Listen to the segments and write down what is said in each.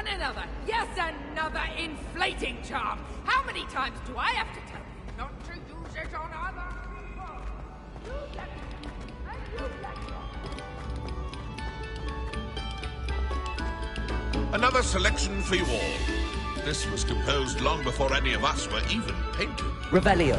And another, yes, another inflating charm. How many times do I have to tell you not to use it on other people? You let me, and you let me. Another selection for you all. This was composed long before any of us were even painted. Revelio.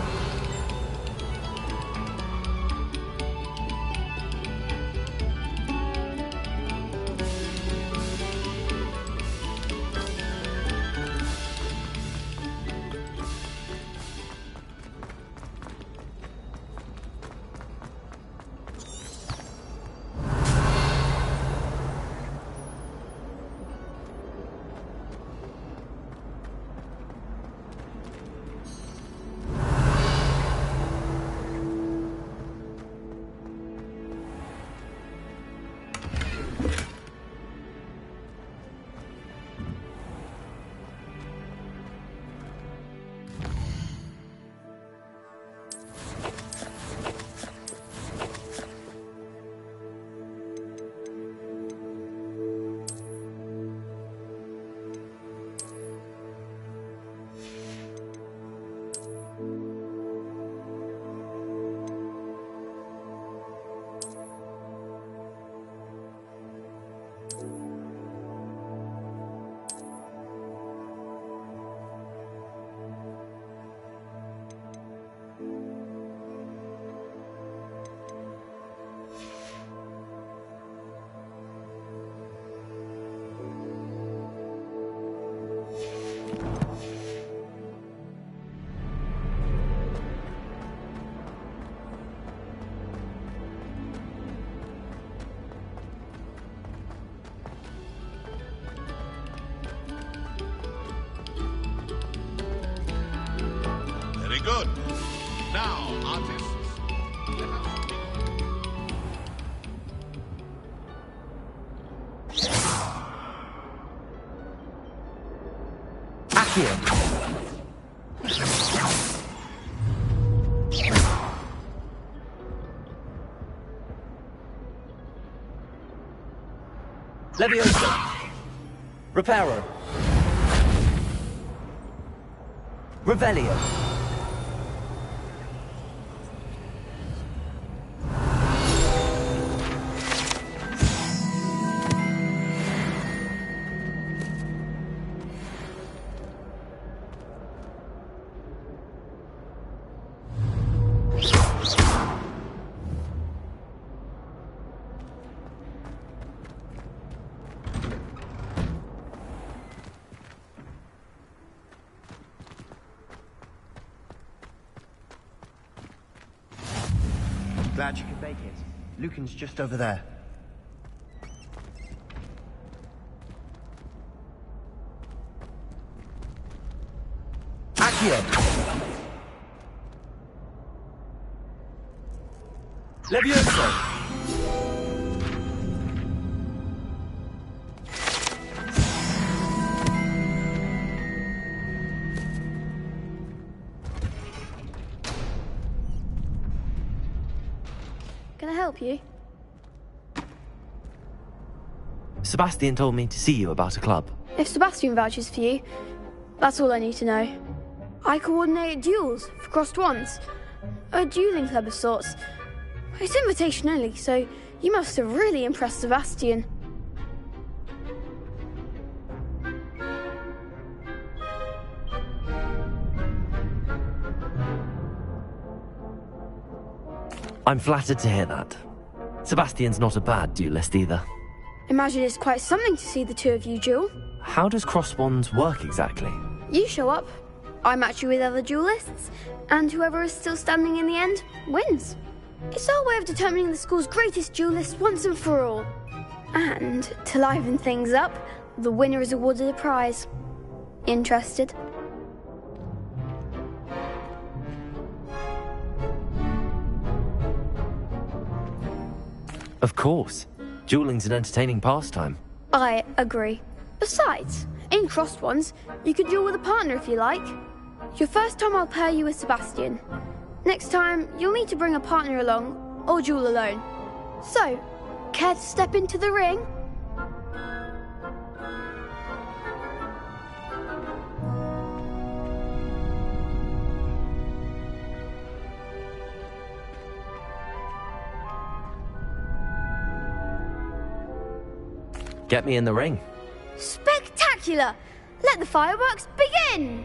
Good. Now, artists, let us begin. Accio. Leviosa. Reparo. Revelio. Glad you could make it. Lucan's just over there. Accio! Leviosa! Can I help you? Sebastian told me to see you about a club. If Sebastian vouches for you, that's all I need to know. I coordinate duels for crossed wands. A dueling club of sorts. It's invitation only, so you must have really impressed Sebastian. I'm flattered to hear that. Sebastian's not a bad duelist either. Imagine it's quite something to see the two of you duel. How does cross wands work exactly? You show up, I match you with other duelists, and whoever is still standing in the end wins. It's our way of determining the school's greatest duelist once and for all. And to liven things up, the winner is awarded a prize. Interested? Of course. Dueling's an entertaining pastime. I agree. Besides, in crossed ones, you could duel with a partner if you like. Your first time I'll pair you with Sebastian. Next time, you'll need to bring a partner along, or duel alone. So, care to step into the ring? Get me in the ring. Spectacular! Let the fireworks begin!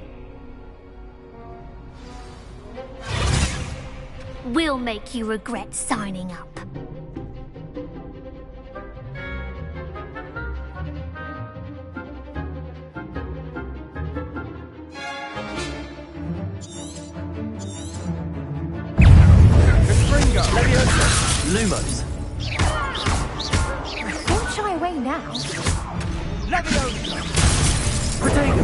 We'll make you regret signing up. Lumos. Don't shy away now. Protego.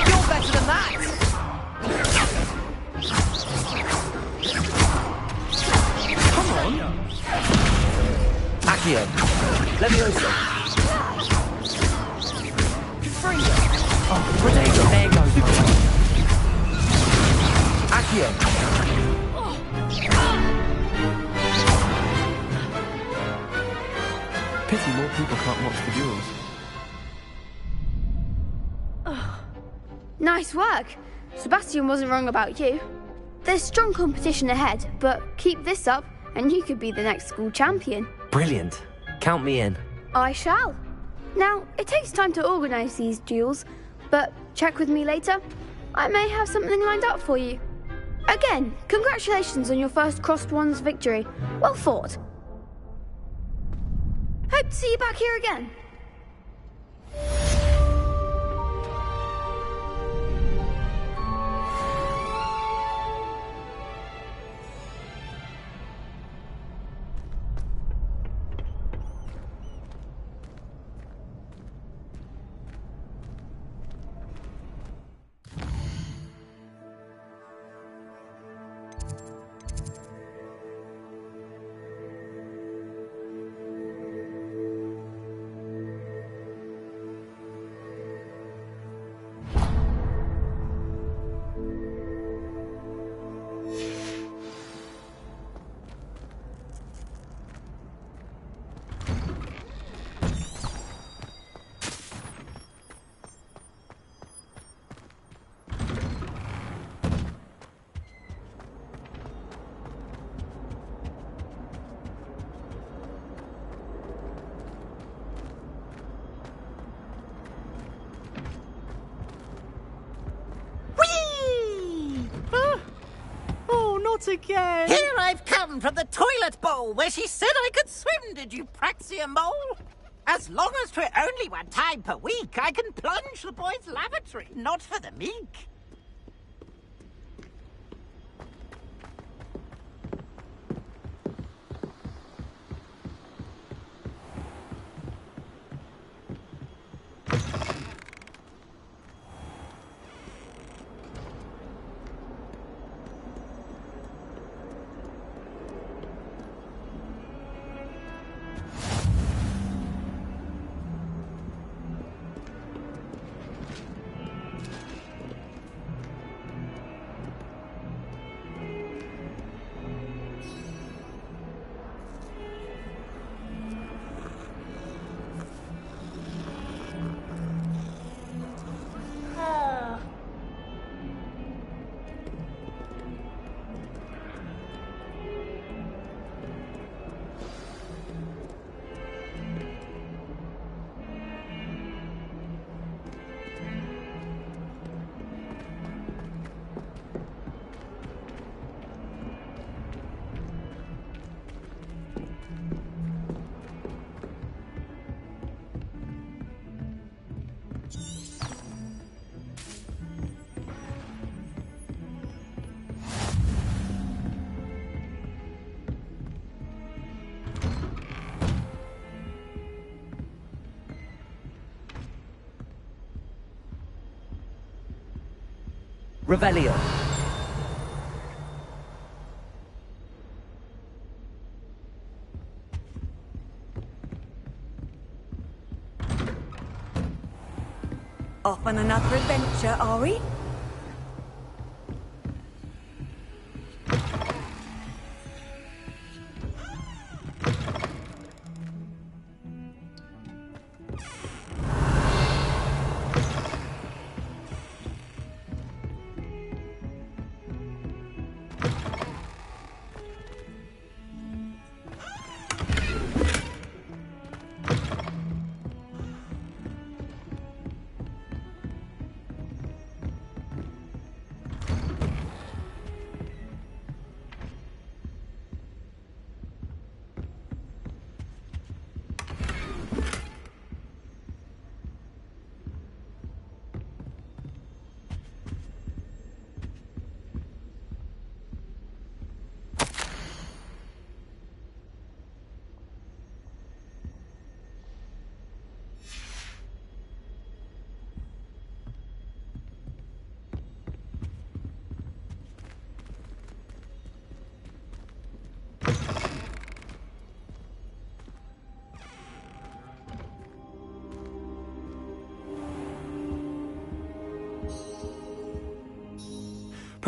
You're better than that! Come on. Accio. Levioso. Oh, Protego. There you go. Accio. Pity more people can't watch the duels. Nice work. Sebastian wasn't wrong about you. There's strong competition ahead, but keep this up and you could be the next school champion. Brilliant. Count me in. I shall. Now, it takes time to organise these duels, but check with me later. I may have something lined up for you. Again, congratulations on your first Crossed Wands victory. Well fought. Hope to see you back here again. Again. Here I've come from the toilet bowl where she said I could swim, did you praxia mole? As long as 'twere only one time per week, I can plunge the boys' lavatory, not for the meek. Revelio. Off on another adventure, are we?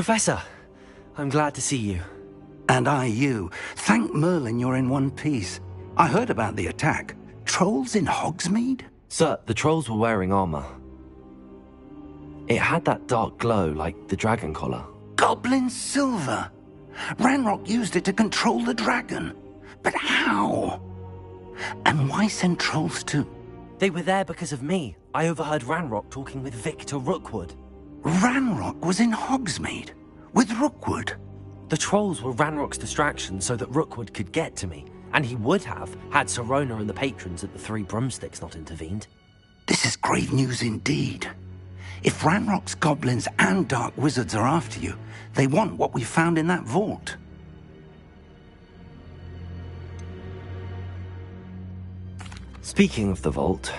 Professor, I'm glad to see you. And I you. Thank Merlin you're in one piece. I heard about the attack. Trolls in Hogsmeade? Sir, the trolls were wearing armor. It had that dark glow like the dragon collar. Goblin silver! Ranrock used it to control the dragon. But how? And why send trolls to... They were there because of me. I overheard Ranrock talking with Victor Rookwood. Ranrock was in Hogsmeade? With Rookwood? The trolls were Ranrock's distraction so that Rookwood could get to me. And he would have, had Sirona and the patrons at the Three Broomsticks not intervened. This is grave news indeed. If Ranrock's goblins and dark wizards are after you, they want what we found in that vault. Speaking of the vault,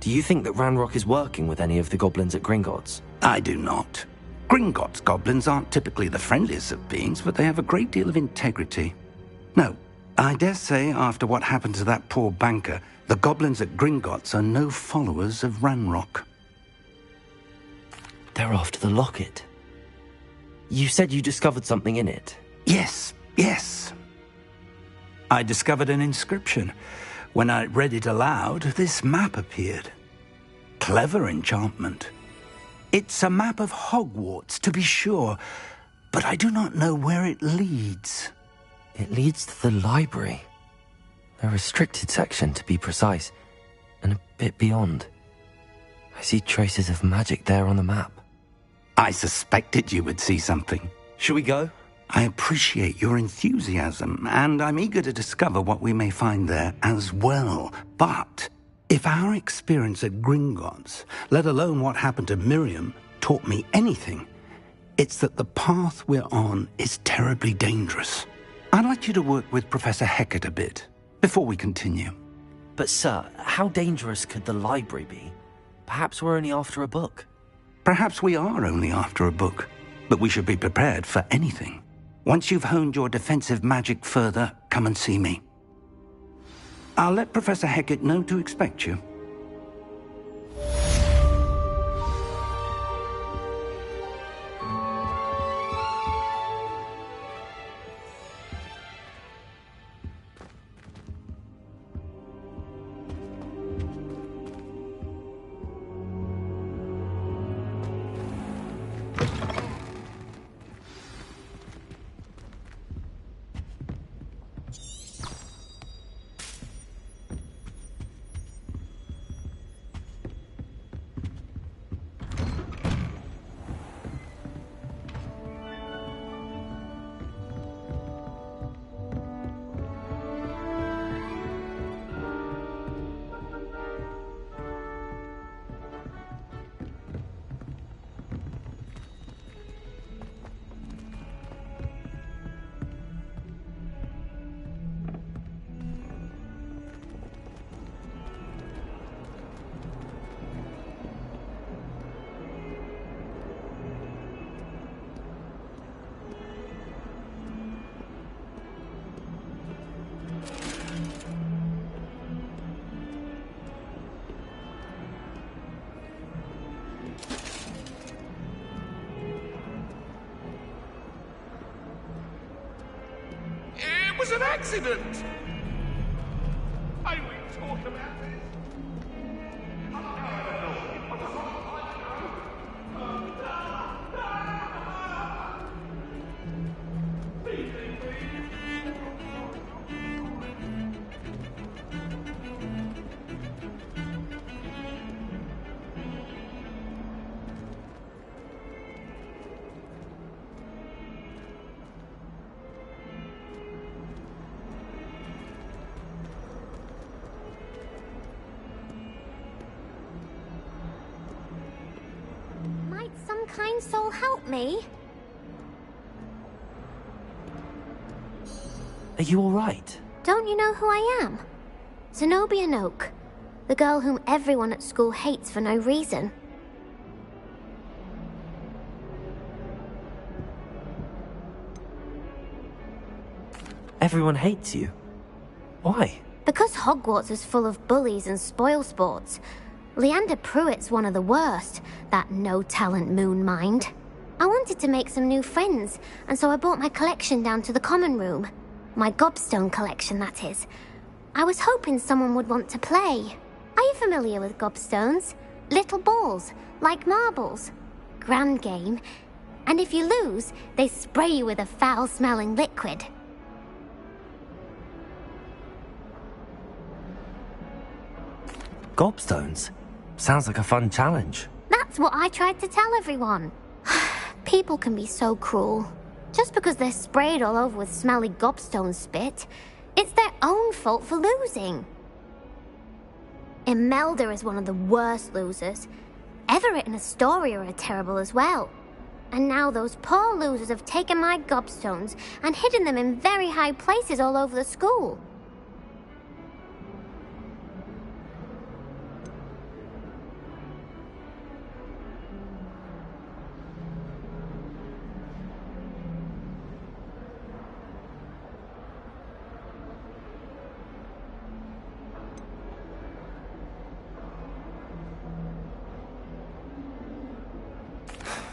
do you think that Ranrock is working with any of the goblins at Gringotts? I do not. Gringotts goblins aren't typically the friendliest of beings, but they have a great deal of integrity. No, I dare say after what happened to that poor banker, the goblins at Gringotts are no followers of Ranrock. They're after the locket. You said you discovered something in it. Yes. I discovered an inscription. When I read it aloud, this map appeared. Clever enchantment. It's a map of Hogwarts, to be sure, but I do not know where it leads. It leads to the library. A restricted section, to be precise, and a bit beyond. I see traces of magic there on the map. I suspected you would see something. Shall we go? I appreciate your enthusiasm, and I'm eager to discover what we may find there as well. But if our experience at Gringotts, let alone what happened to Miriam, taught me anything, it's that the path we're on is terribly dangerous. I'd like you to work with Professor Hecat a bit, before we continue. But sir, how dangerous could the library be? Perhaps we're only after a book. Perhaps we are only after a book, but we should be prepared for anything. Once you've honed your defensive magic further, come and see me. I'll let Professor Hecat know to expect you. It was an accident! I will talk about this. Might some kind soul help me? Are you all right? Don't you know who I am? Zenobia Noak, the girl whom everyone at school hates for no reason. Everyone hates you. Why? Because Hogwarts is full of bullies and spoilsports. Leander Pruitt's one of the worst, that no-talent moon mind. I wanted to make some new friends, and so I brought my collection down to the common room. My gobstone collection, that is. I was hoping someone would want to play. Are you familiar with gobstones? Little balls, like marbles. Grand game. And if you lose, they spray you with a foul-smelling liquid. Gobstones? Sounds like a fun challenge. That's what I tried to tell everyone. People can be so cruel. Just because they're sprayed all over with smelly gobstone spit, it's their own fault for losing. Imelda is one of the worst losers. Everett and Astoria are terrible as well. And now those poor losers have taken my gobstones and hidden them in very high places all over the school.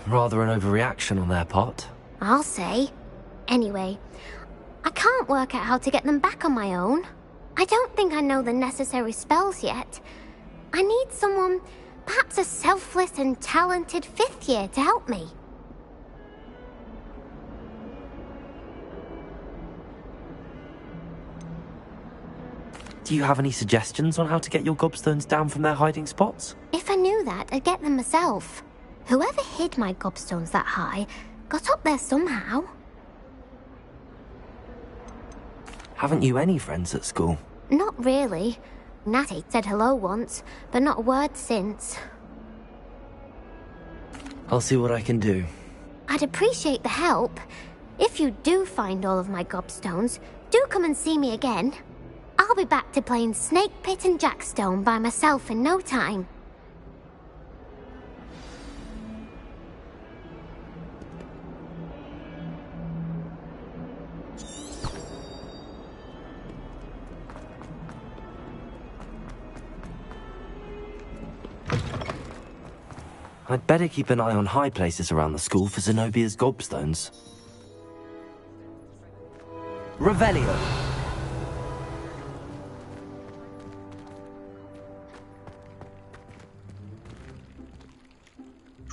Rather an overreaction on their part. I'll say. Anyway, I can't work out how to get them back on my own. I don't think I know the necessary spells yet. I need someone, perhaps a selfless and talented fifth year to help me. Do you have any suggestions on how to get your gobstones down from their hiding spots? If I knew that, I'd get them myself. Whoever hid my gobstones that high got up there somehow. Haven't you any friends at school? Not really. Natty said hello once, but not a word since. I'll see what I can do. I'd appreciate the help. If you do find all of my gobstones, do come and see me again. I'll be back to playing Snake Pit and Jackstone by myself in no time. I'd better keep an eye on high places around the school for Zenobia's gobstones. Revelio!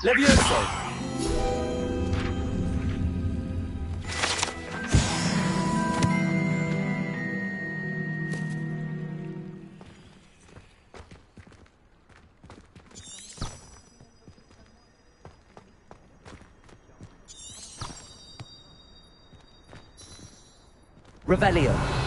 Levioso! Revelio.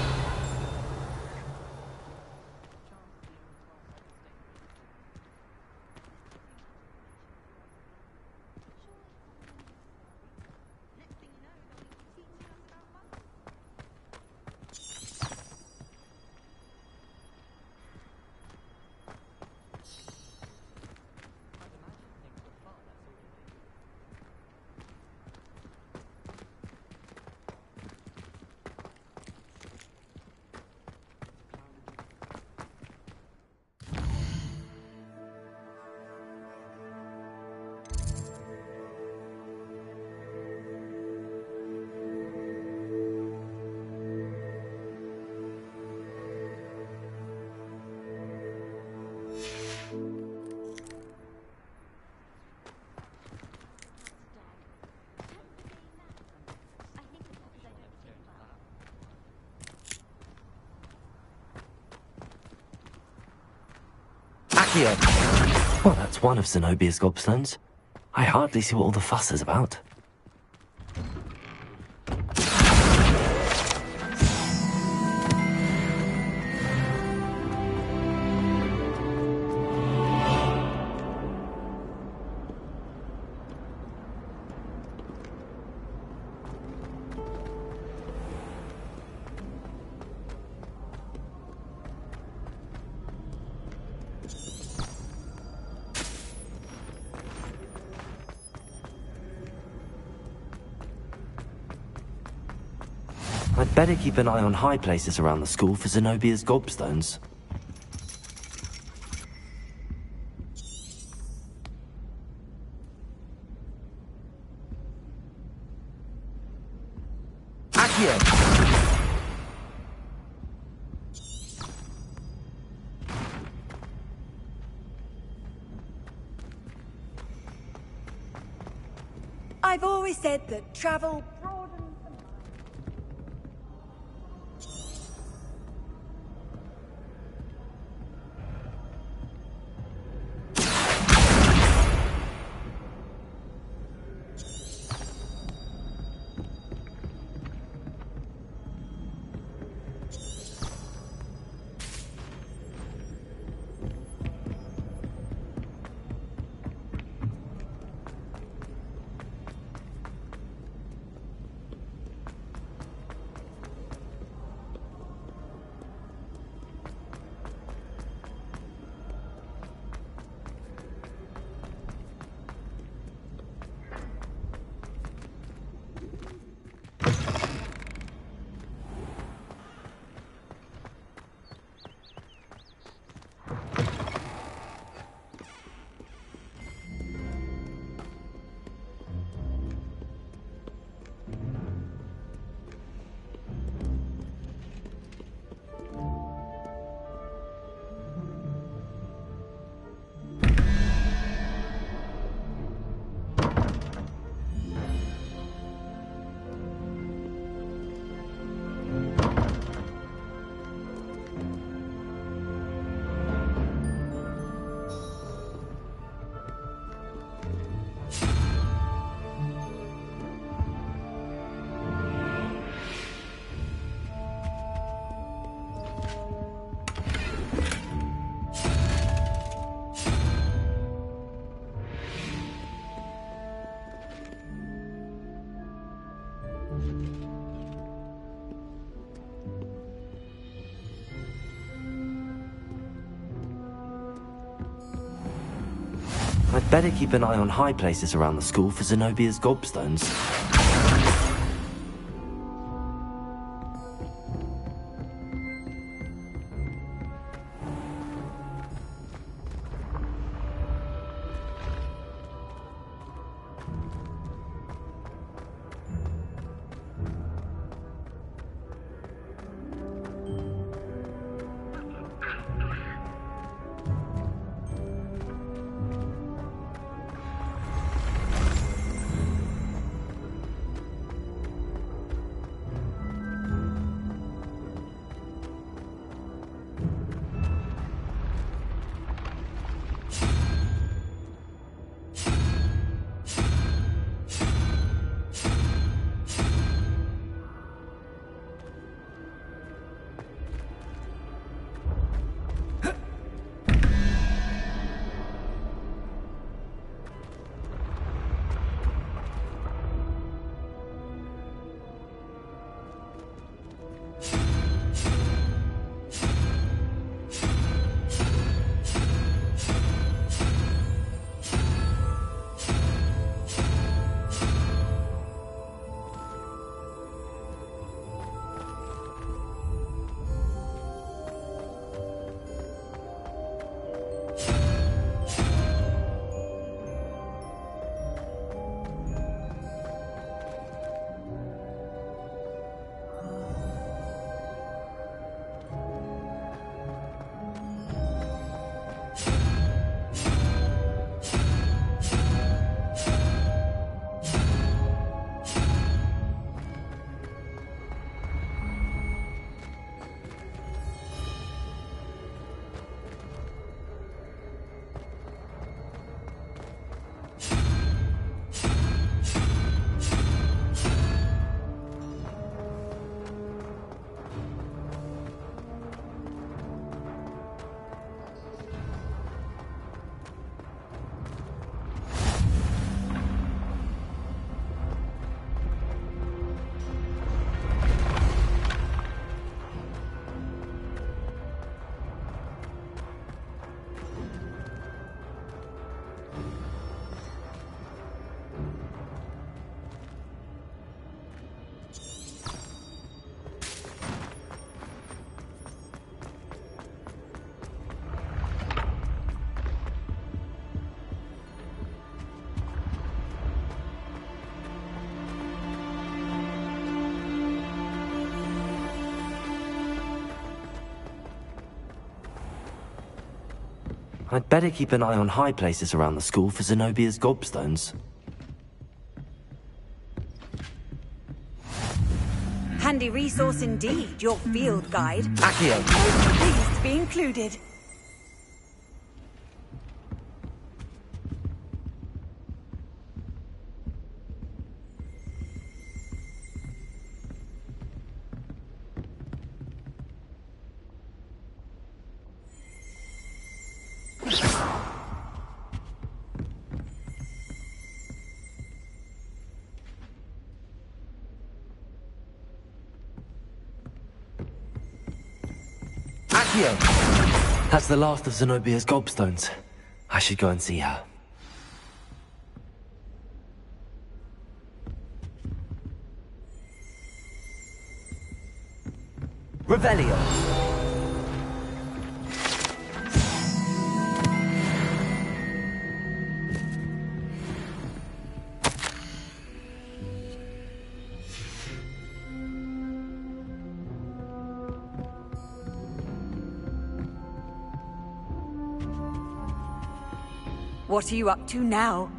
Well, that's one of Zenobia's gobstones. I hardly see what all the fuss is about. I'd better keep an eye on high places around the school for Zenobia's gobstones. always said that travel broadens the mind. I'd better keep an eye on high places around the school for Zenobia's gobstones. I'd better keep an eye on high places around the school for Zenobia's gobstones. handy resource indeed, your field guide. Accio! Most pleased to be included. Accio! That's the last of Zenobia's gobstones. I should go and see her. Revelio! What are you up to now?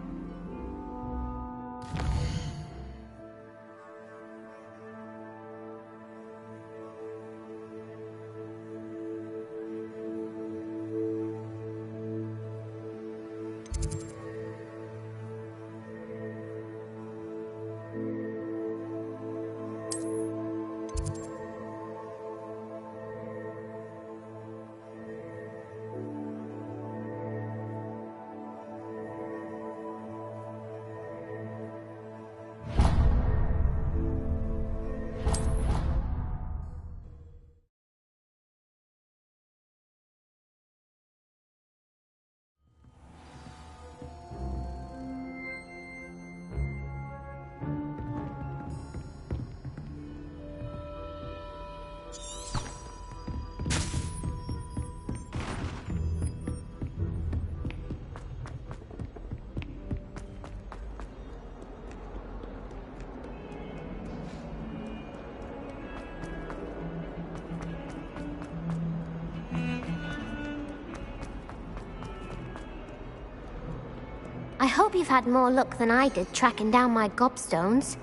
I hope you've had more luck than I did tracking down my gobstones.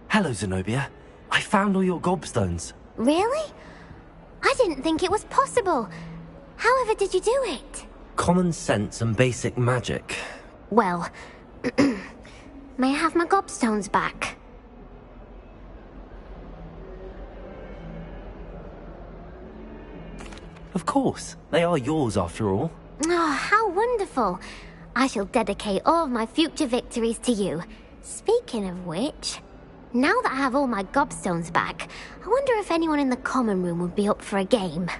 Hello, Zenobia. I found all your gobstones. Really? I didn't think it was possible. However did you do it? Common sense and basic magic. Well, may I have my gobstones back? Of course. They are yours after all. Oh, how wonderful. I shall dedicate all of my future victories to you. Speaking of which, now that I have all my gobstones back, I wonder if anyone in the common room would be up for a game.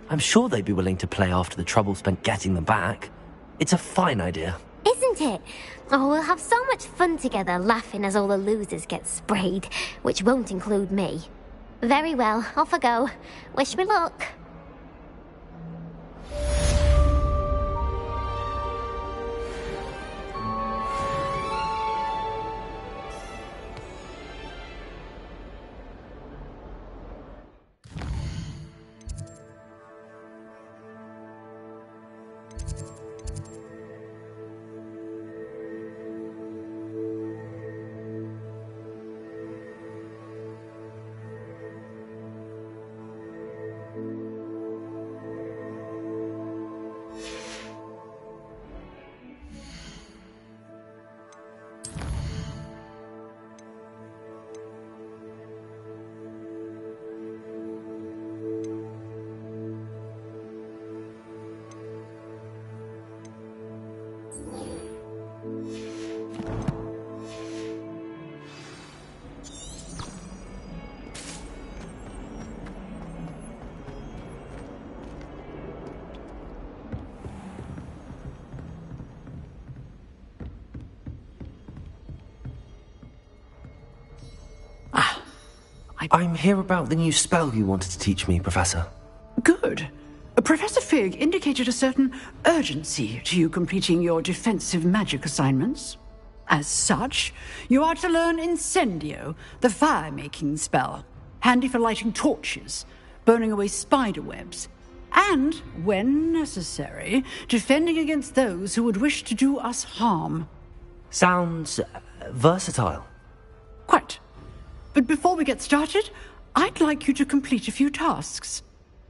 I'm sure they'd be willing to play after the trouble spent getting them back. It's a fine idea. Isn't it? Oh, we'll have so much fun together, laughing as all the losers get sprayed, which won't include me. Very well, off I go. Wish me luck. I'm here about the new spell you wanted to teach me, Professor. Good. Professor Fig indicated a certain urgency to you completing your defensive magic assignments. As such, you are to learn Incendio, the fire-making spell, handy for lighting torches, burning away spider webs, and, when necessary, defending against those who would wish to do us harm. Sounds versatile. Quite. But before we get started, I'd like you to complete a few tasks.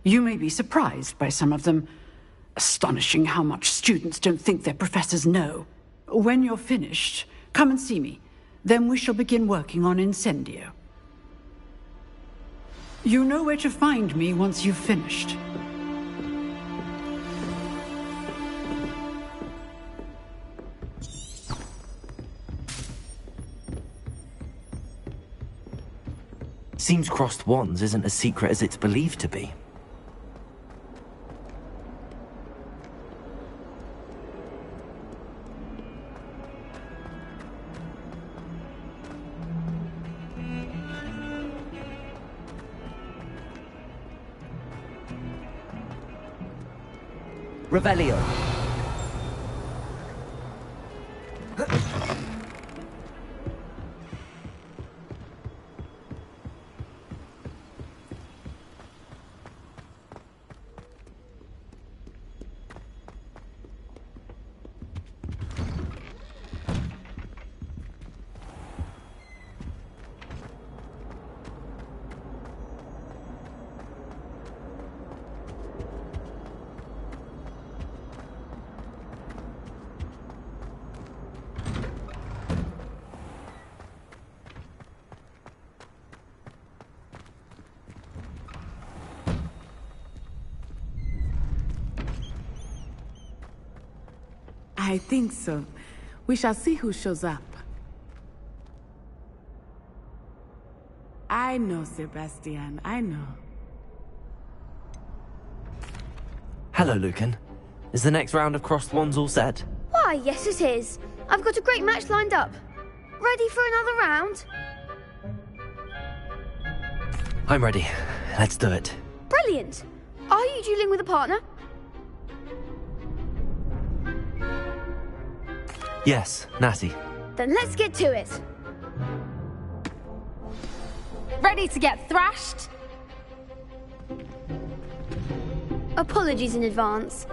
You may be surprised by some of them. Astonishing how much students don't think their professors know. When you're finished, come and see me. Then we shall begin working on Incendio. You know where to find me once you've finished. Seems crossed wands isn't as secret as it's believed to be. Revelio. I think so. We shall see who shows up. I know, Sebastian, I know. Hello, Lucan. Is the next round of crossed wands all set? Why, yes it is. I've got a great match lined up. Ready for another round? I'm ready. Let's do it. Brilliant. Are you dueling with a partner? Yes, Natty. Then let's get to it. Ready to get thrashed? Apologies in advance.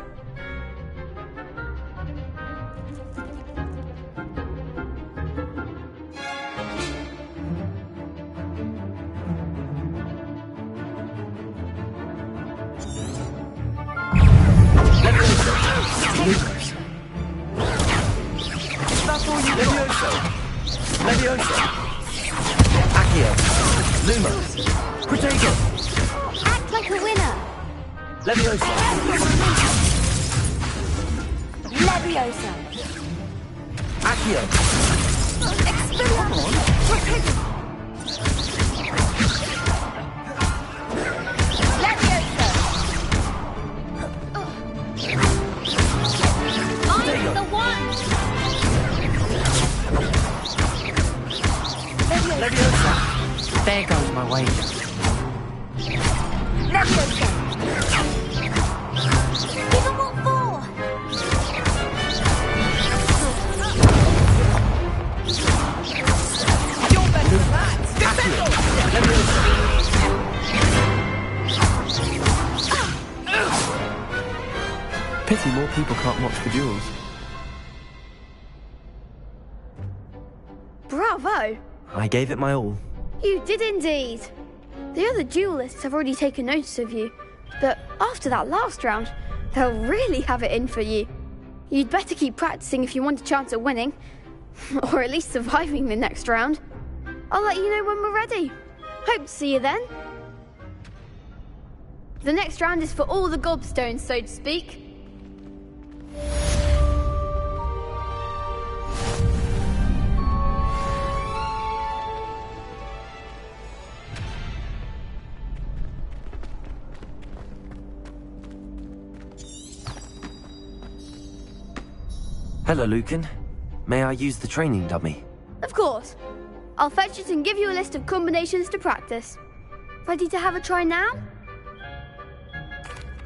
Leviosa! Accio! Lumos! Protego! Act like a winner! Leviosa! Leviosa! Accio! Expelliarmus! Protego! Leviosa! I'm the one! Leviosa! There goes my wager. Leviosa! Give him what for? You're better than that! Pity more people can't watch the duels. Bravo! I gave it my all. You did indeed. The other duelists have already taken notice of you, but after that last round, they'll really have it in for you. You'd better keep practicing if you want a chance at winning, or at least surviving the next round. I'll let you know when we're ready. Hope to see you then. The next round is for all the gobstones, so to speak. Hello, Lucan. May I use the training dummy? Of course. I'll fetch it and give you a list of combinations to practice. Ready to have a try now?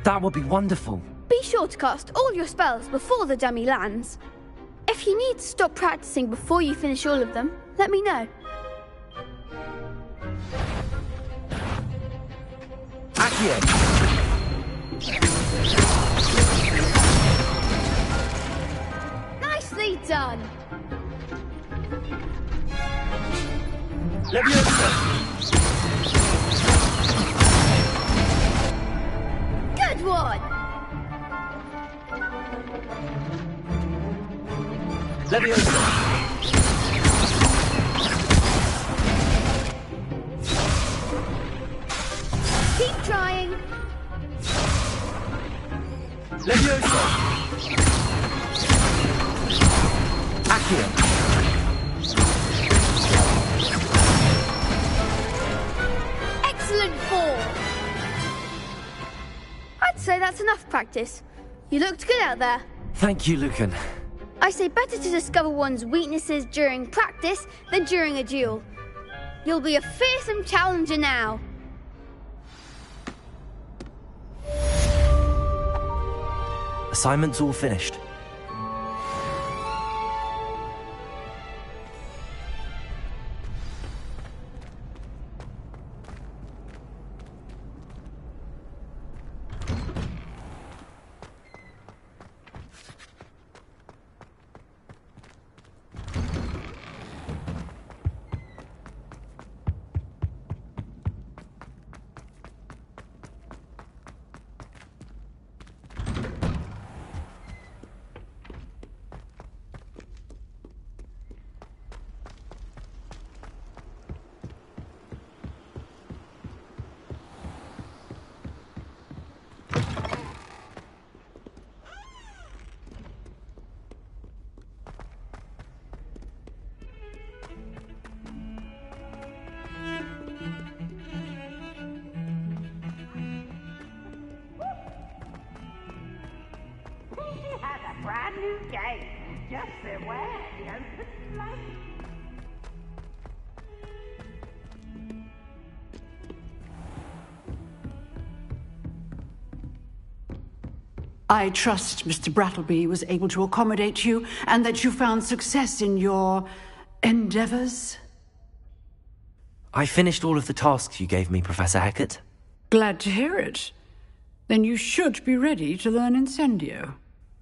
That would be wonderful. Be sure to cast all your spells before the dummy lands. If you need to stop practicing before you finish all of them, let me know. Accio! done. Good one. Keep trying. Excellent ball. I'd say that's enough practice. You looked good out there. Thank you, Lucan. I say better to discover one's weaknesses during practice than during a duel. You'll be a fearsome challenger now. Assignment's all finished. Brand new game. Just beware the open flame. I trust Mr. Brattleby was able to accommodate you and that you found success in your endeavors. I finished all of the tasks you gave me, Professor Hecat. Glad to hear it. Then you should be ready to learn Incendio.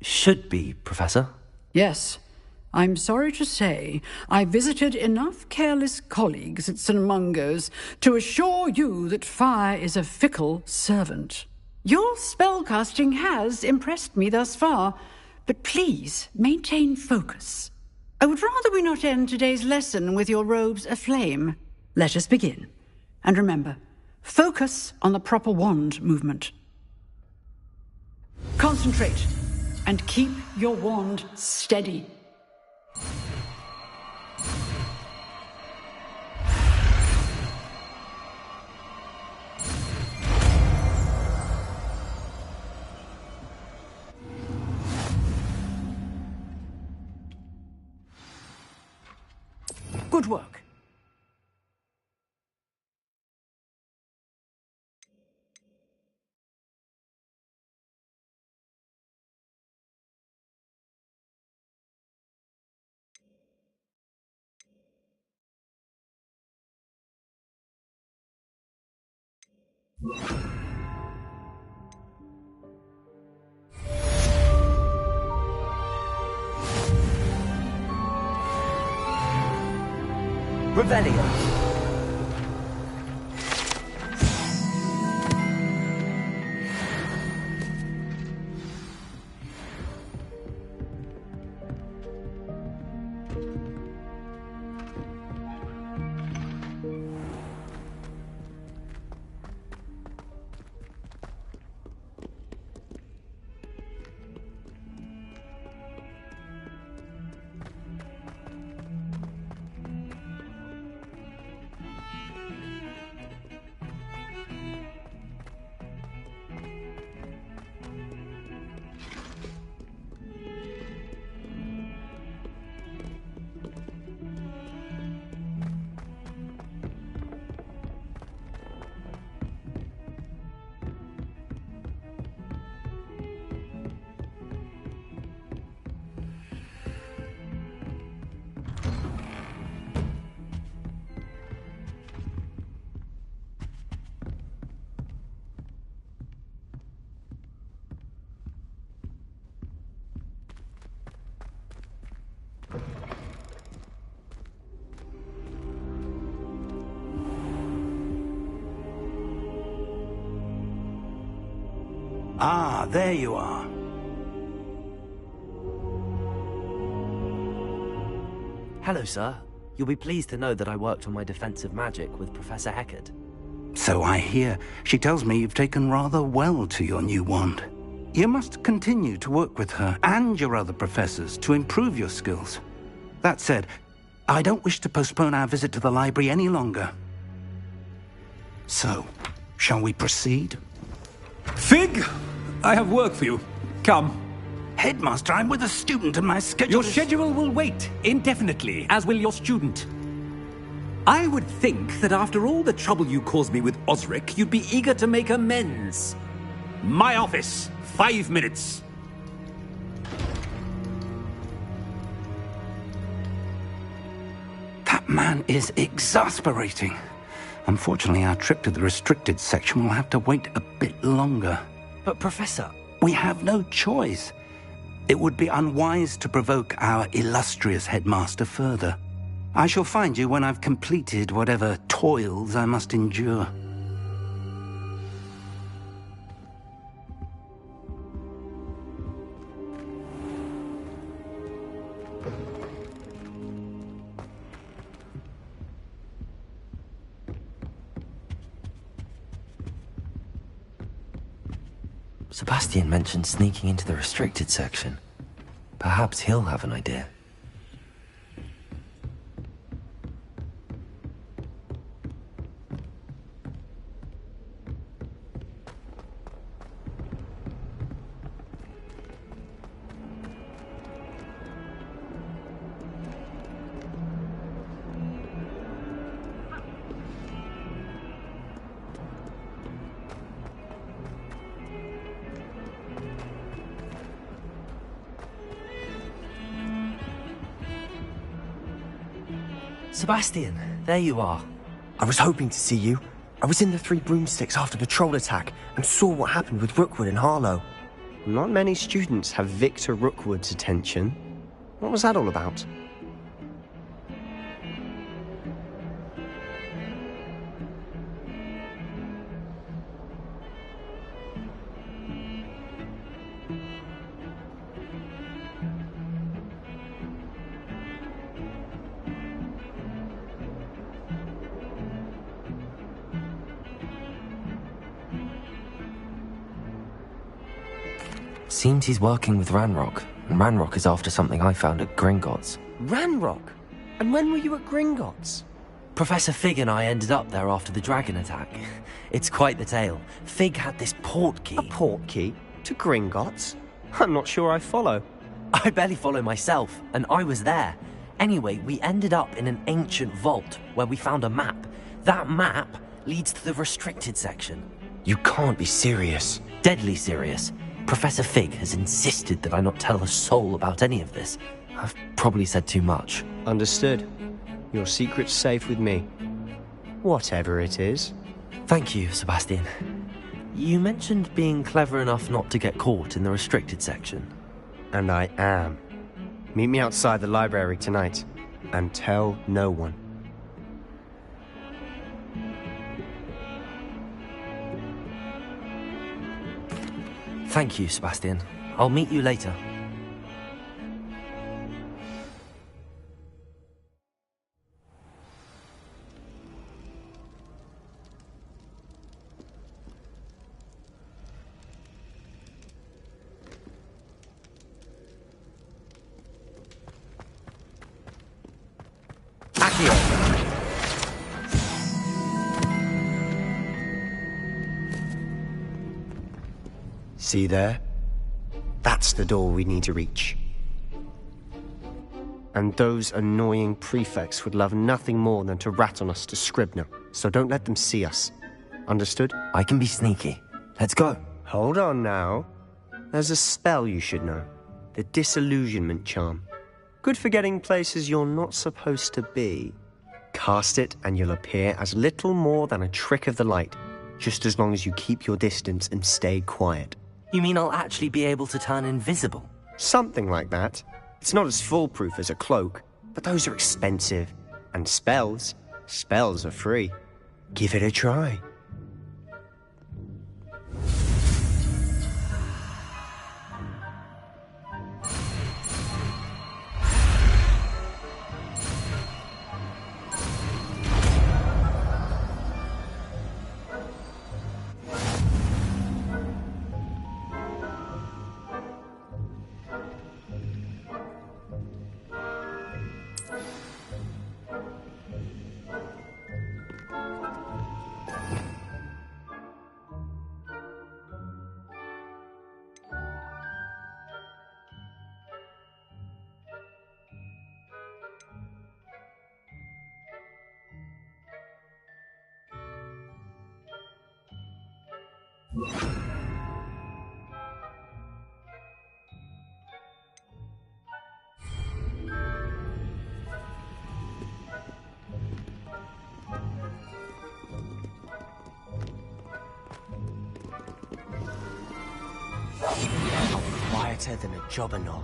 Should be, Professor. Yes. I'm sorry to say I visited enough careless colleagues at St. Mungo's to assure you that fire is a fickle servant. Your spellcasting has impressed me thus far, but please maintain focus. I would rather we not end today's lesson with your robes aflame. Let us begin. And remember, focus on the proper wand movement. Concentrate, and keep your wand steady. Good work. Revelio. Ah, there you are. Hello, sir. You'll be pleased to know that I worked on my defensive magic with Professor Heckard. So I hear. She tells me you've taken rather well to your new wand. You must continue to work with her and your other professors to improve your skills. That said, I don't wish to postpone our visit to the library any longer. So, shall we proceed? Fig! I have work for you. Come. Headmaster, I'm with a student and my schedule Your schedule will wait indefinitely, as will your student. I would think that after all the trouble you caused me with Osric, you'd be eager to make amends. My office, 5 minutes. That man is exasperating. Unfortunately, our trip to the restricted section will have to wait a bit longer. But, Professor... We have no choice. It would be unwise to provoke our illustrious headmaster further. I shall find you when I've completed whatever toils I must endure. Sebastian mentioned sneaking into the restricted section. Perhaps he'll have an idea. Sebastian, there you are. I was hoping to see you. I was in the Three Broomsticks after the troll attack and saw what happened with Rookwood and Harlow. Not many students have Victor Rookwood's attention. What was that all about? Seems he's working with Ranrock, and Ranrock is after something I found at Gringotts. Ranrock? And when were you at Gringotts? Professor Fig and I ended up there after the dragon attack. It's quite the tale. Fig had this port key. A port key? To Gringotts? I'm not sure I follow. I barely follow myself, and I was there. Anyway, we ended up in an ancient vault where we found a map. That map leads to the restricted section. You can't be serious. Deadly serious. Professor Fig has insisted that I not tell a soul about any of this. I've probably said too much. Understood. Your secret's safe with me. Whatever it is. Thank you, Sebastian. You mentioned being clever enough not to get caught in the restricted section. And I am. Meet me outside the library tonight, and tell no one. Thank you, Sebastian. I'll meet you later. See there? That's the door we need to reach. And those annoying prefects would love nothing more than to rat on us to Scribner, so don't let them see us. Understood? I can be sneaky. Let's go. Hold on now. There's a spell you should know. The Disillusionment Charm. Good for getting places you're not supposed to be. Cast it and you'll appear as little more than a trick of the light, just as long as you keep your distance and stay quiet. You mean I'll actually be able to turn invisible? Something like that. It's not as foolproof as a cloak, but those are expensive. And spells are free. Give it a try. Quieter than a jobberknoll.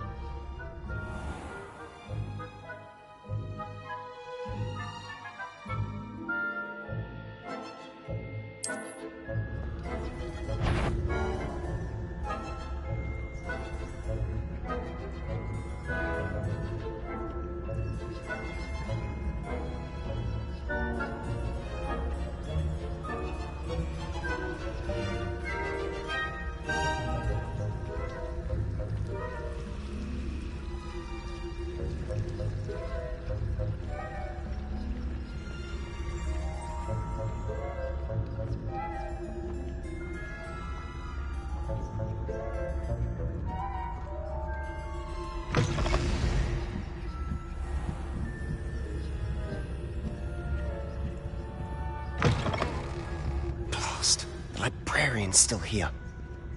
The librarian's still here.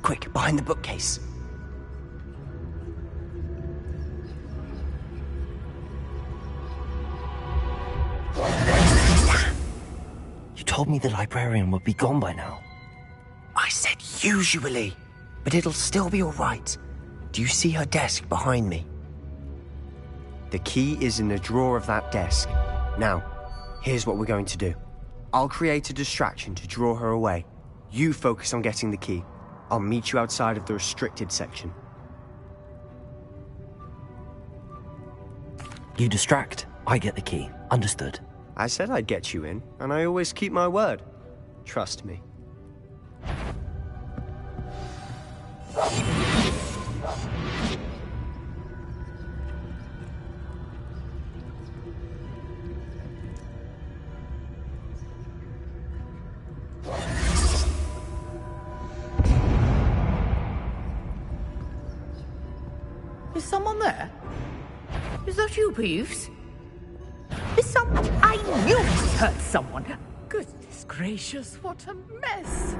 Quick, behind the bookcase. You told me the librarian would be gone by now. I said usually, but it'll still be all right. Do you see her desk behind me? The key is in the drawer of that desk. Now, here's what we're going to do. I'll create a distraction to draw her away. You focus on getting the key. I'll meet you outside of the restricted section. You distract, I get the key. Understood. I said I'd get you in, and I always keep my word. Trust me. Is someone there? Is that you, Peeves? Is someone... I knew I heard someone! Goodness gracious, what a mess!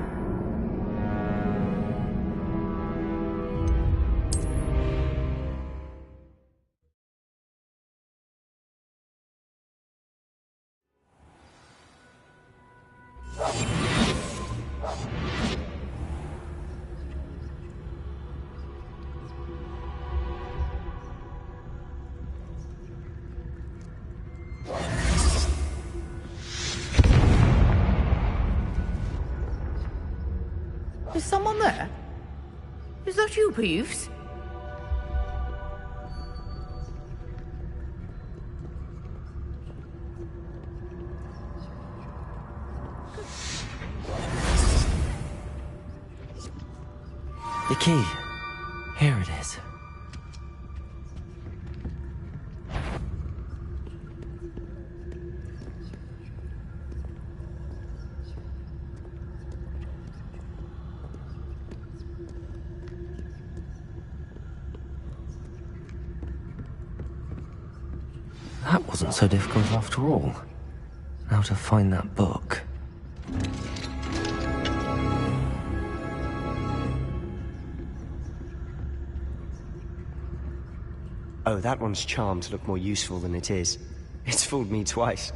Is someone there? Is that you, Peeves? The key. Here it is. That wasn't so difficult after all. Now to find that book. Oh, that one's charmed to look more useful than it is. It's fooled me twice.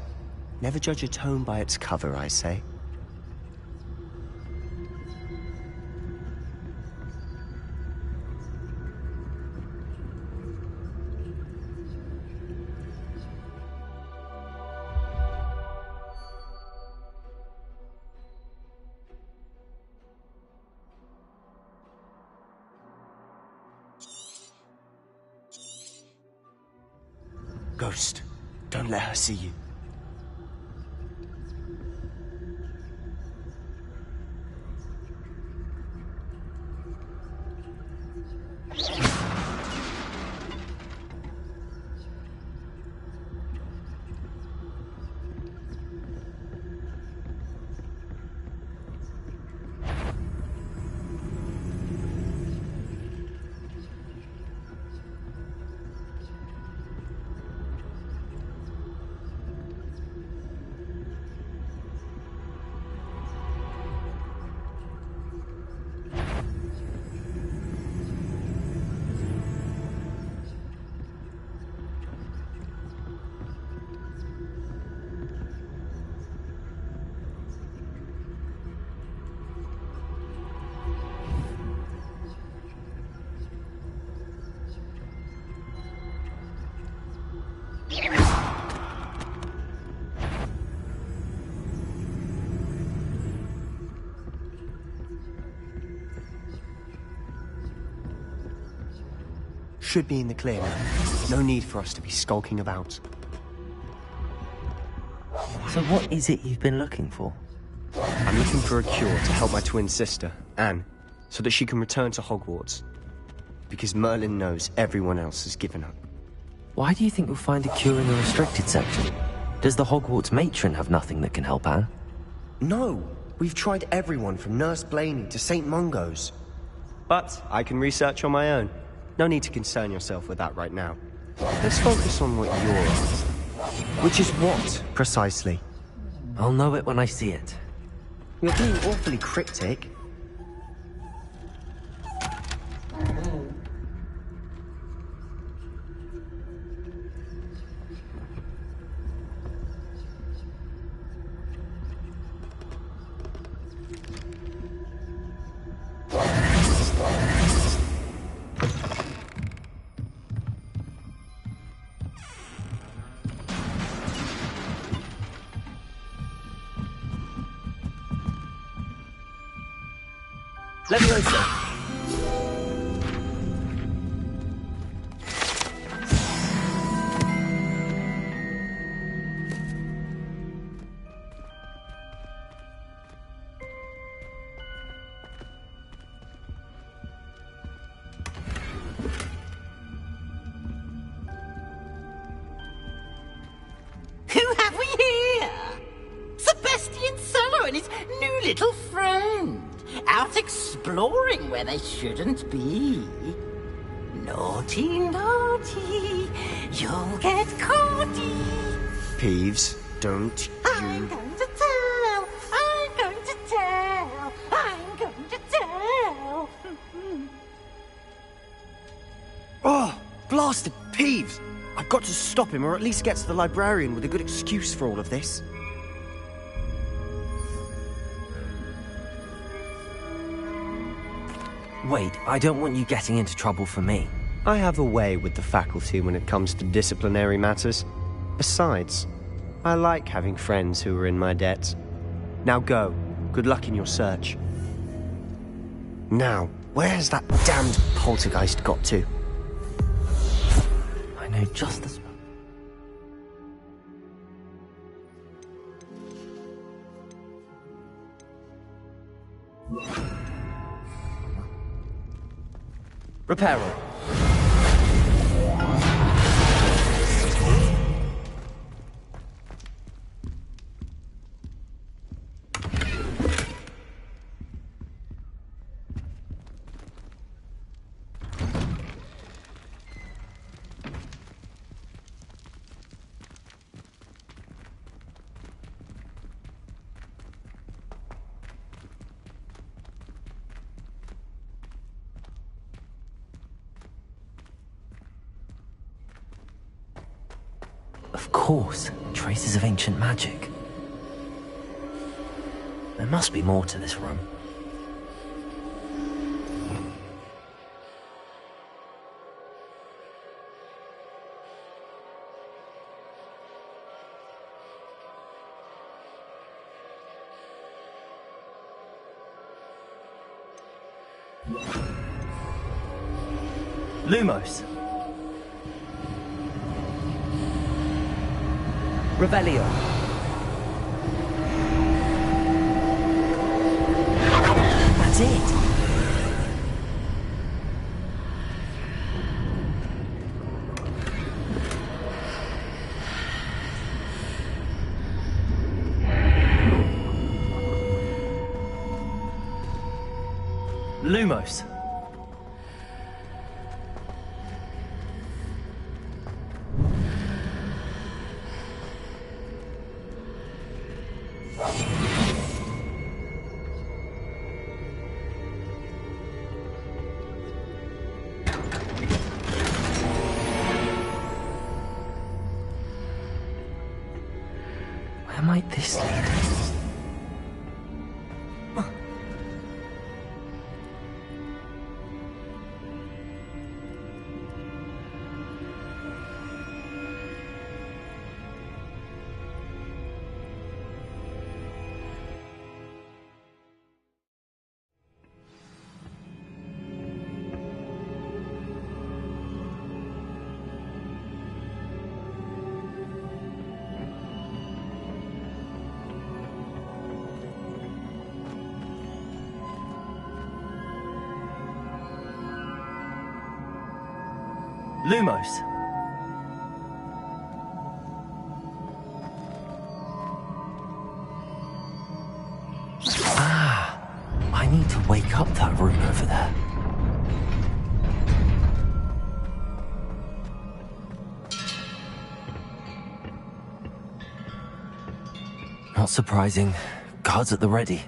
Never judge a tome by its cover, I say. Ghost, don't let her see you. should be in the clear now. No need for us to be skulking about. So what is it you've been looking for? I'm looking for a cure to help my twin sister, Anne, so that she can return to Hogwarts. Because Merlin knows everyone else has given up. Why do you think you'll find a cure in the restricted section? Does the Hogwarts matron have nothing that can help Anne? No! We've tried everyone from Nurse Blaney to St. Mungo's. But I can research on my own. No need to concern yourself with that right now. Let's focus on what you're after. Which is what, precisely? I'll know it when I see it. You're being awfully cryptic. Leviosa! Who have we here? Sebastian Sallow and his new little friend. Out exploring where they shouldn't be. Naughty, naughty, you'll get caughty. Peeves, don't I'm going to tell, I'm going to tell, I'm going to tell. Oh, blasted Peeves! I've got to stop him, or at least get to the librarian with a good excuse for all of this. Wait, I don't want you getting into trouble for me. I have a way with the faculty when it comes to disciplinary matters. Besides, I like having friends who are in my debt. Now go. Good luck in your search. Now, where's that damned poltergeist got to? I know just the spot. Reparo. Of course, traces of ancient magic. There must be more to this room. Lumos. Revelio. That's it. Lumos. Where might this lead? Lumos. I need to wake up that rune over there. Not surprising. Guards at the ready.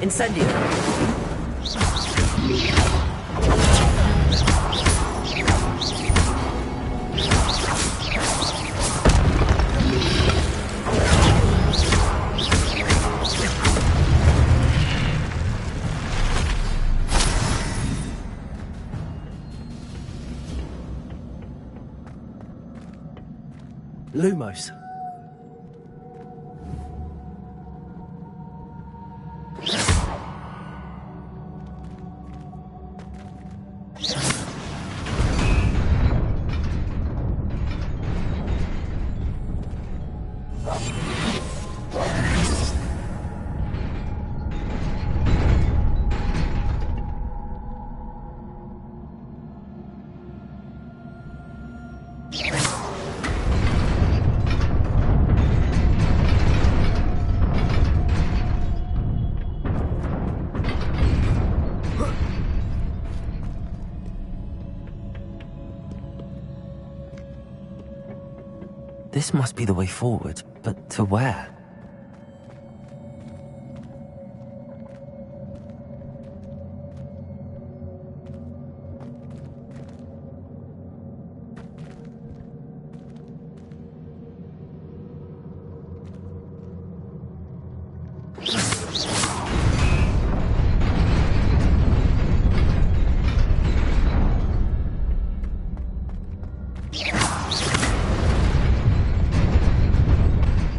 Incendio. Lumos. This must be the way forward, but to where?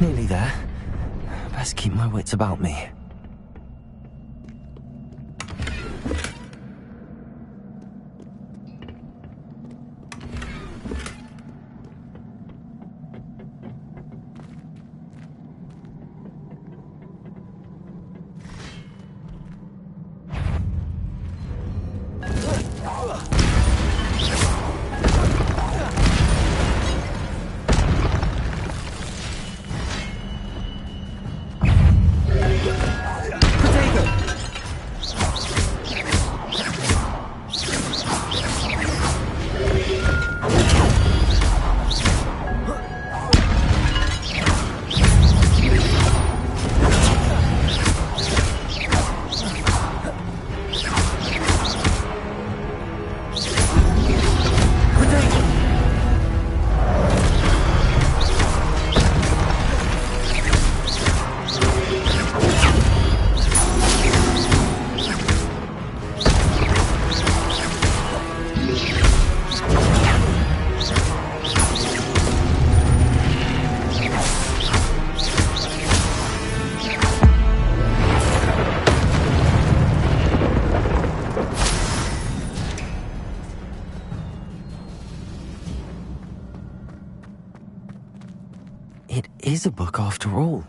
Nearly there. Best keep my wits about me. it is a book after all.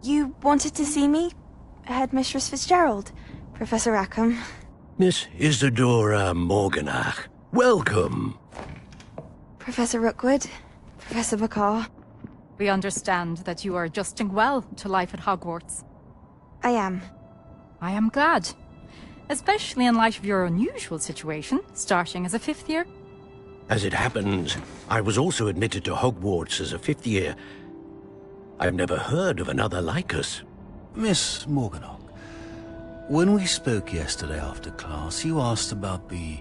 You wanted to see me? Headmistress Fitzgerald, Professor Rackham. Miss Isadora Morganach, welcome. Professor Rookwood, Professor Bakar. We understand that you are adjusting well to life at Hogwarts. I am. I am glad. Especially in light of your unusual situation, starting as a 5th year. As it happens, I was also admitted to Hogwarts as a 5th year. I've never heard of another like us. Miss Morganach, when we spoke yesterday after class, you asked about the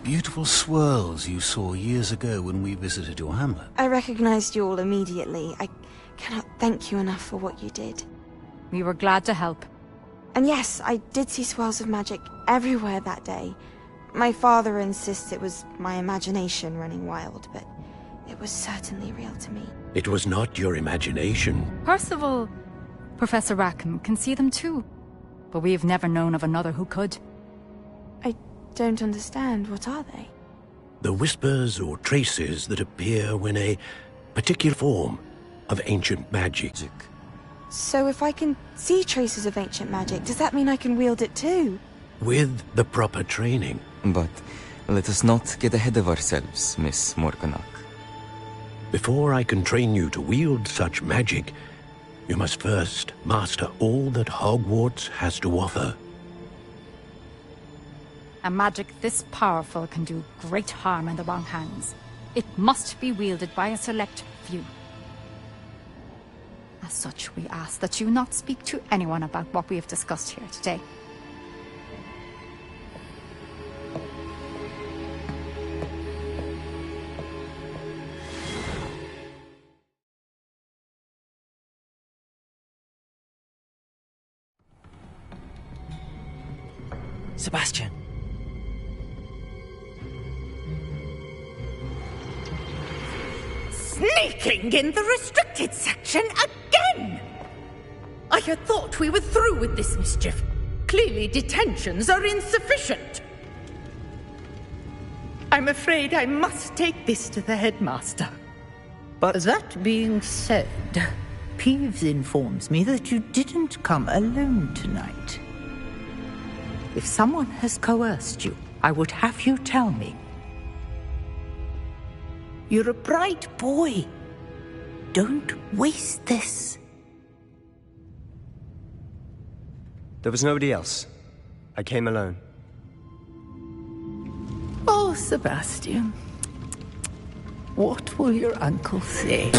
beautiful swirls you saw years ago when we visited your hamlet. I recognized you all immediately. I cannot thank you enough for what you did. We were glad to help. And yes, I did see swirls of magic everywhere that day. My father insists it was my imagination running wild, but it was certainly real to me. It was not your imagination. Percival, Professor Rackham can see them too. But we have never known of another who could. I don't understand. What are they? The whispers or traces that appear when a particular form of ancient magic. So if I can see traces of ancient magic, does that mean I can wield it too? With the proper training. But let us not get ahead of ourselves, Miss Morganach. Before I can train you to wield such magic, you must first master all that Hogwarts has to offer. A magic this powerful can do great harm in the wrong hands. It must be wielded by a select few. As such, we ask that you not speak to anyone about what we have discussed here today. Sebastian. Sneaking in the restricted section again! I had thought we were through with this mischief. Clearly detentions are insufficient. I'm afraid I must take this to the headmaster. But that being said, Peeves informs me that you didn't come alone tonight. If someone has coerced you, I would have you tell me. You're a bright boy. Don't waste this. There was nobody else. I came alone. Oh, Sebastian. What will your uncle say?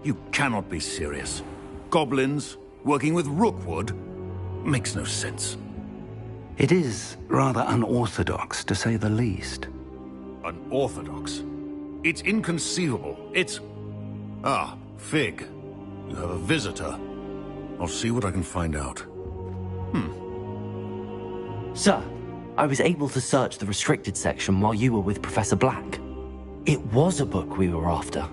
You cannot be serious. Goblins working with Rookwood? Makes no sense. It is rather unorthodox, to say the least. Unorthodox? It's inconceivable. It's... Ah, Fig. You have a visitor. I'll see what I can find out. Sir, I was able to search the restricted section while you were with Professor Black. It was a book we were after.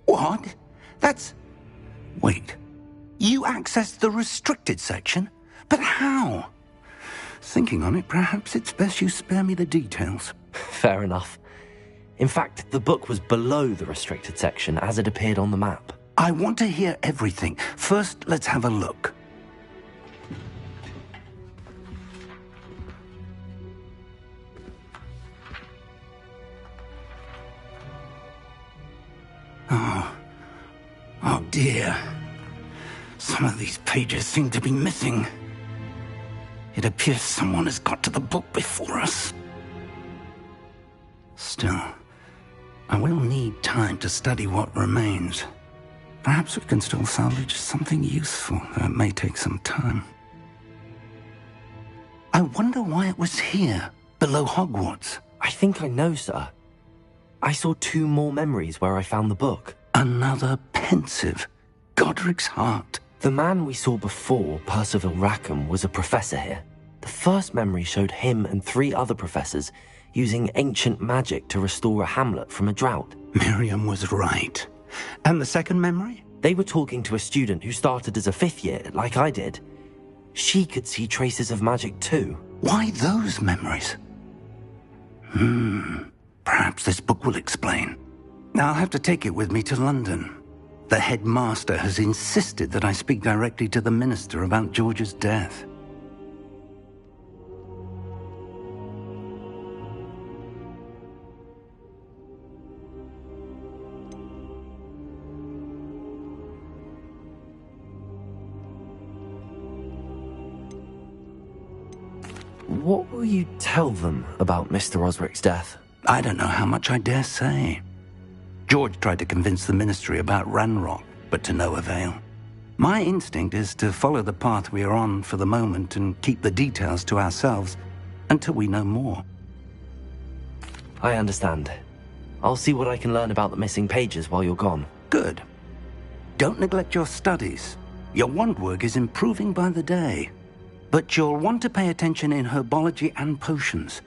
What? That's... Wait. You accessed the restricted section? But how? Thinking on it, perhaps it's best you spare me the details. Fair enough. In fact, the book was below the restricted section as it appeared on the map. I want to hear everything. First, let's have a look. Oh dear. Some of these pages seem to be missing. It appears someone has got to the book before us. Still, I will need time to study what remains. Perhaps we can still salvage something useful, though it may take some time. I wonder why it was here, below Hogwarts. I think I know, sir. I saw 2 more memories where I found the book. Another pensive. Godric's heart. The man we saw before, Percival Rackham, was a professor here. The first memory showed him and 3 other professors using ancient magic to restore a hamlet from a drought. Miriam was right. And the second memory? They were talking to a student who started as a 5th year, like I did. She could see traces of magic too. Why those memories? Perhaps this book will explain. I'll have to take it with me to London. The headmaster has insisted that I speak directly to the minister about George's death. What will you tell them about Mr. Osric's death? I don't know how much I dare say. George tried to convince the ministry about Ranrock, but to no avail. My instinct is to follow the path we are on for the moment and keep the details to ourselves until we know more. I understand. I'll see what I can learn about the missing pages while you're gone. Good. Don't neglect your studies. Your wand work is improving by the day. But you'll want to pay attention in herbology and potions.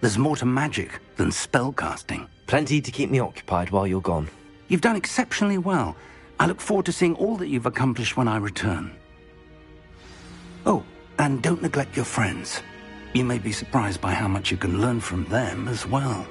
There's more to magic than spellcasting. Plenty to keep me occupied while you're gone. You've done exceptionally well. I look forward to seeing all that you've accomplished when I return. Oh, and don't neglect your friends. You may be surprised by how much you can learn from them as well.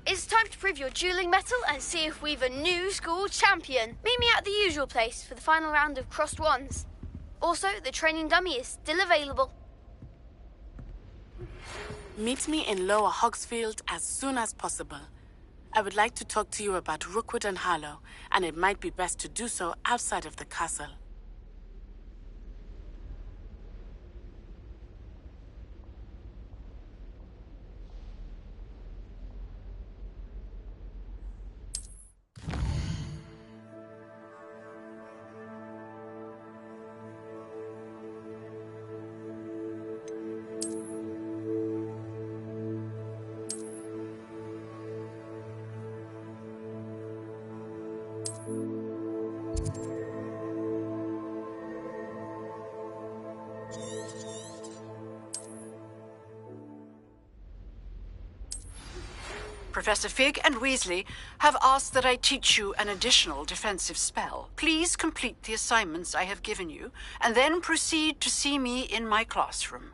It's time to prove your dueling mettle and see if we've a new school champion. Meet me at the usual place for the final round of crossed wands. Also, the training dummy is still available. Meet me in Lower Hogsfield as soon as possible. I would like to talk to you about Rookwood and Harlow, and it might be best to do so outside of the castle. Professor Fig and Weasley have asked that I teach you an additional defensive spell. Please complete the assignments I have given you, and then proceed to see me in my classroom.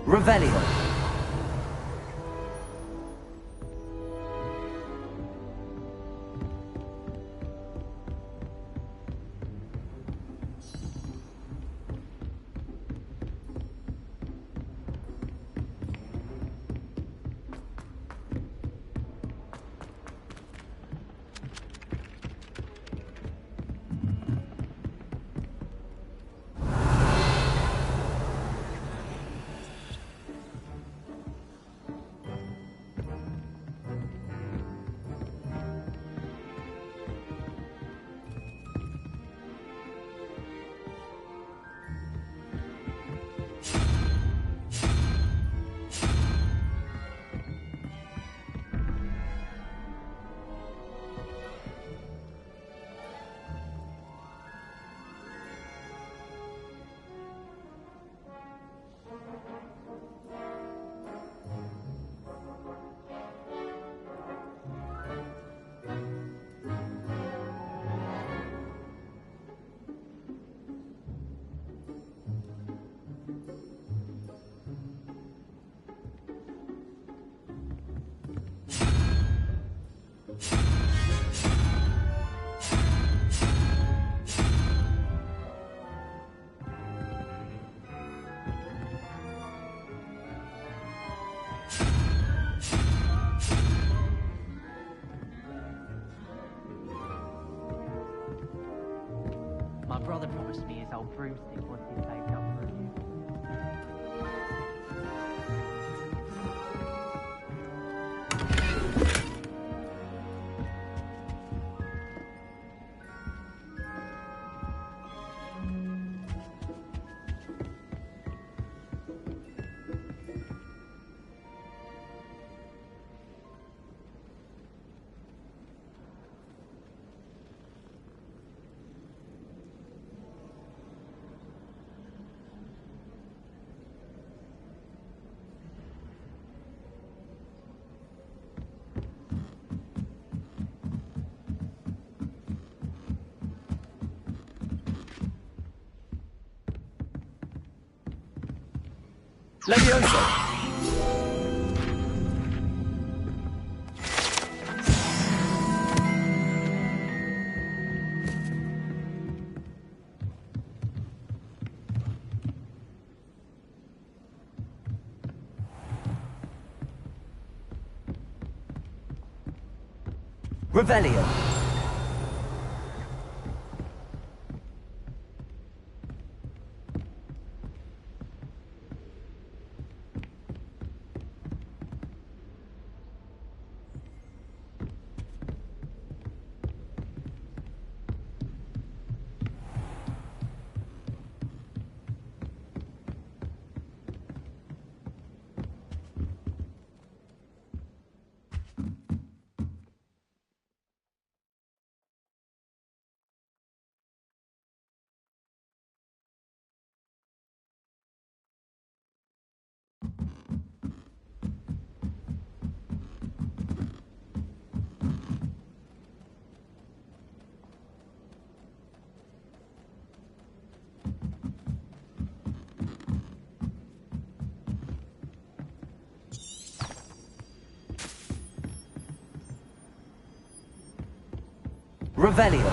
Revelio. My brother promised me his old broomstick once he's saved up for a new. Levioso. Revelio. Revelio.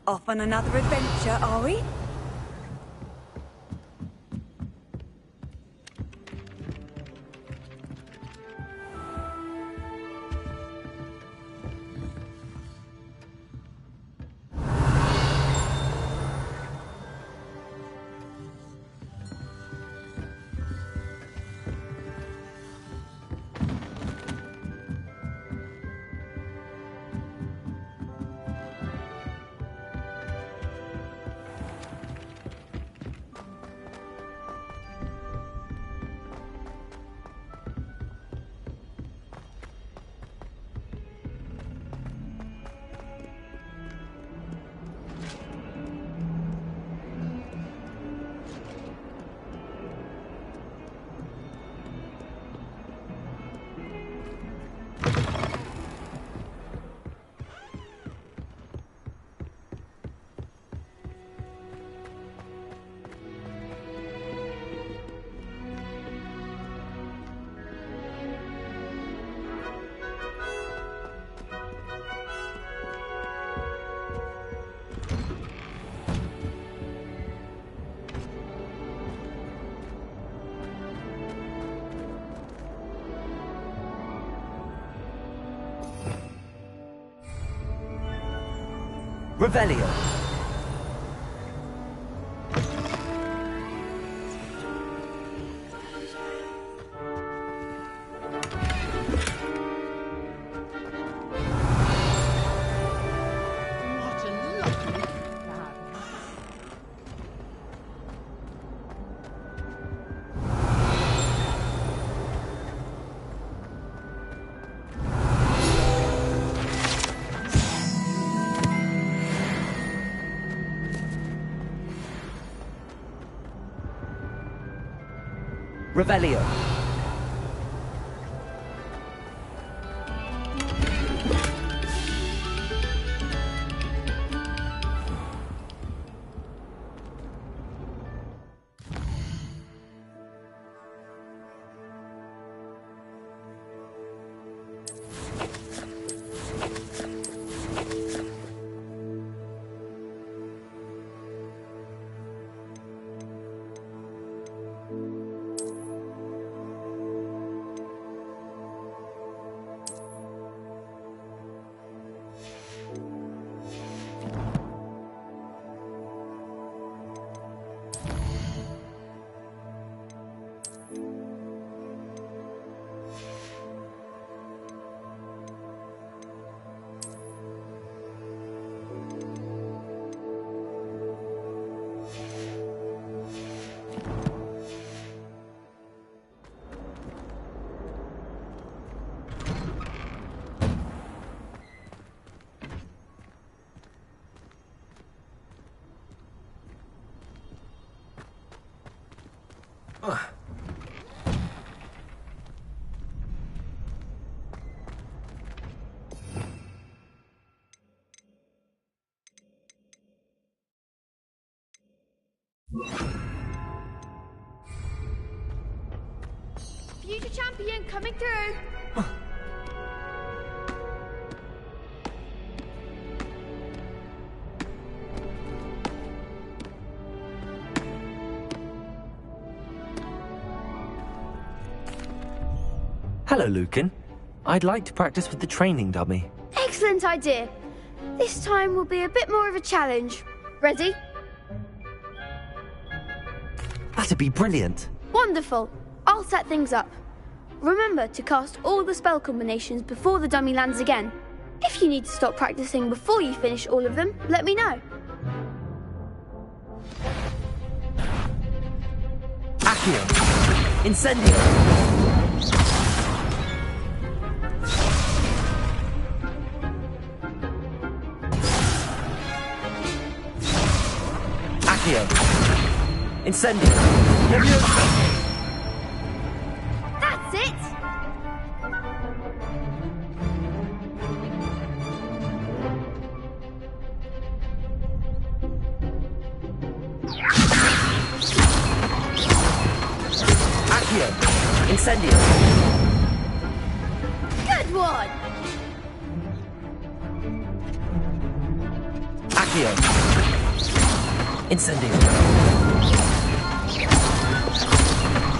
Off on another adventure, are we? Revelio. Revelio. Future champion coming through. Hello, Lucan. I'd like to practice with the training dummy. Excellent idea. This time will be a bit more of a challenge. Ready? That'd be brilliant. Wonderful. I'll set things up. Remember to cast all the spell combinations before the dummy lands again. If you need to stop practicing before you finish all of them, let me know. Accio. Incendio. Accio. Incendio. That's it! Accio. Incendio. Good one! Accio. Incendio.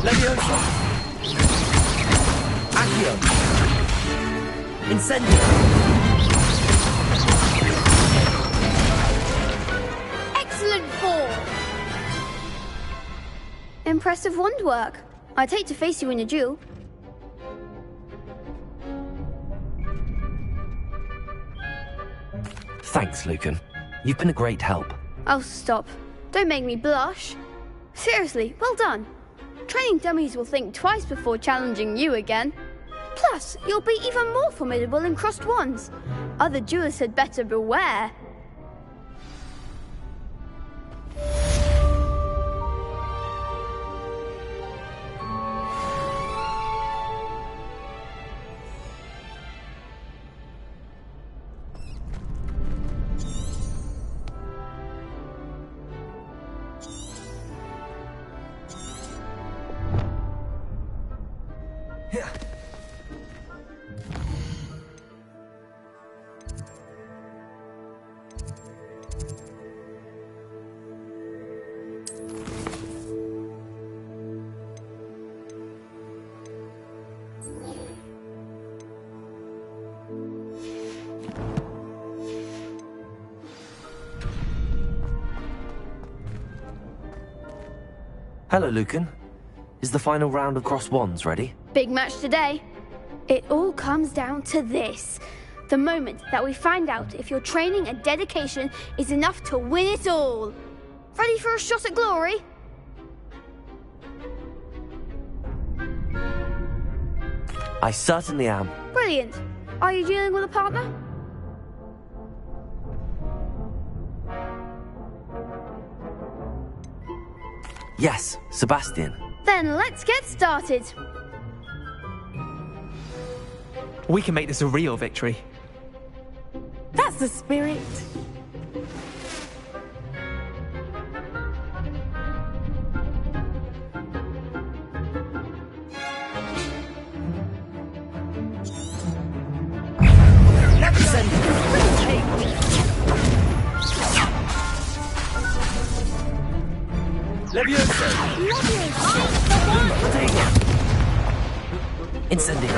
Leviosa. Accio. Incendio. Excellent ball! Impressive wand work. I'd hate to face you in a duel. Thanks, Lucan. You've been a great help. Oh, stop. Don't make me blush. Seriously, well done. Training dummies will think twice before challenging you again. Plus, you'll be even more formidable in crossed wands. Other duelists had better beware. Hello, Lucan. Is the final round of cross wands ready? Big match today. It all comes down to this. The moment that we find out if your training and dedication is enough to win it all. Ready for a shot at glory? I certainly am. Brilliant. Are you dealing with a partner? Yes, Sebastian. Then let's get started. We can make this a real victory. That's the spirit. Levioso! Incendio!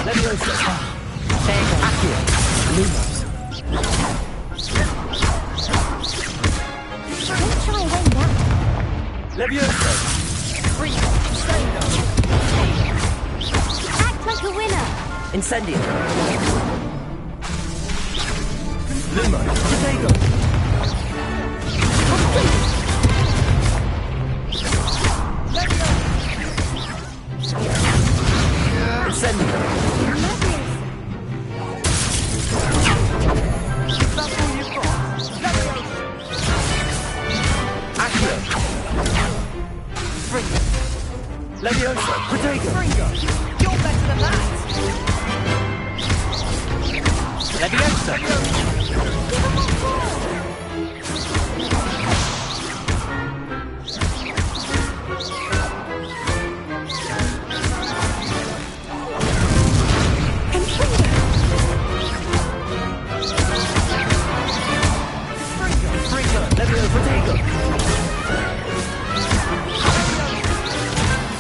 Levioso! Accio! Lumos! Don't try and win that. Levioso! Act like a winner. Incendio! Lumo! Protego! Incendio! Accio! Fringo! Levioso! Protego! Fringo! You're better than that! Levioso!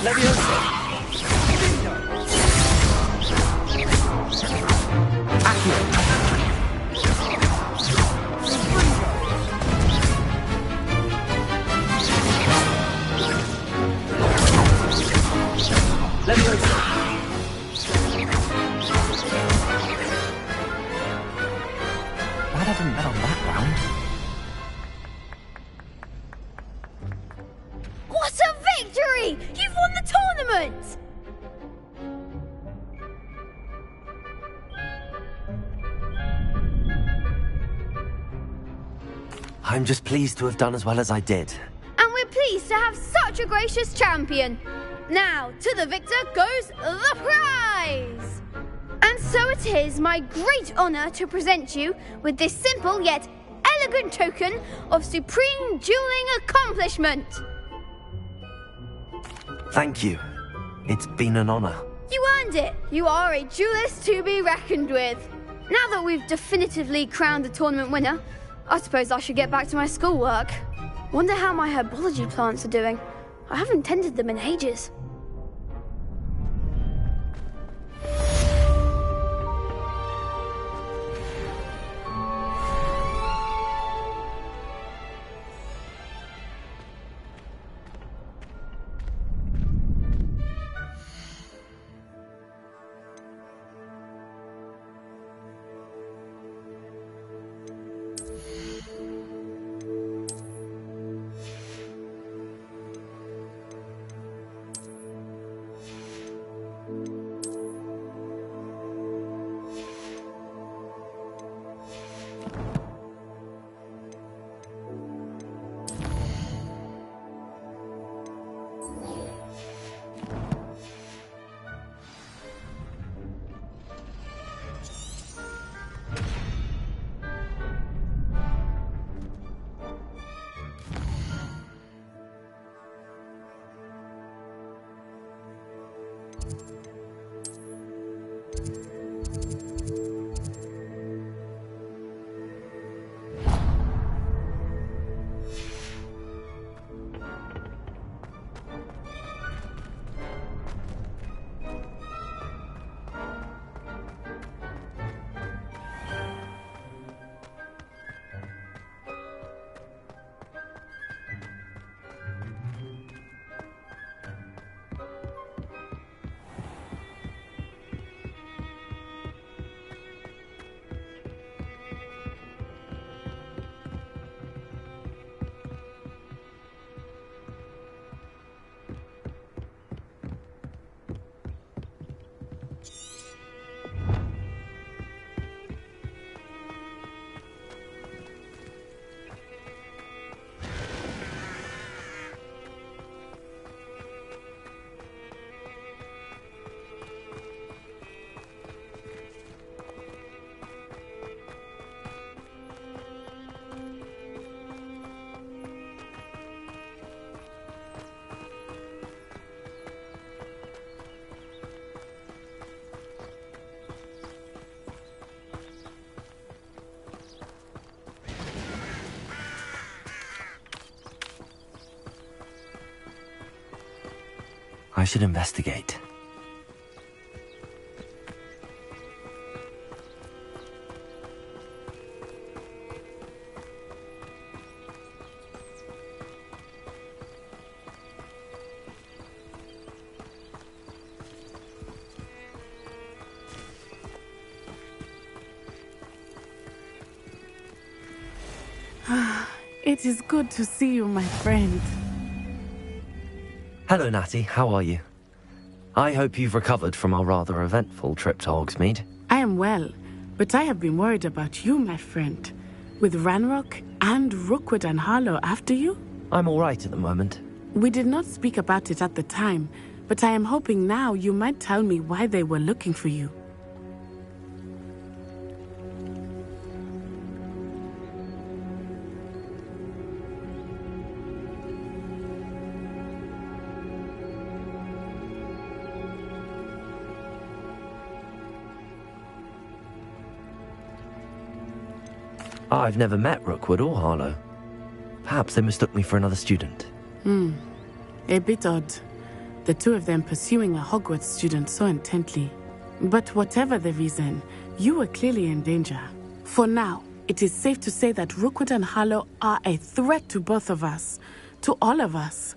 Levioso! Accio! Levioso! Glad I didn't bet on that round. What a victory! You've won the tournament! I'm just pleased to have done as well as I did. And we're pleased to have such a gracious champion. Now, to the victor goes the prize! And so it is my great honor to present you with this simple yet elegant token of supreme dueling accomplishment. Thank you. It's been an honor. You earned it. You are a duelist to be reckoned with. Now that we've definitively crowned the tournament winner, I suppose I should get back to my schoolwork. Wonder how my herbology plants are doing. I haven't tended them in ages. I should investigate. It is good to see you, my friend. Hello, Natty. How are you? I hope you've recovered from our rather eventful trip to Hogsmeade. I am well, but I have been worried about you, my friend. With Ranrock and Rookwood and Harlow after you? I'm all right at the moment. We did not speak about it at the time, but I am hoping now you might tell me why they were looking for you. I've never met Rookwood or Harlow. Perhaps they mistook me for another student. A bit odd. The two of them pursuing a Hogwarts student so intently. But whatever the reason, you were clearly in danger. For now, it is safe to say that Rookwood and Harlow are a threat to both of us. To all of us.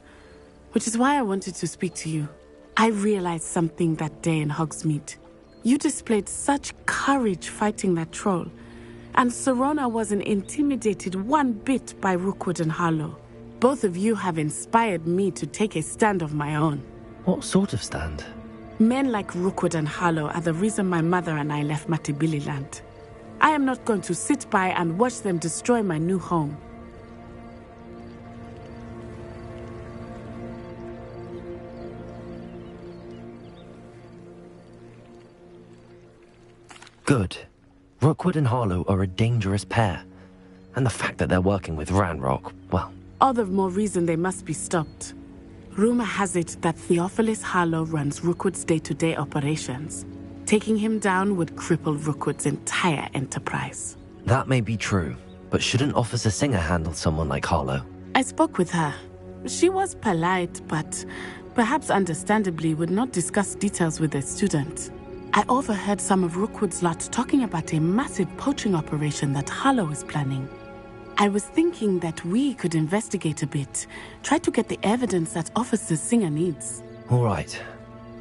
Which is why I wanted to speak to you. I realized something that day in Hogsmeade. You displayed such courage fighting that troll. And Serona wasn't intimidated one bit by Rookwood and Harlow. Both of you have inspired me to take a stand of my own. What sort of stand? Men like Rookwood and Harlow are the reason my mother and I left Mattibililand. I am not going to sit by and watch them destroy my new home. Good. Rookwood and Harlow are a dangerous pair. And the fact that they're working with Ranrock, well... All the more reason they must be stopped. Rumor has it that Theophilus Harlow runs Rookwood's day-to-day operations. Taking him down would cripple Rookwood's entire enterprise. That may be true, but shouldn't Officer Singer handle someone like Harlow? I spoke with her. She was polite, but perhaps understandably would not discuss details with a student. I overheard some of Rookwood's lot talking about a massive poaching operation that Harlow is planning. I was thinking that we could investigate a bit, try to get the evidence that Officer Singer needs. All right,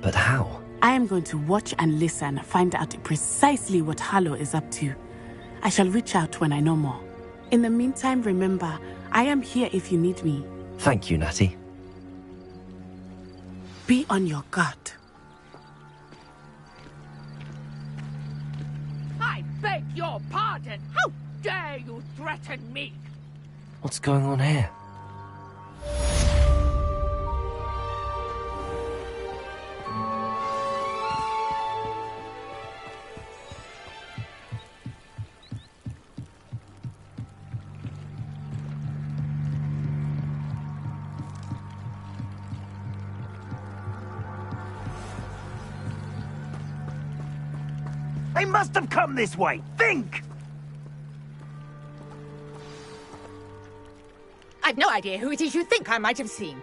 but how? I am going to watch and listen, find out precisely what Harlow is up to. I shall reach out when I know more. In the meantime, remember, I am here if you need me. Thank you, Natty. Be on your guard. I beg your pardon. How dare you threaten me? What's going on here? They must have come this way. Think! I've no idea who it is you think I might have seen.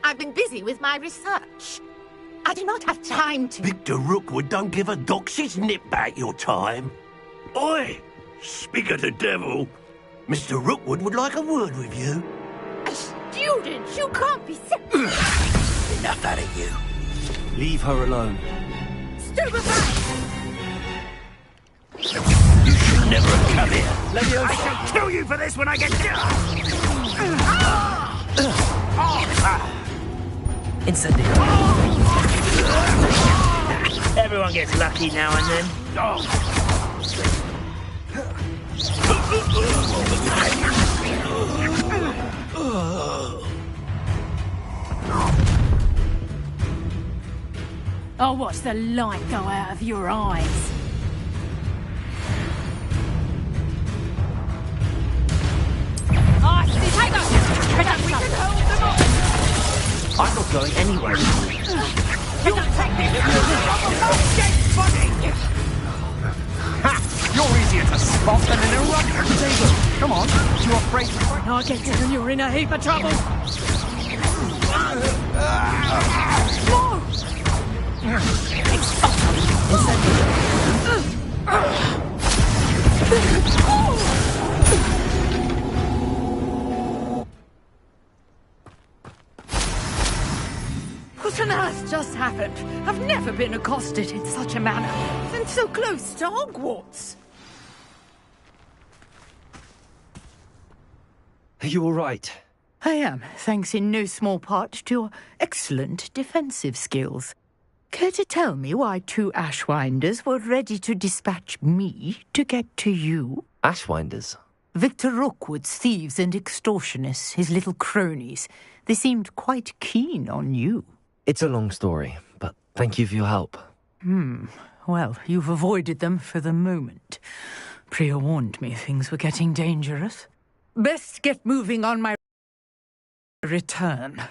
I've been busy with my research. I do not have time to... Victor Rookwood don't give a doxy's nip back your time. Oi! Speak of the devil. Mr. Rookwood would like a word with you. A student? You can't be Enough out of you. Leave her alone. Stupefy! You should never have come here. I shall kill you for this when I get Incendio. Everyone gets lucky now and then. I'll watch the light go out of your eyes. I'm not going anywhere. You take me to Ha! You're easier to spot than an eruption table. Come on, you're afraid to fight? I'll get it and you're in a heap of trouble. No! What on earth just happened? I've never been accosted in such a manner, and so close to Hogwarts. Are you all right? I am, thanks in no small part to your excellent defensive skills. Care to tell me why 2 Ashwinders were ready to dispatch me to get to you? Ashwinders? Victor Rookwood's thieves and extortionists, his little cronies. They seemed quite keen on you. It's a long story, but thank you for your help. Well, you've avoided them for the moment. Priya warned me things were getting dangerous. Best get moving on my return.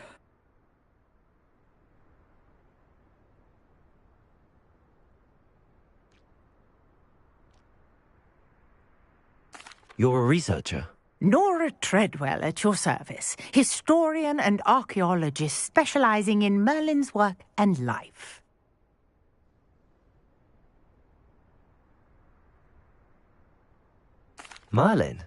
You're a researcher? Nora Treadwell at your service, historian and archaeologist specializing in Merlin's work and life. Merlin?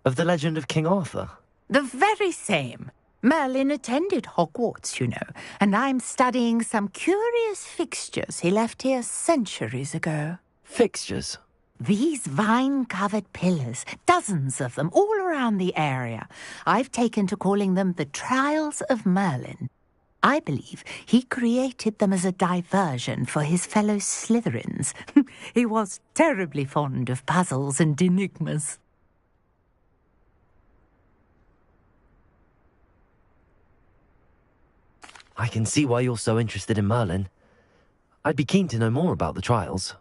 Of the legend of King Arthur? The very same. Merlin attended Hogwarts, you know, and I'm studying some curious fixtures he left here centuries ago. Fixtures? These vine-covered pillars, dozens of them, all around the area. I've taken to calling them the Trials of Merlin. I believe he created them as a diversion for his fellow Slytherins. He was terribly fond of puzzles and enigmas. I can see why you're so interested in Merlin. I'd be keen to know more about the trials.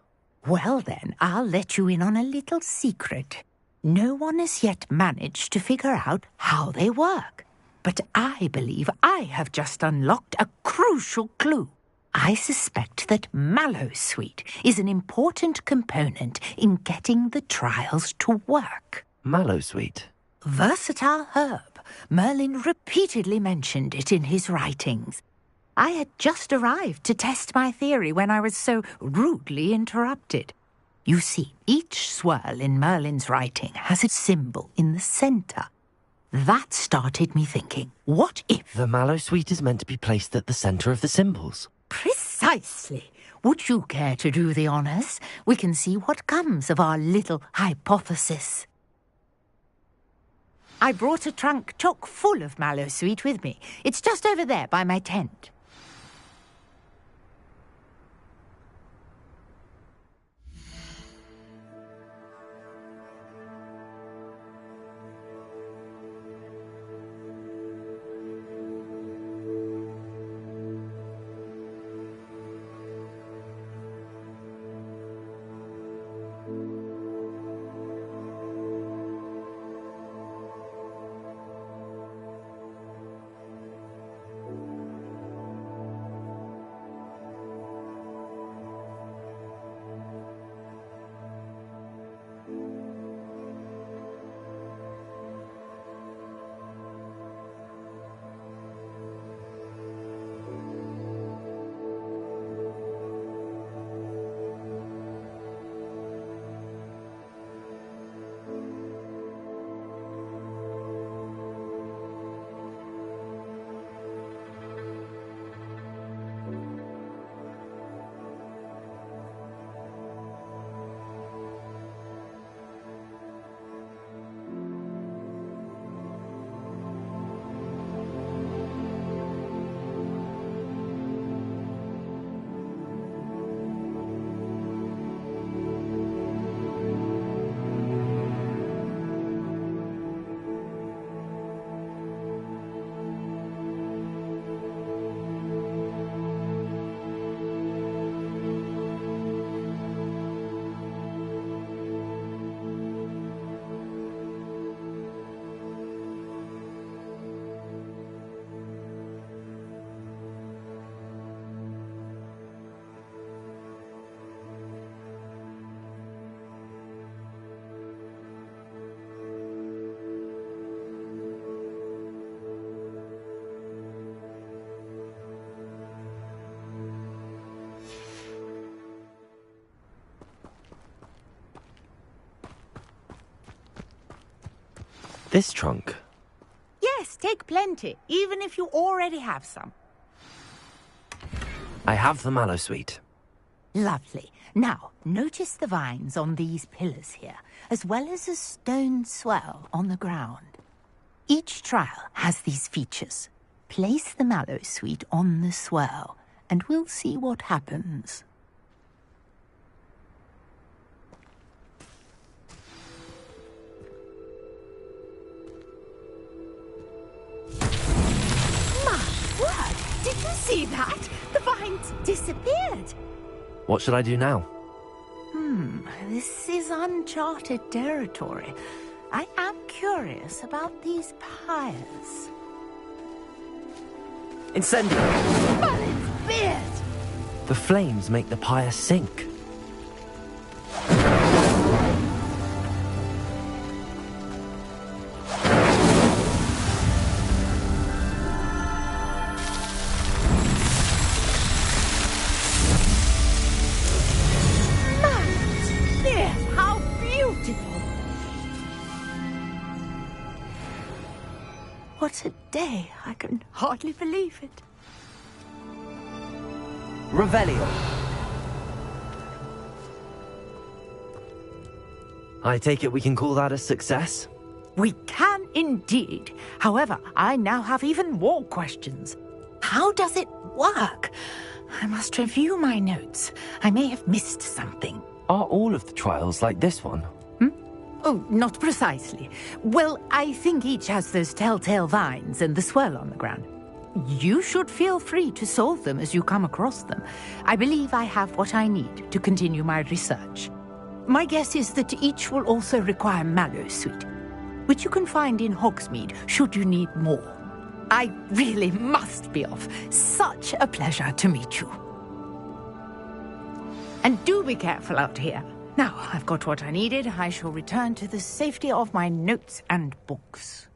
Well then, I'll let you in on a little secret. No one has yet managed to figure out how they work. But I believe I have just unlocked a crucial clue. I suspect that Mallowsweet is an important component in getting the trials to work. Mallowsweet? Versatile herb. Merlin repeatedly mentioned it in his writings. I had just arrived to test my theory when I was so rudely interrupted. You see, each swirl in Merlin's writing has its symbol in the centre. That started me thinking, what if... The Mallowsweet is meant to be placed at the centre of the symbols. Precisely. Would you care to do the honours? We can see what comes of our little hypothesis. I brought a trunk chock full of Mallowsweet with me. It's just over there by my tent. This trunk? Yes, take plenty, even if you already have some. I have the mallow sweet. Lovely. Now, notice the vines on these pillars here, as well as a stone swell on the ground. Each trial has these features. Place the mallow sweet on the swell, and we'll see what happens. My word! Did you see that? The vines disappeared. What should I do now? This is uncharted territory. I am curious about these pyres. Incendio! But it's beard! The flames make the pyre sink. What a day! I can hardly believe it. Revelio. I take it we can call that a success? We can indeed. However, I now have even more questions. How does it work? I must review my notes. I may have missed something. Are all of the trials like this one? Oh, not precisely. Well, I think each has those telltale vines and the swirl on the ground. You should feel free to solve them as you come across them. I believe I have what I need to continue my research. My guess is that each will also require mallow sweet, which you can find in Hogsmeade should you need more. I really must be off. Such a pleasure to meet you. And do be careful out here. Now, I've got what I needed. I shall return to the safety of my notes and books.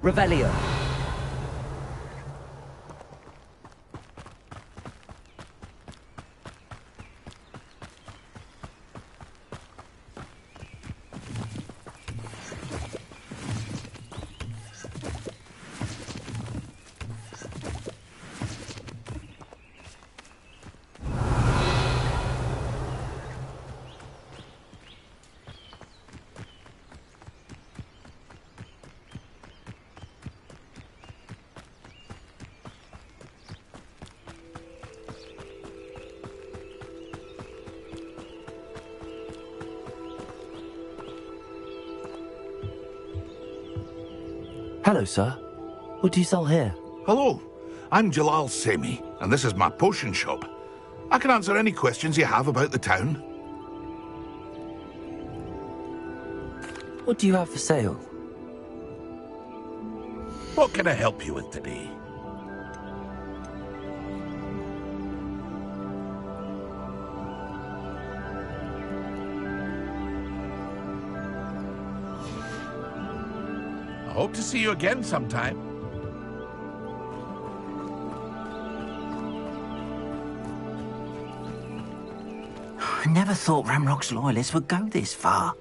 Revelio. Hello, sir. What do you sell here? Hello, I'm Jalal Semi, and this is my potion shop. I can answer any questions you have about the town. What do you have for sale? What can I help you with today? I hope to see you again sometime. I never thought Ramrock's loyalists would go this far.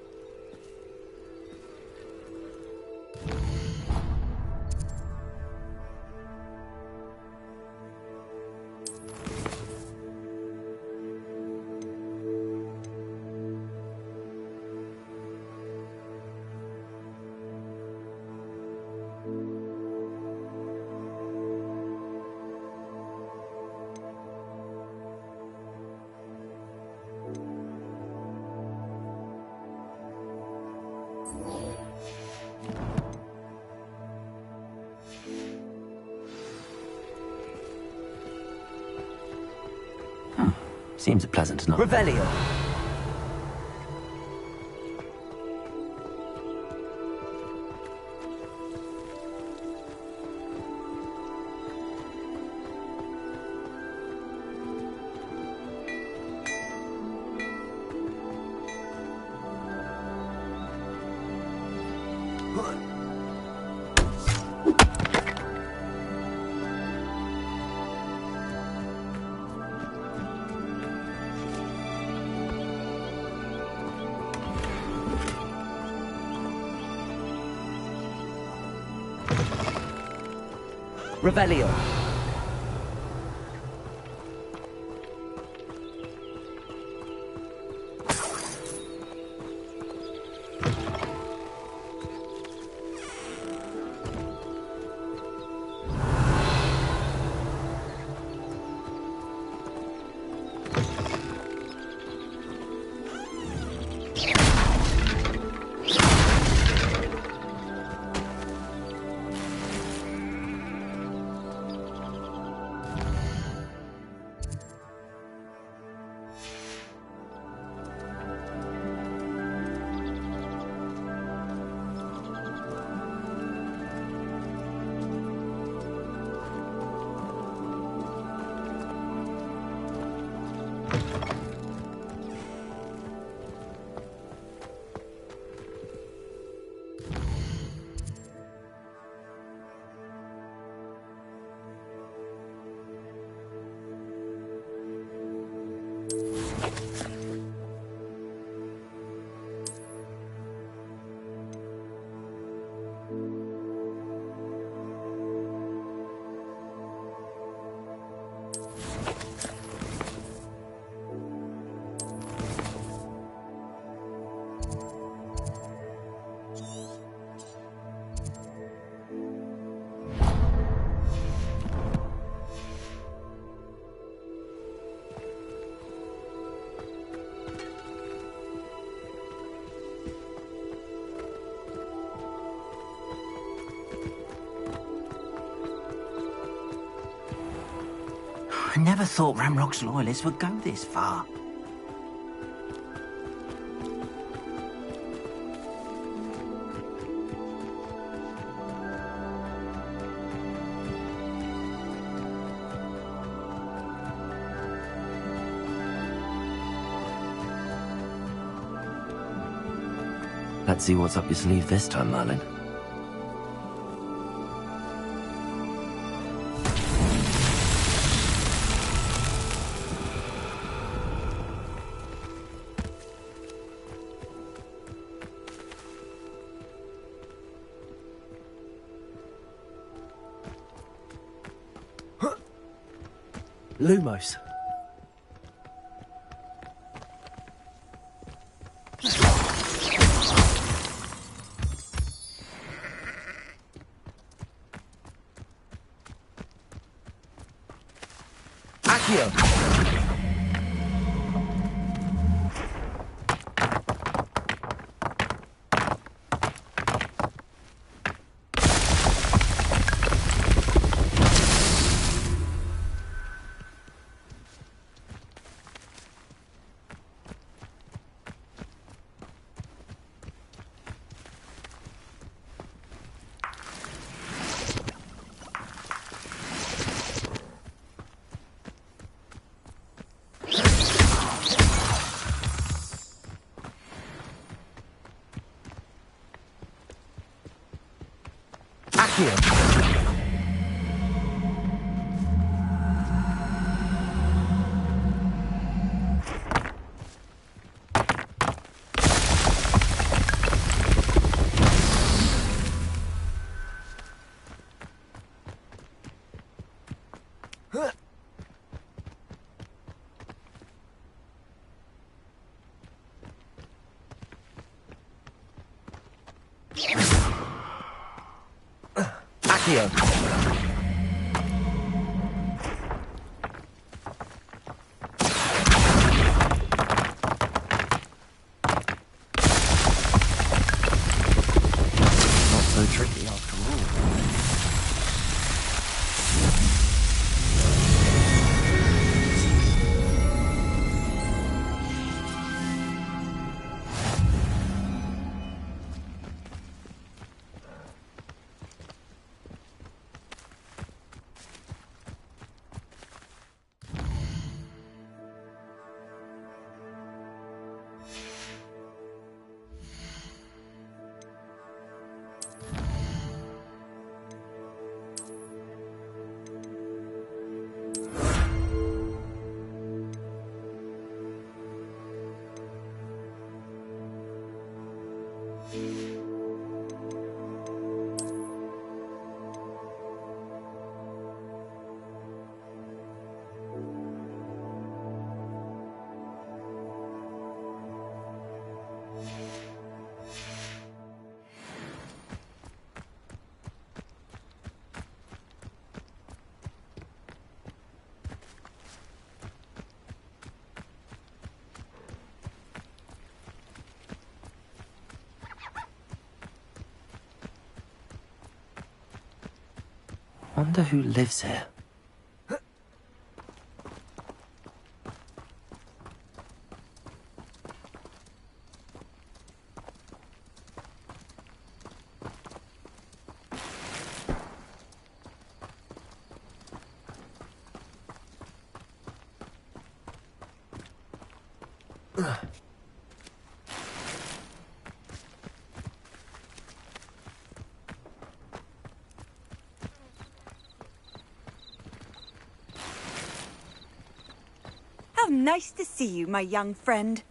Seems pleasant enough. Revelio. Revelio. I never thought Ramrock's loyalists would go this far. Let's see what's up your sleeve this time, Merlin. Lumos. Accio. Accio. Not so tricky after all. Wonder who lives here. How nice to see you, my young friend.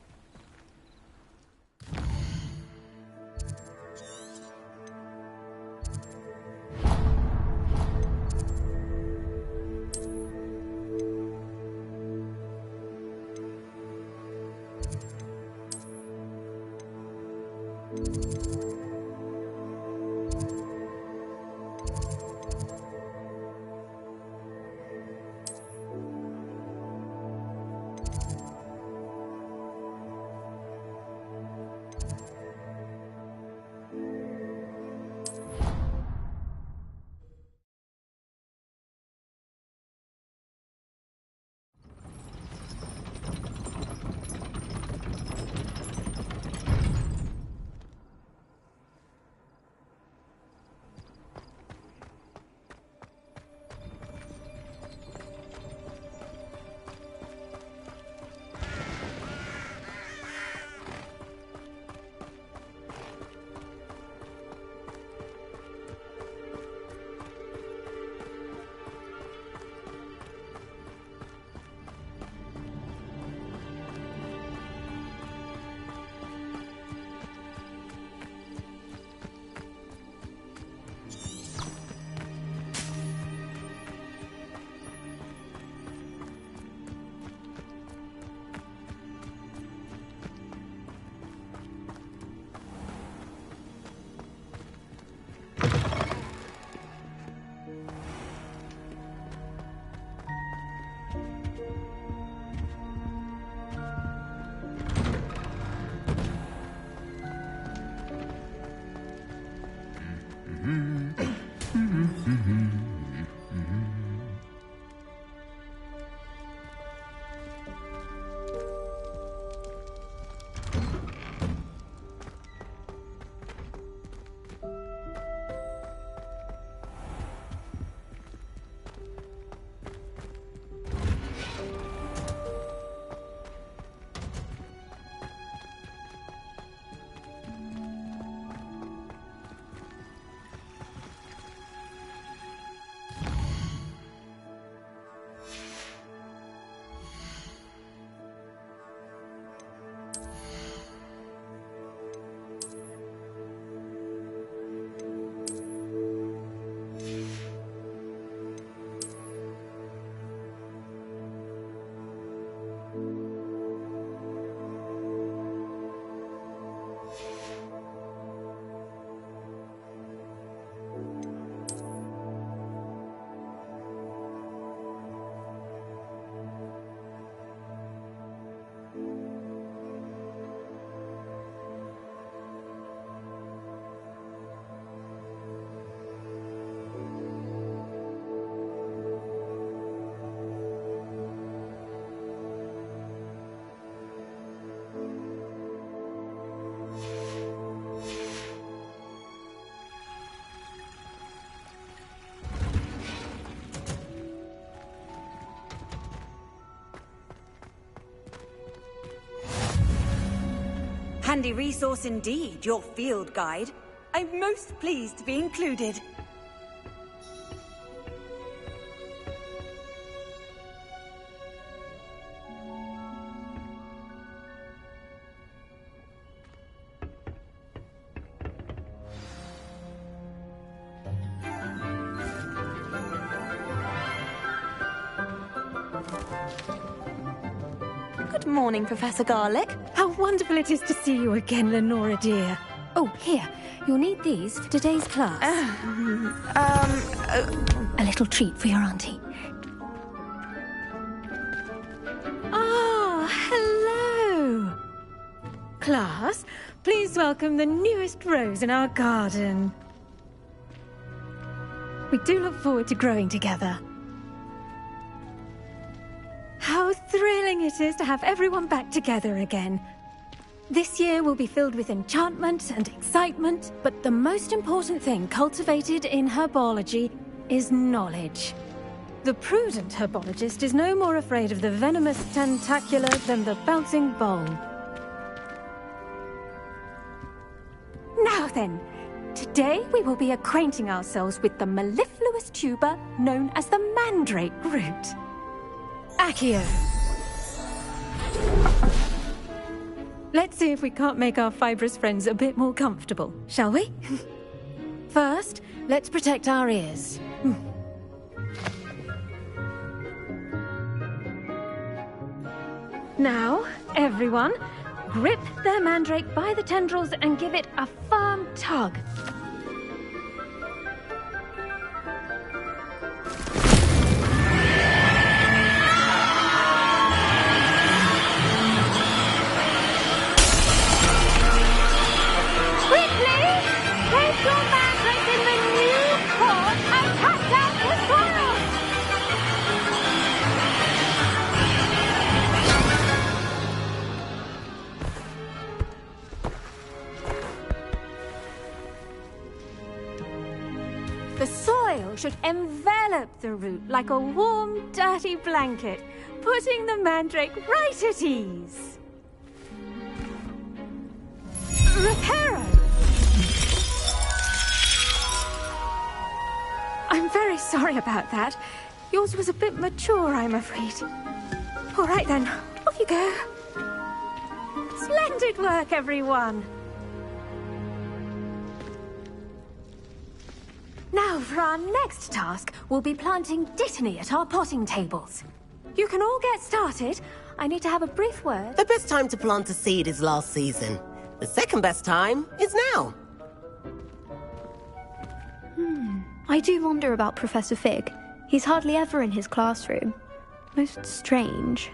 Handy resource indeed, your field guide. I'm most pleased to be included. Good morning, Professor Garlick. How wonderful it is to see you again, Lenora dear. Oh, here. You'll need these for today's class. A little treat for your auntie. Ah, hello. Class, please welcome the newest rose in our garden. We do look forward to growing together. How thrilling it is to have everyone back together again. This year will be filled with enchantment and excitement, but the most important thing cultivated in herbology is knowledge. The prudent herbologist is no more afraid of the venomous tentacular than the bouncing bulb. Now then, today we will be acquainting ourselves with the mellifluous tuber known as the mandrake root. Accio. Let's see if we can't make our fibrous friends a bit more comfortable, shall we? First, let's protect our ears. Now, everyone, grip their mandrake by the tendrils and give it a firm tug. The soil should envelop the root like a warm, dirty blanket, putting the mandrake right at ease. Reparo! I'm very sorry about that. Yours was a bit mature, I'm afraid. All right then, off you go. Splendid work, everyone. Now, for our next task, we'll be planting Dittany at our potting tables. You can all get started. I need to have a brief word. The best time to plant a seed is last season. The second best time is now. I do wonder about Professor Fig. He's hardly ever in his classroom. Most strange.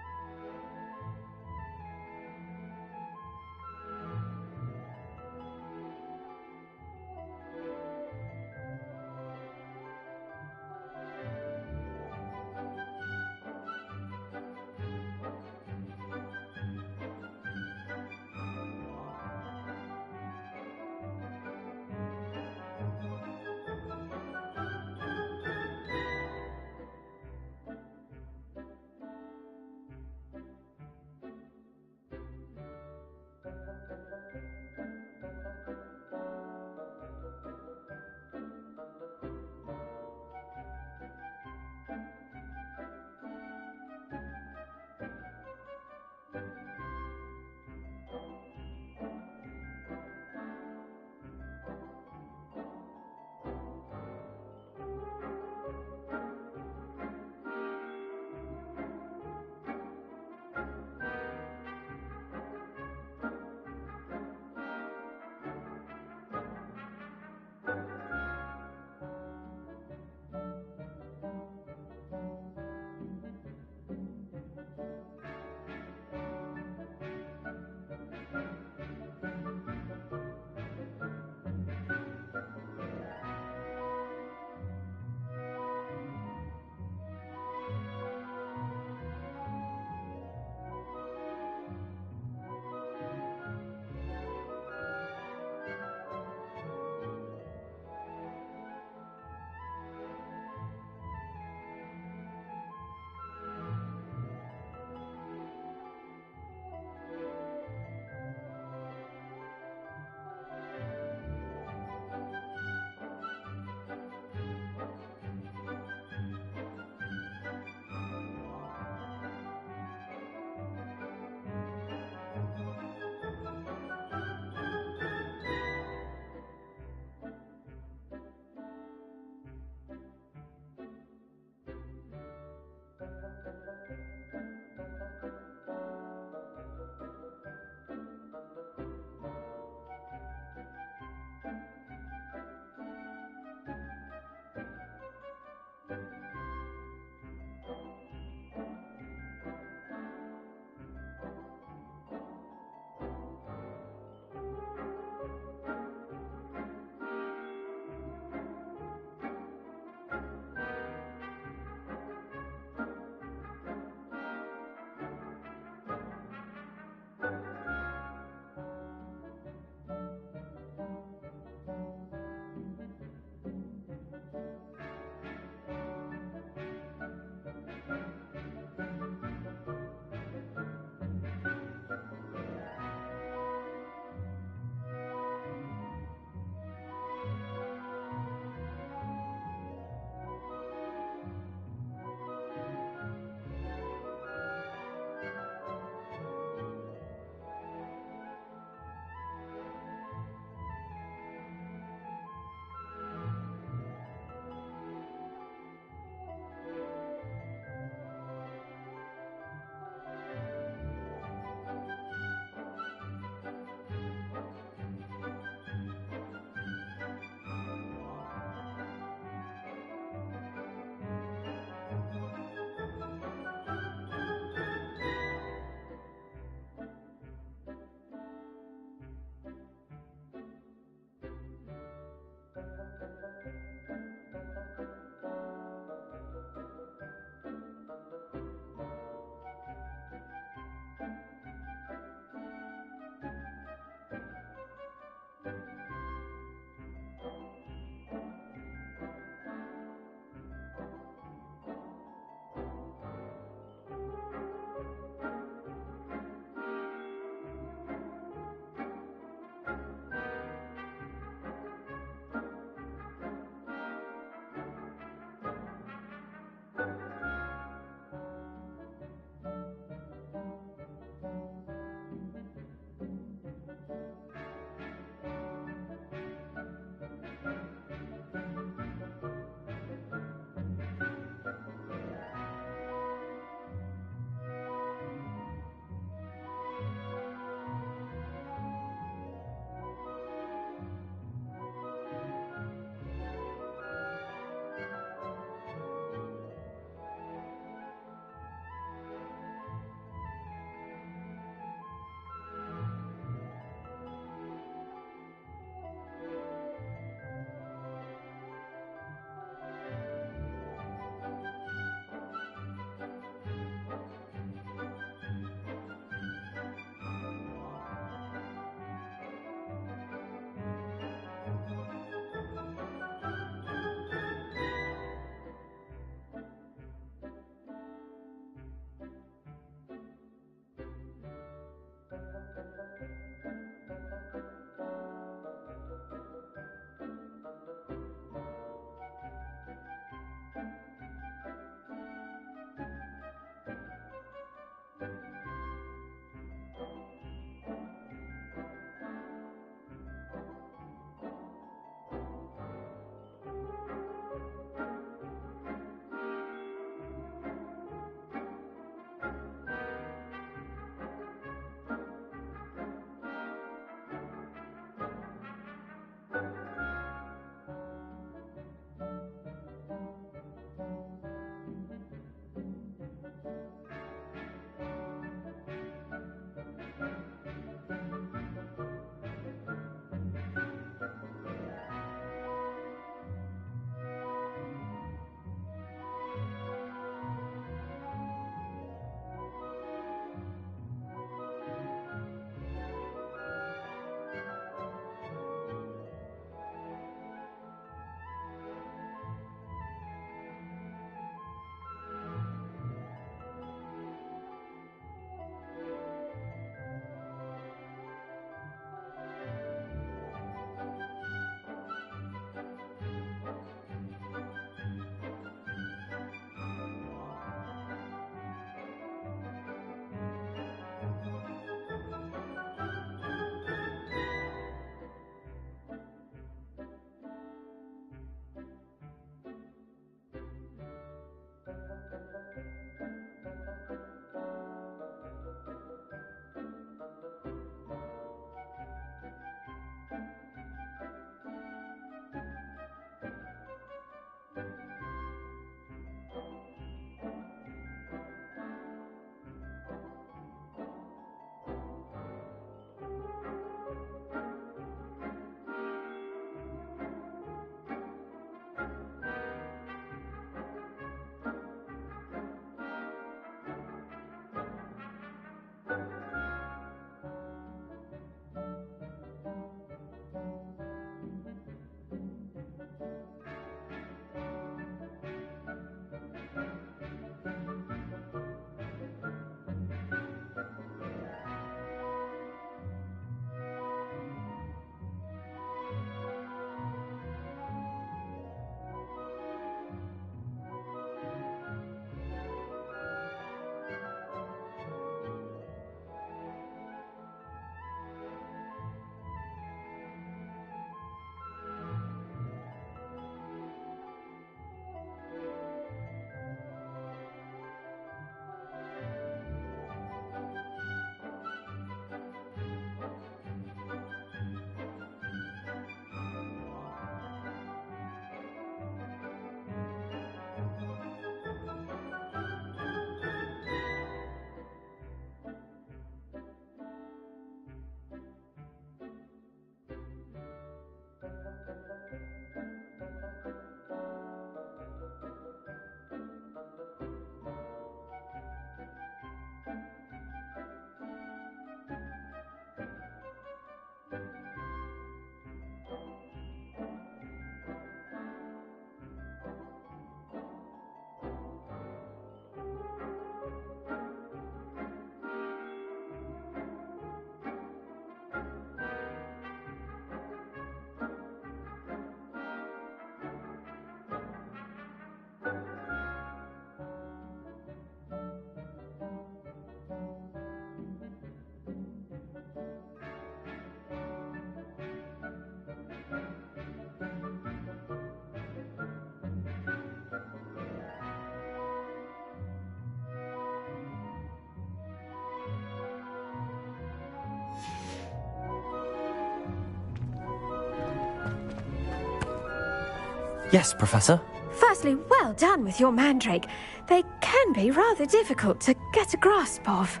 Yes, Professor. Firstly, well done with your mandrake. They can be rather difficult to get a grasp of.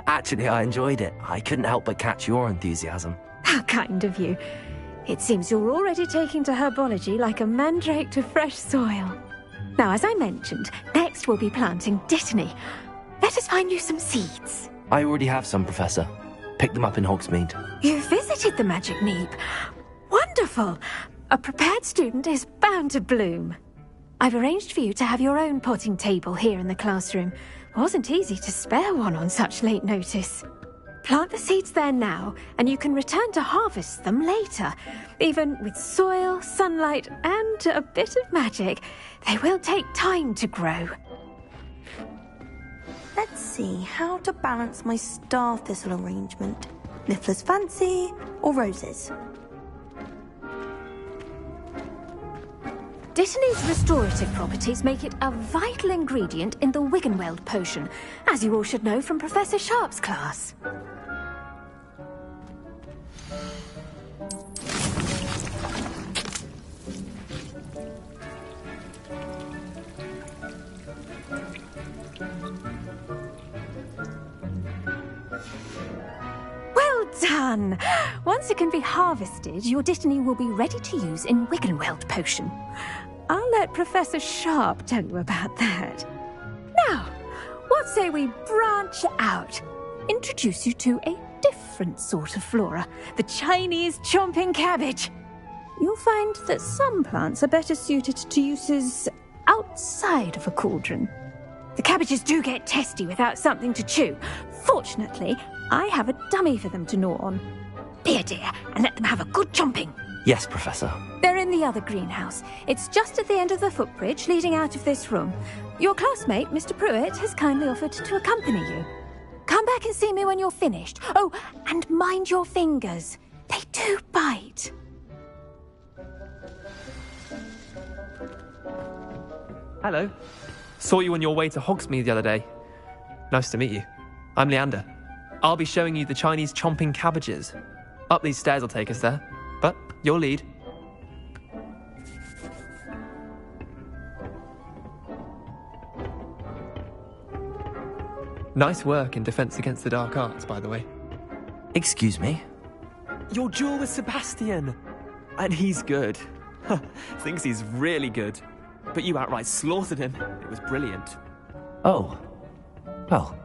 Actually, I enjoyed it. I couldn't help but catch your enthusiasm. How kind of you. It seems you're already taking to herbology like a mandrake to fresh soil. Now, as I mentioned, next we'll be planting dittany. Let us find you some seeds. I already have some, Professor. Picked them up in Hogsmeade. You visited the Magic Neep. Wonderful! A prepared student is bound to bloom. I've arranged for you to have your own potting table here in the classroom. Wasn't easy to spare one on such late notice. Plant the seeds there now, and you can return to harvest them later. Even with soil, sunlight, and a bit of magic, they will take time to grow. Let's see how to balance my star thistle arrangement. Niffler's fancy or roses? Dittany's restorative properties make it a vital ingredient in the Wiggenweld potion, as you all should know from Professor Sharp's class. Well done! Once it can be harvested, your Dittany will be ready to use in Wiggenweld potion. I'll let Professor Sharp tell you about that. Now, what say we branch out? Introduce you to a different sort of flora, the Chinese chomping cabbage. You'll find that some plants are better suited to uses outside of a cauldron. The cabbages do get testy without something to chew. Fortunately, I have a dummy for them to gnaw on. Be a dear and let them have a good chomping. Yes, Professor. They're in the other greenhouse. It's just at the end of the footbridge leading out of this room. Your classmate, Mr. Pruitt, has kindly offered to accompany you. Come back and see me when you're finished. Oh, and mind your fingers. They do bite. Hello. Saw you on your way to Hogsmeade the other day. Nice to meet you. I'm Leander. I'll be showing you the Chinese chomping cabbages. Up these stairs will take us there. But your lead. Nice work in Defense Against the Dark Arts, by the way. Excuse me? Your duel with Sebastian. And he's good. Thinks he's really good. But you outright slaughtered him. It was brilliant. Oh. Well,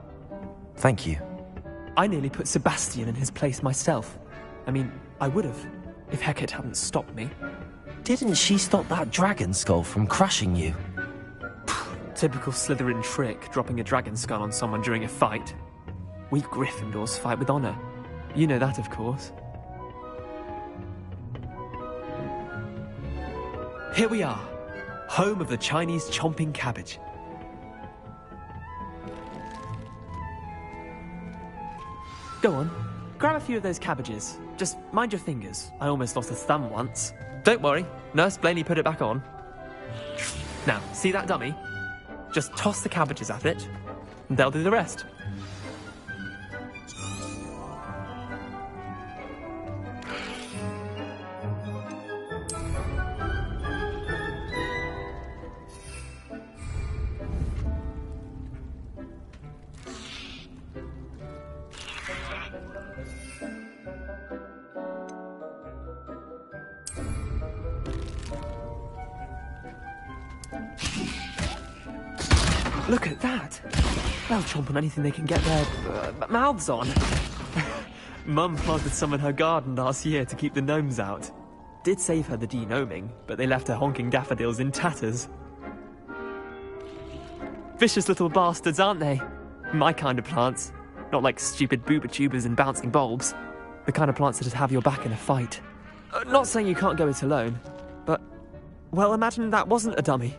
thank you. I nearly put Sebastian in his place myself. I mean, I would have, if Hecate hadn't stopped me. Didn't she stop that dragon skull from crushing you? Typical Slytherin trick, dropping a dragon skull on someone during a fight. We Gryffindors fight with honor. You know that, of course. Here we are, home of the Chinese chomping cabbage. Go on, grab a few of those cabbages. Just mind your fingers. I almost lost a thumb once. Don't worry, Nurse Blaney put it back on. Now, see that dummy? Just toss the cabbages at it, and they'll do the rest. Look at that! They'll chomp on anything they can get their mouths on. Mum planted some in her garden last year to keep the gnomes out. Did save her the de-gnoming, but they left her honking daffodils in tatters. Vicious little bastards, aren't they? My kind of plants. Not like stupid booba-tubers and bouncing bulbs. The kind of plants that just have your back in a fight. Not saying you can't go it alone, but... well, imagine that wasn't a dummy.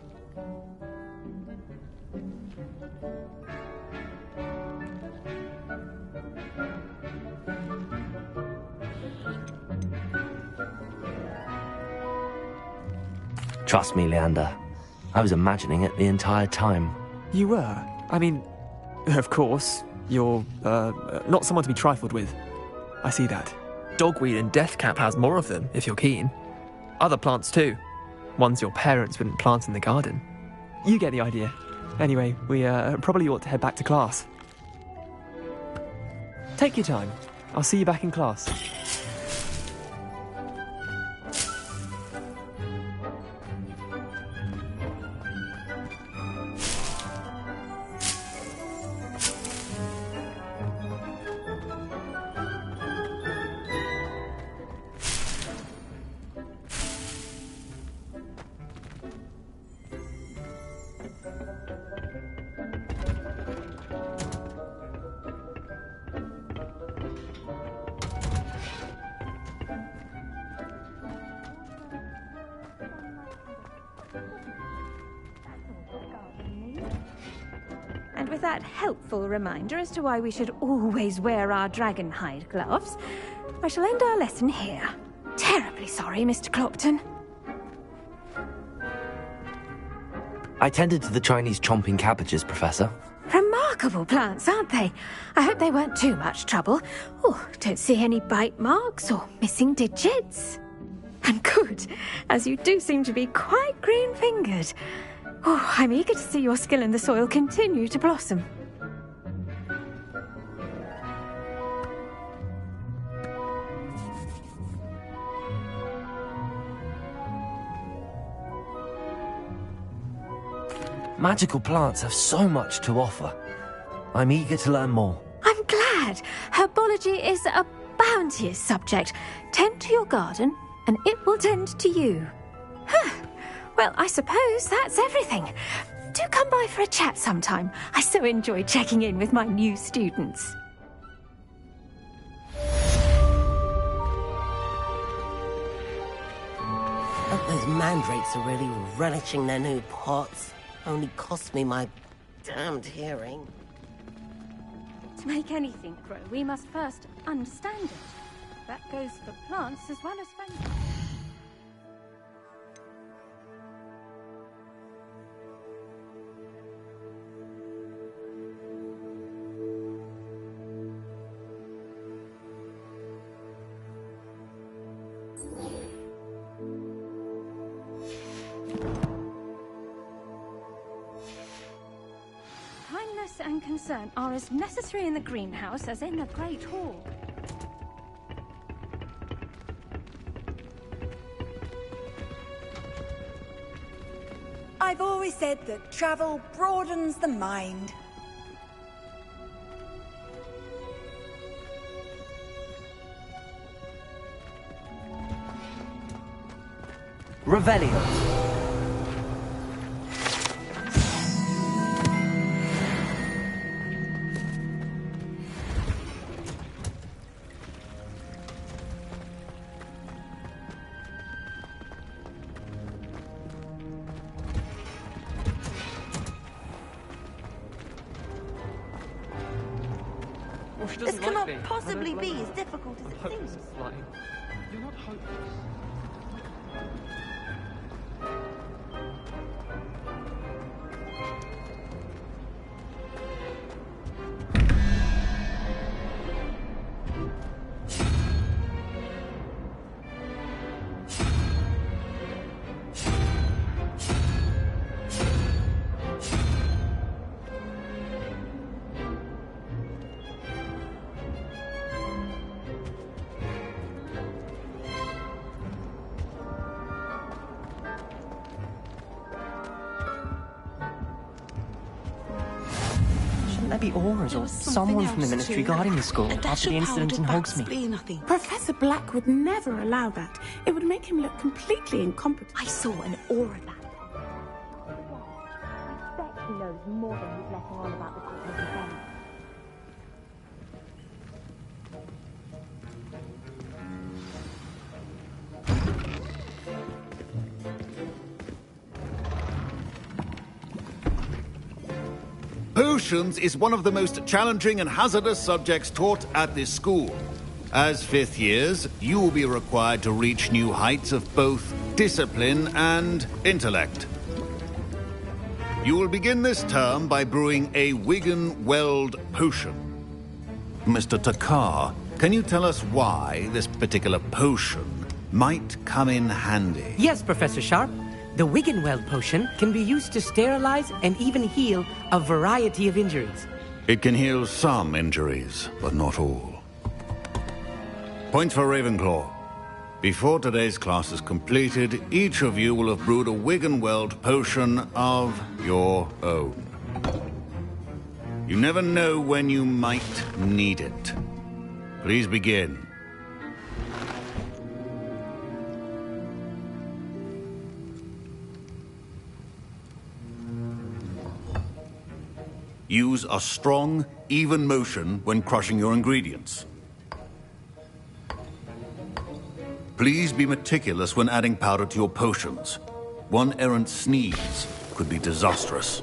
Trust me, Leander. I was imagining it the entire time. You were? I mean, of course, you're, not someone to be trifled with. I see that. Dogweed and Deathcap has more of them, if you're keen. Other plants too. Ones your parents wouldn't plant in the garden. You get the idea. Anyway, we probably ought to head back to class. Take your time. I'll see you back in class. And with that helpful reminder as to why we should always wear our dragon hide gloves, I shall end our lesson here. Terribly sorry, Mr. Clopton. I tended to the Chinese chomping cabbages, Professor. Remarkable plants, aren't they? I hope they weren't too much trouble. Oh, don't see any bite marks or missing digits. And good, as you do seem to be quite green-fingered. Oh, I'm eager to see your skill in the soil continue to blossom. Magical plants have so much to offer. I'm eager to learn more. I'm glad. Herbology is a bounteous subject. Tend to your garden, and it will tend to you. Well, I suppose that's everything. Do come by for a chat sometime. I so enjoy checking in with my new students. But those mandrakes are really relishing their new pots. Only cost me my damned hearing. To make anything grow, we must first understand it. That goes for plants as well as fungi. Kindness and concern are as necessary in the greenhouse as in the Great Hall. I've always said that travel broadens the mind. Revelio. This cannot possibly be as difficult as it seems. You're not hopeless. Shouldn't there be auras or someone from the Ministry guarding the school after the incident in Hogsmeade? Professor Black would never allow that. It would make him look completely incompetent. I saw an aura that. I bet he knows more than he's letting on about the Court of Defense. Potions is one of the most challenging and hazardous subjects taught at this school. As fifth years, you will be required to reach new heights of both discipline and intellect. You will begin this term by brewing a Wigan Weld potion. Mr. Takar can you tell us why this particular potion might come in handy? Yes, Professor Sharp. The Wiggenweld potion can be used to sterilize and even heal a variety of injuries. It can heal some injuries, but not all. Points for Ravenclaw. Before today's class is completed, each of you will have brewed a Wiggenweld potion of your own. You never know when you might need it. Please begin. Use a strong, even motion when crushing your ingredients. Please be meticulous when adding powder to your potions. One errant sneeze could be disastrous.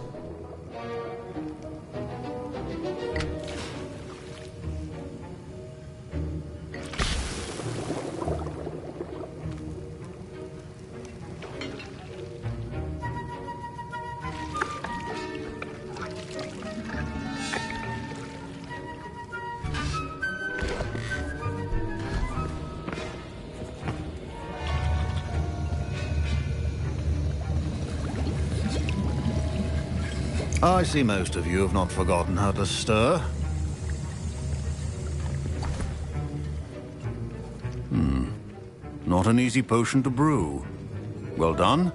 I see most of you have not forgotten how to stir. Not an easy potion to brew. Well done.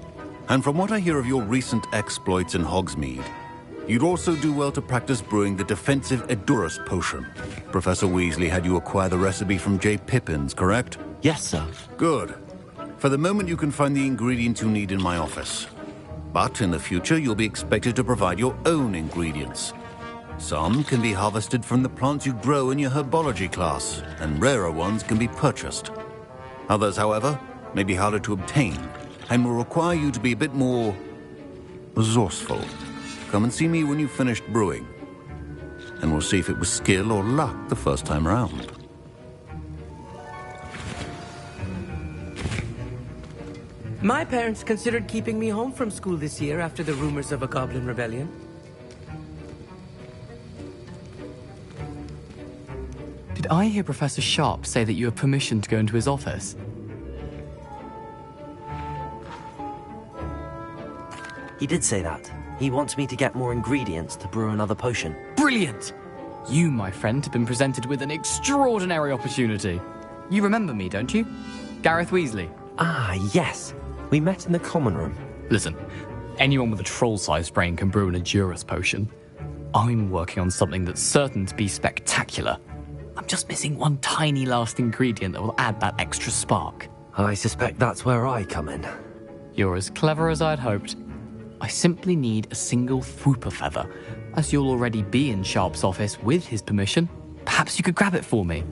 And from what I hear of your recent exploits in Hogsmeade, you'd also do well to practice brewing the defensive Edurus potion. Professor Weasley had you acquire the recipe from J. Pippins, correct? Yes, sir. Good. For the moment, you can find the ingredients you need in my office. But in the future, you'll be expected to provide your own ingredients. Some can be harvested from the plants you grow in your herbology class, and rarer ones can be purchased. Others, however, may be harder to obtain, and will require you to be a bit more resourceful. Come and see me when you've finished brewing, and we'll see if it was skill or luck the first time around. My parents considered keeping me home from school this year after the rumors of a goblin rebellion. Did I hear Professor Sharp say that you have permission to go into his office? He did say that. He wants me to get more ingredients to brew another potion. Brilliant! You, my friend, have been presented with an extraordinary opportunity. You remember me, don't you? Gareth Weasley. Ah, yes. We met in the common room. Listen, anyone with a troll-sized brain can brew an Edurus potion. I'm working on something that's certain to be spectacular. I'm just missing one tiny last ingredient that will add that extra spark. I suspect that's where I come in. You're as clever as I'd hoped. I simply need a single Fwooper feather. As you'll already be in Sharp's office with his permission, perhaps you could grab it for me.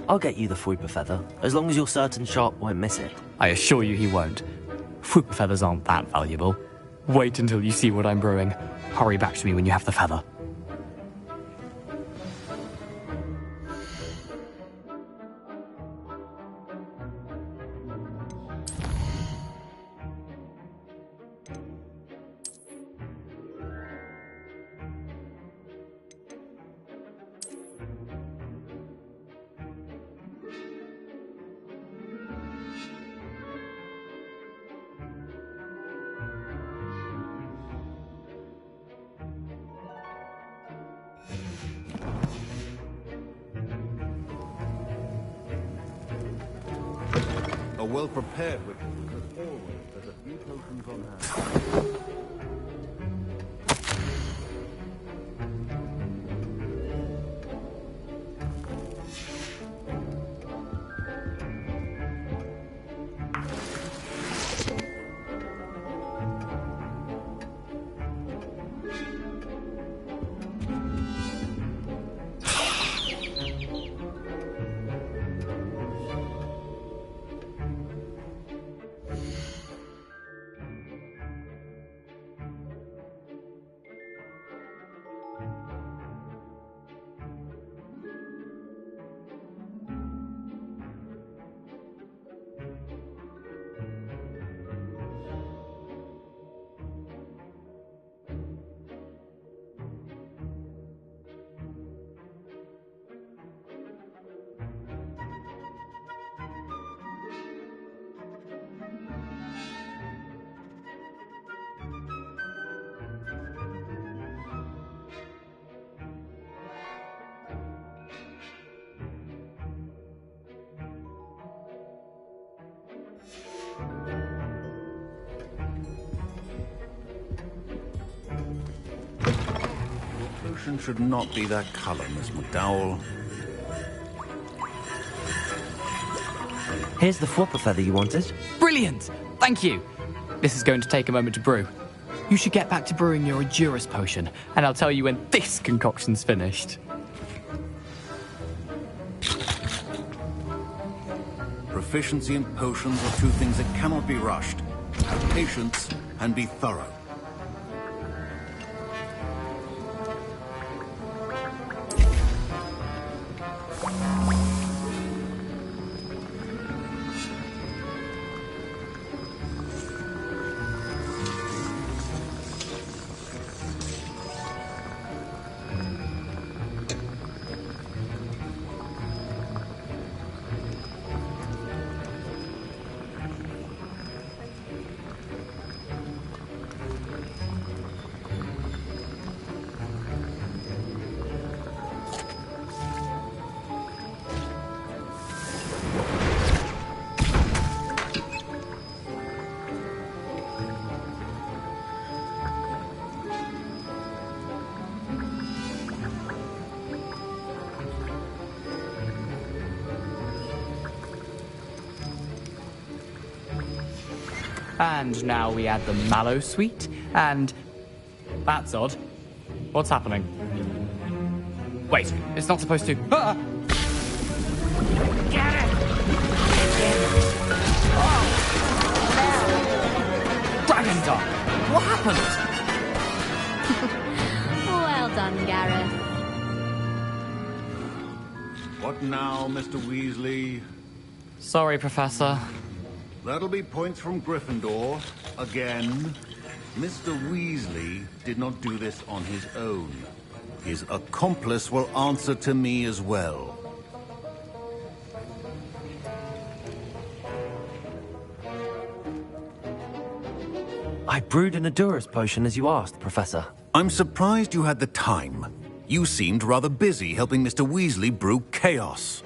I'll get you the Fwooper feather, as long as you're certain Sharp won't miss it. I assure you he won't. Fwooper feathers aren't that valuable. Wait until you see what I'm brewing. Hurry back to me when you have the feather. A well-prepared ritual, because always there's a few potions on hand. potion should not be that color, Miss McDowell. Here's the flopper feather you wanted. Brilliant! Thank you! This is going to take a moment to brew. You should get back to brewing your Endurus potion, and I'll tell you when this concoction's finished. Proficiency in potions are two things that cannot be rushed. Have patience and be thorough. And now we add the mallow sweet, and... That's odd. What's happening? Wait, it's not supposed to... Ah! Get it! Dragon Dog! What happened? Well done, Gareth. What now, Mr. Weasley? Sorry, Professor. That'll be points from Gryffindor. Again. Mr. Weasley did not do this on his own. His accomplice will answer to me as well. I brewed an Endurus potion as you asked, Professor. I'm surprised you had the time. You seemed rather busy helping Mr. Weasley brew chaos.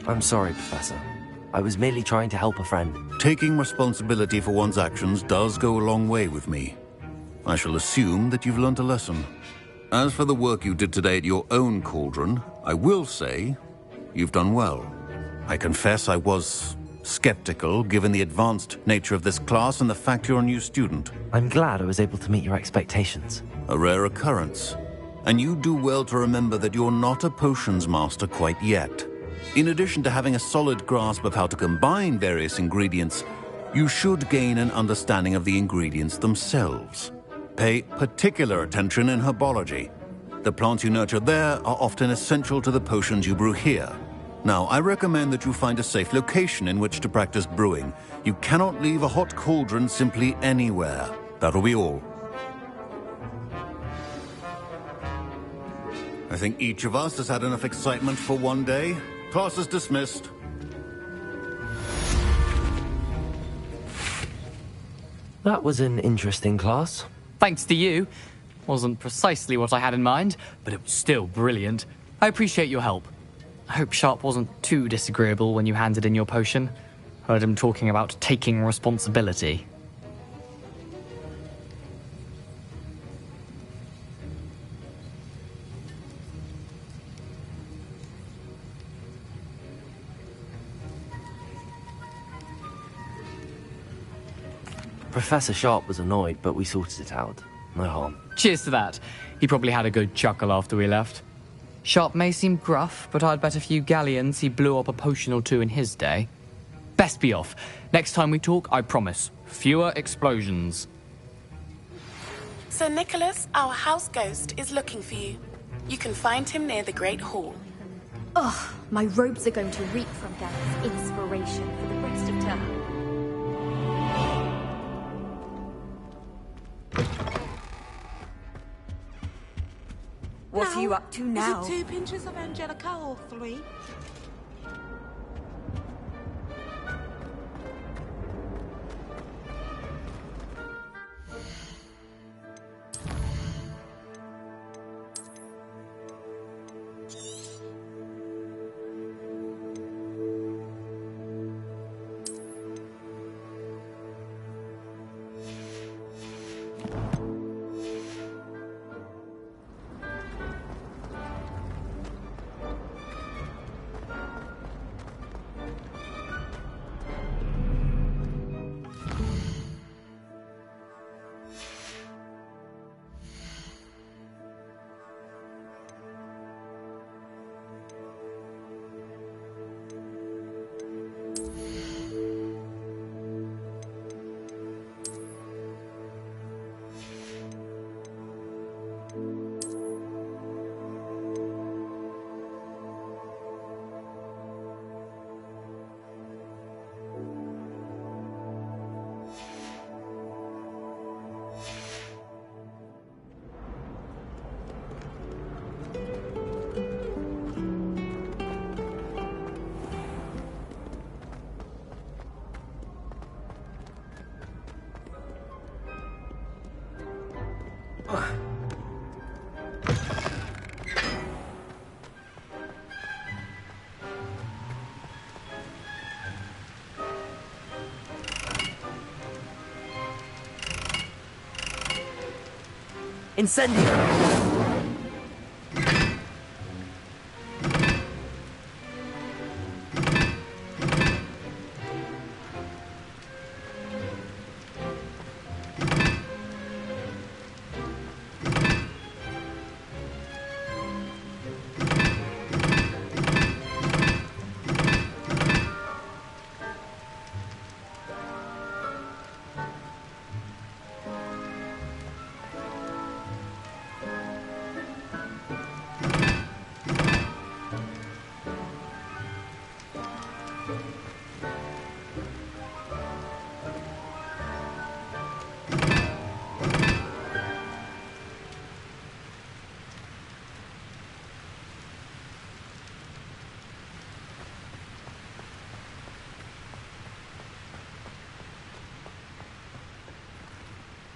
I'm sorry, Professor. I was merely trying to help a friend. Taking responsibility for one's actions does go a long way with me. I shall assume that you've learnt a lesson. As for the work you did today at your own cauldron, I will say you've done well. I confess I was skeptical, given the advanced nature of this class and the fact you're a new student. I'm glad I was able to meet your expectations. A rare occurrence. And you do well to remember that you're not a potions master quite yet. In addition to having a solid grasp of how to combine various ingredients, you should gain an understanding of the ingredients themselves. Pay particular attention in herbology. The plants you nurture there are often essential to the potions you brew here. Now, I recommend that you find a safe location in which to practice brewing. You cannot leave a hot cauldron simply anywhere. That'll be all. I think each of us has had enough excitement for one day. Class is dismissed. That was an interesting class. Thanks to you. Wasn't precisely what I had in mind, but it was still brilliant. I appreciate your help. I hope Sharp wasn't too disagreeable when you handed in your potion. Heard him talking about taking responsibility. Professor Sharp was annoyed, but we sorted it out. No harm. Cheers to that. He probably had a good chuckle after we left. Sharp may seem gruff, but I'd bet a few galleons he blew up a potion or two in his day. Best be off. Next time we talk, I promise, fewer explosions. Sir Nicholas, our house ghost, is looking for you. You can find him near the Great Hall. Ugh, my robes are going to reek from Gareth's inspiration for the rest of term. What are you up to now? Is it 2 pinches of Angelica or 3? Incendio!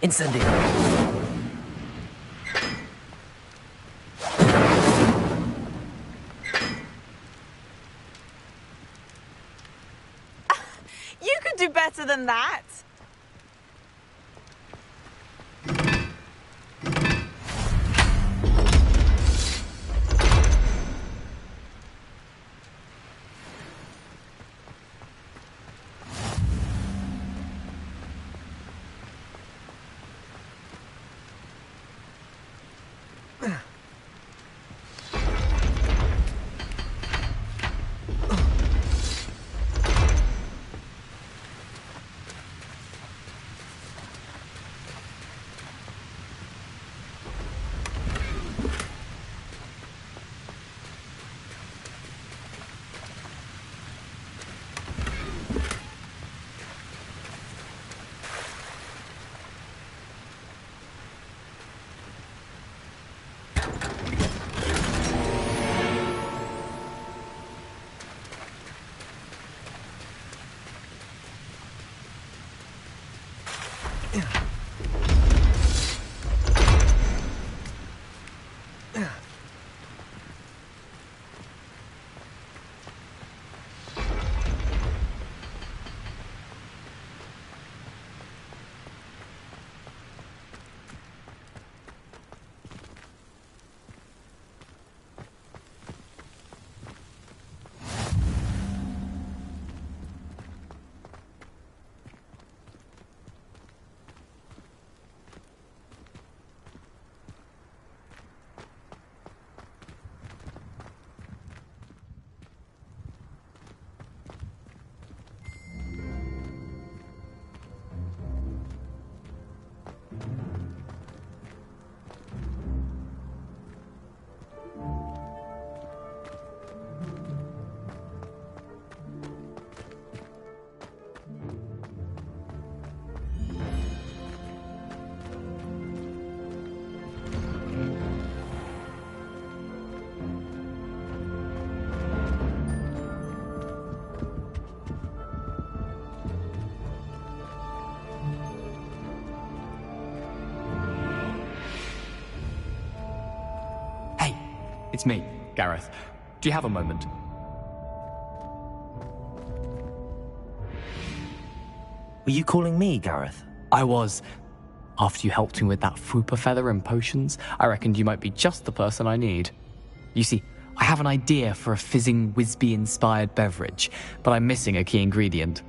Incendio! You could do better than that. It's me, Gareth. Do you have a moment? Were you calling me, Gareth? I was. After you helped me with that Fupa feather and potions, I reckoned you might be just the person I need. You see, I have an idea for a fizzing Whizbee-inspired beverage, but I'm missing a key ingredient.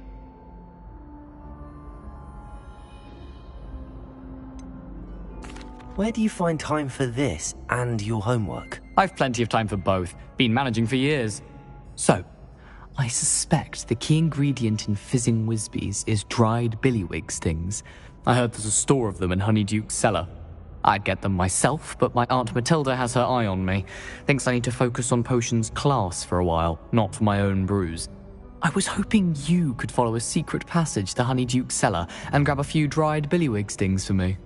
Where do you find time for this and your homework? I've plenty of time for both. Been managing for years. So, I suspect the key ingredient in fizzing Whizbees is dried billywig stings. I heard there's a store of them in Honeyduke's cellar. I'd get them myself, but my Aunt Matilda has her eye on me. Thinks I need to focus on potions class for a while, not for my own brews. I was hoping you could follow a secret passage to Honeyduke's cellar and grab a few dried billywig stings for me.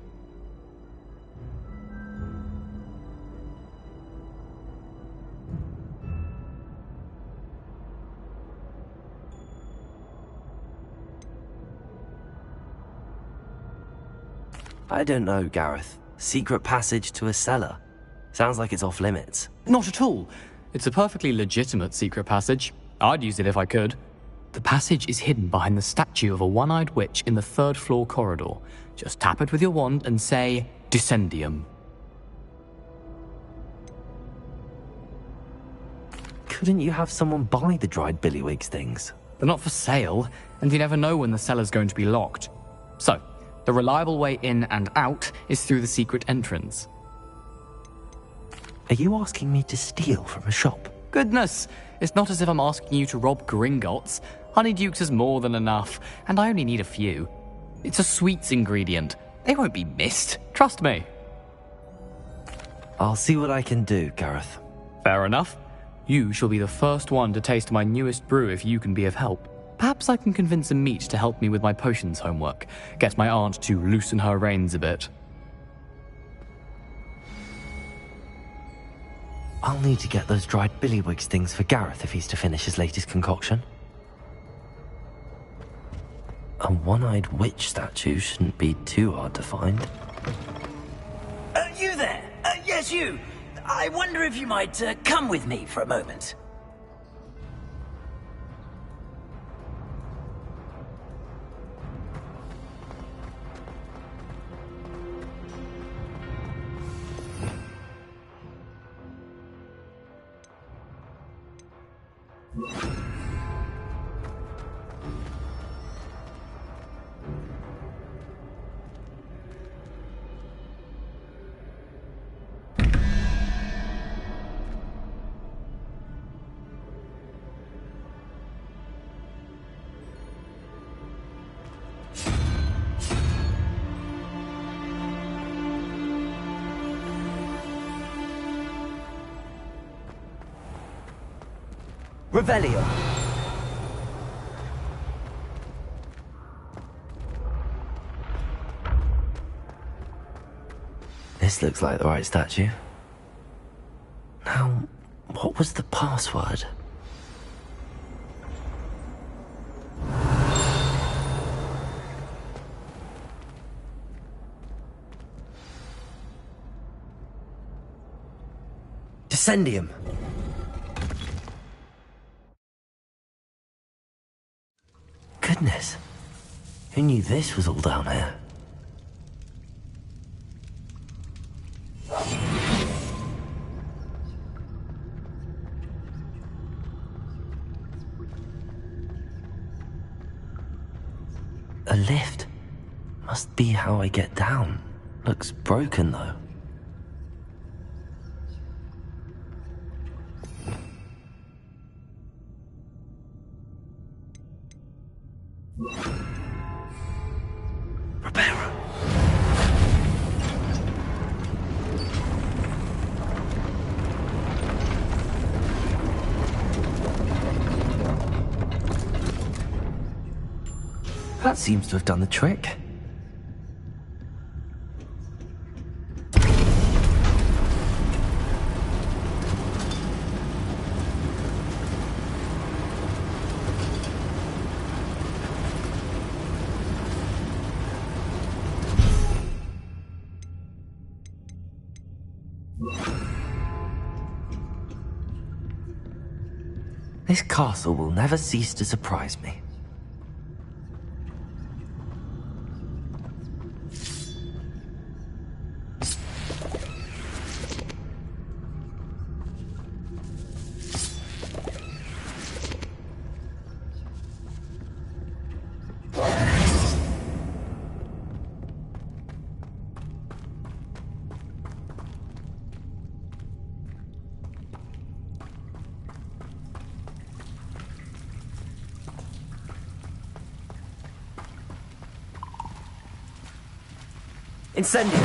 I don't know, Gareth. Secret passage to a cellar. Sounds like it's off limits. Not at all. It's a perfectly legitimate secret passage. I'd use it if I could. The passage is hidden behind the statue of a one-eyed witch in the third-floor corridor. Just tap it with your wand and say, Descendium. Couldn't you have someone buy the dried billywig things? They're not for sale, and you never know when the cellar's going to be locked. So, the reliable way in and out is through the secret entrance. Are you asking me to steal from a shop? Goodness, it's not as if I'm asking you to rob Gringotts. Honeydukes is more than enough, and I only need a few. It's a sweets ingredient. They won't be missed, trust me. I'll see what I can do, Gareth. Fair enough. You shall be the first one to taste my newest brew if you can be of help. Perhaps I can convince a meat to help me with my potions homework. Get my aunt to loosen her reins a bit. I'll need to get those dried billywig things for Gareth if he's to finish his latest concoction. A one-eyed witch statue shouldn't be too hard to find. You there? Yes, you. I wonder if you might come with me for a moment. Revelio. This looks like the right statue. Now, what was the password? Descendium. Goodness, who knew this was all down here? A lift. Must be how I get down. Looks broken though. That seems to have done the trick. This castle will never cease to surprise me. Incendio.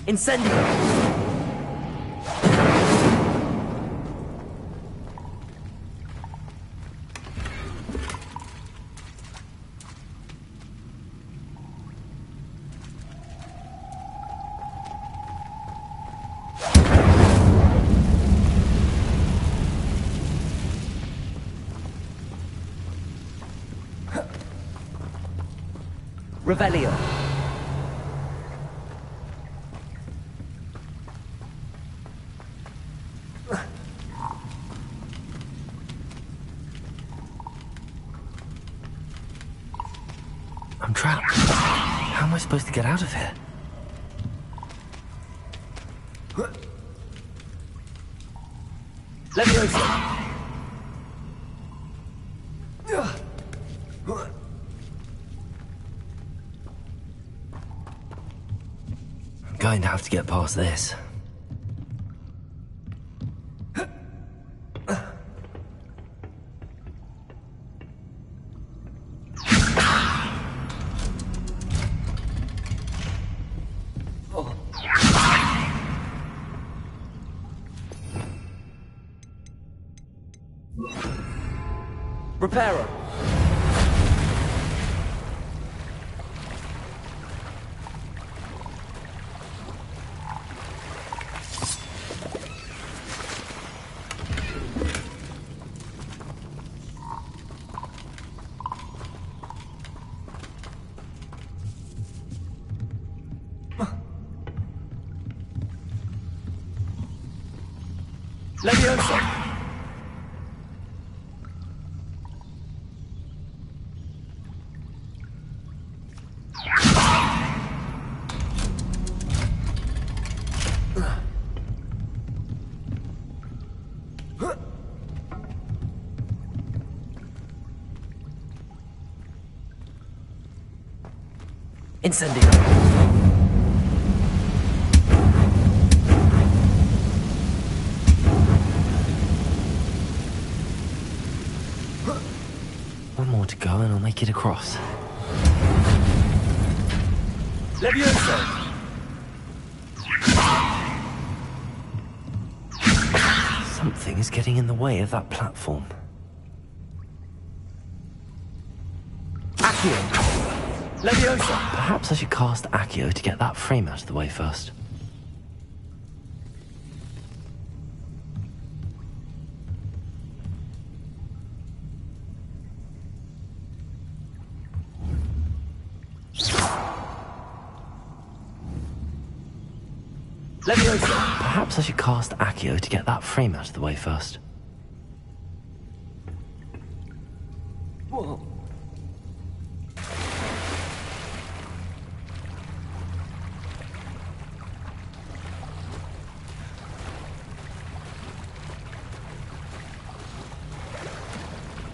Incendio. Revelio. I supposed to get out of here? Leviosa! I'm going to have to get past this. Repairer! Leviosa! Incendio! One more to go and I'll make it across. Leviosa! Something is getting in the way of that platform. Accio! Leviosa! Perhaps I should cast Accio to get that frame out of the way first. Leviosa! Perhaps I should cast Accio to get that frame out of the way first. Whoa.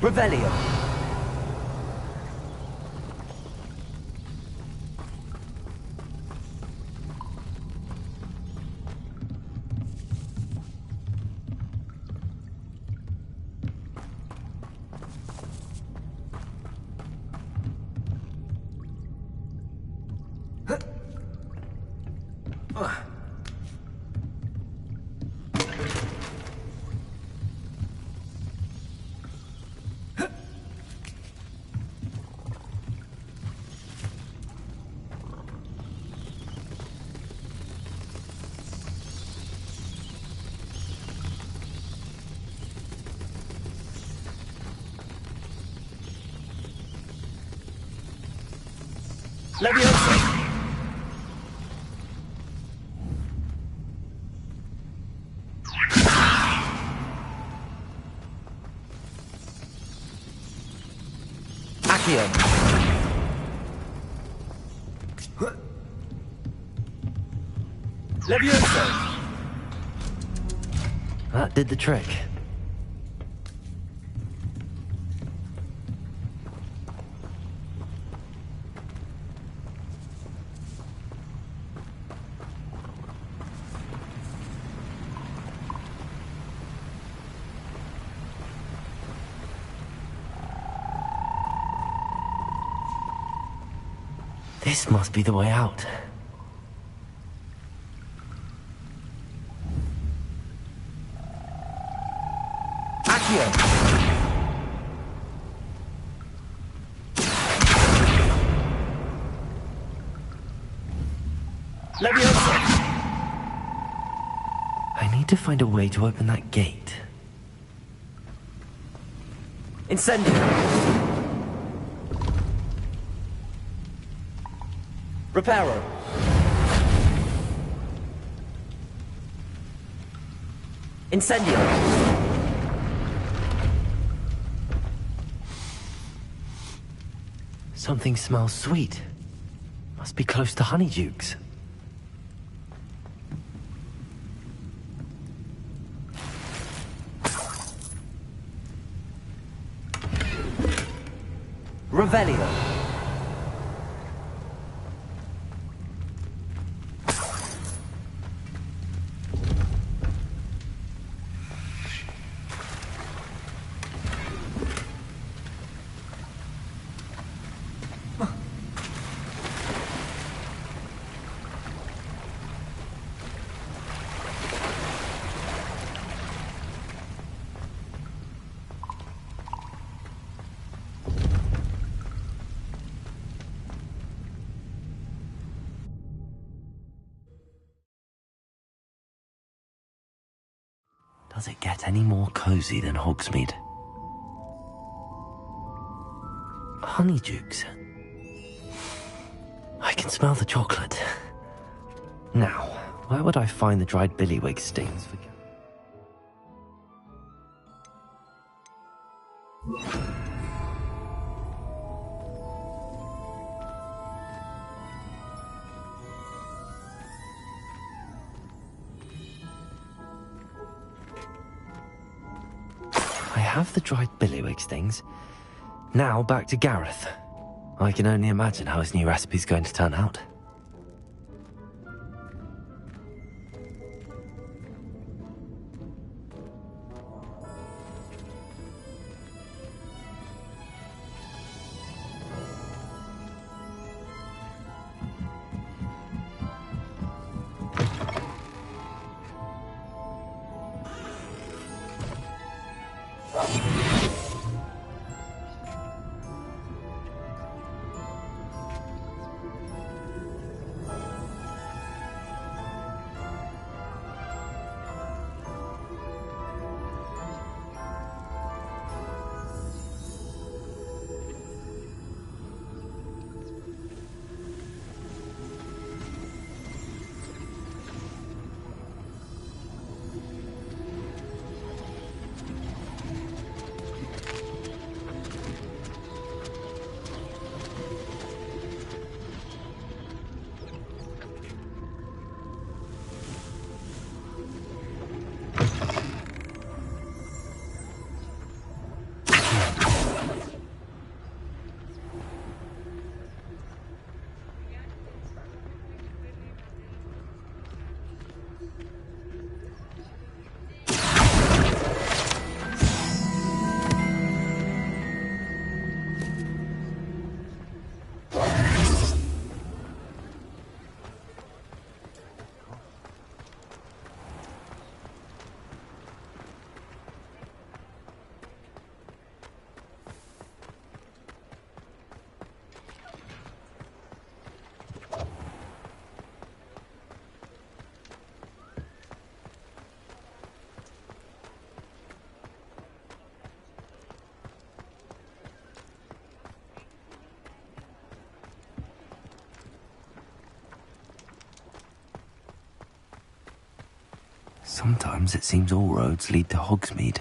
Revelio. Leviosa! Accio! Leviosa! That did the trick. This must be the way out. Accio! Leviosa! I need to find a way to open that gate. Incendio! Reparo! Incendio! Something smells sweet. Must be close to Honeydukes. Revelio. Does it get any more cozy than Hogsmeade? Honeydukes. I can smell the chocolate. Now, where would I find the dried billywig stings for... I have the dried billywig stings. Now back to Gareth. I can only imagine how his new recipe's going to turn out. Sometimes it seems all roads lead to Hogsmeade.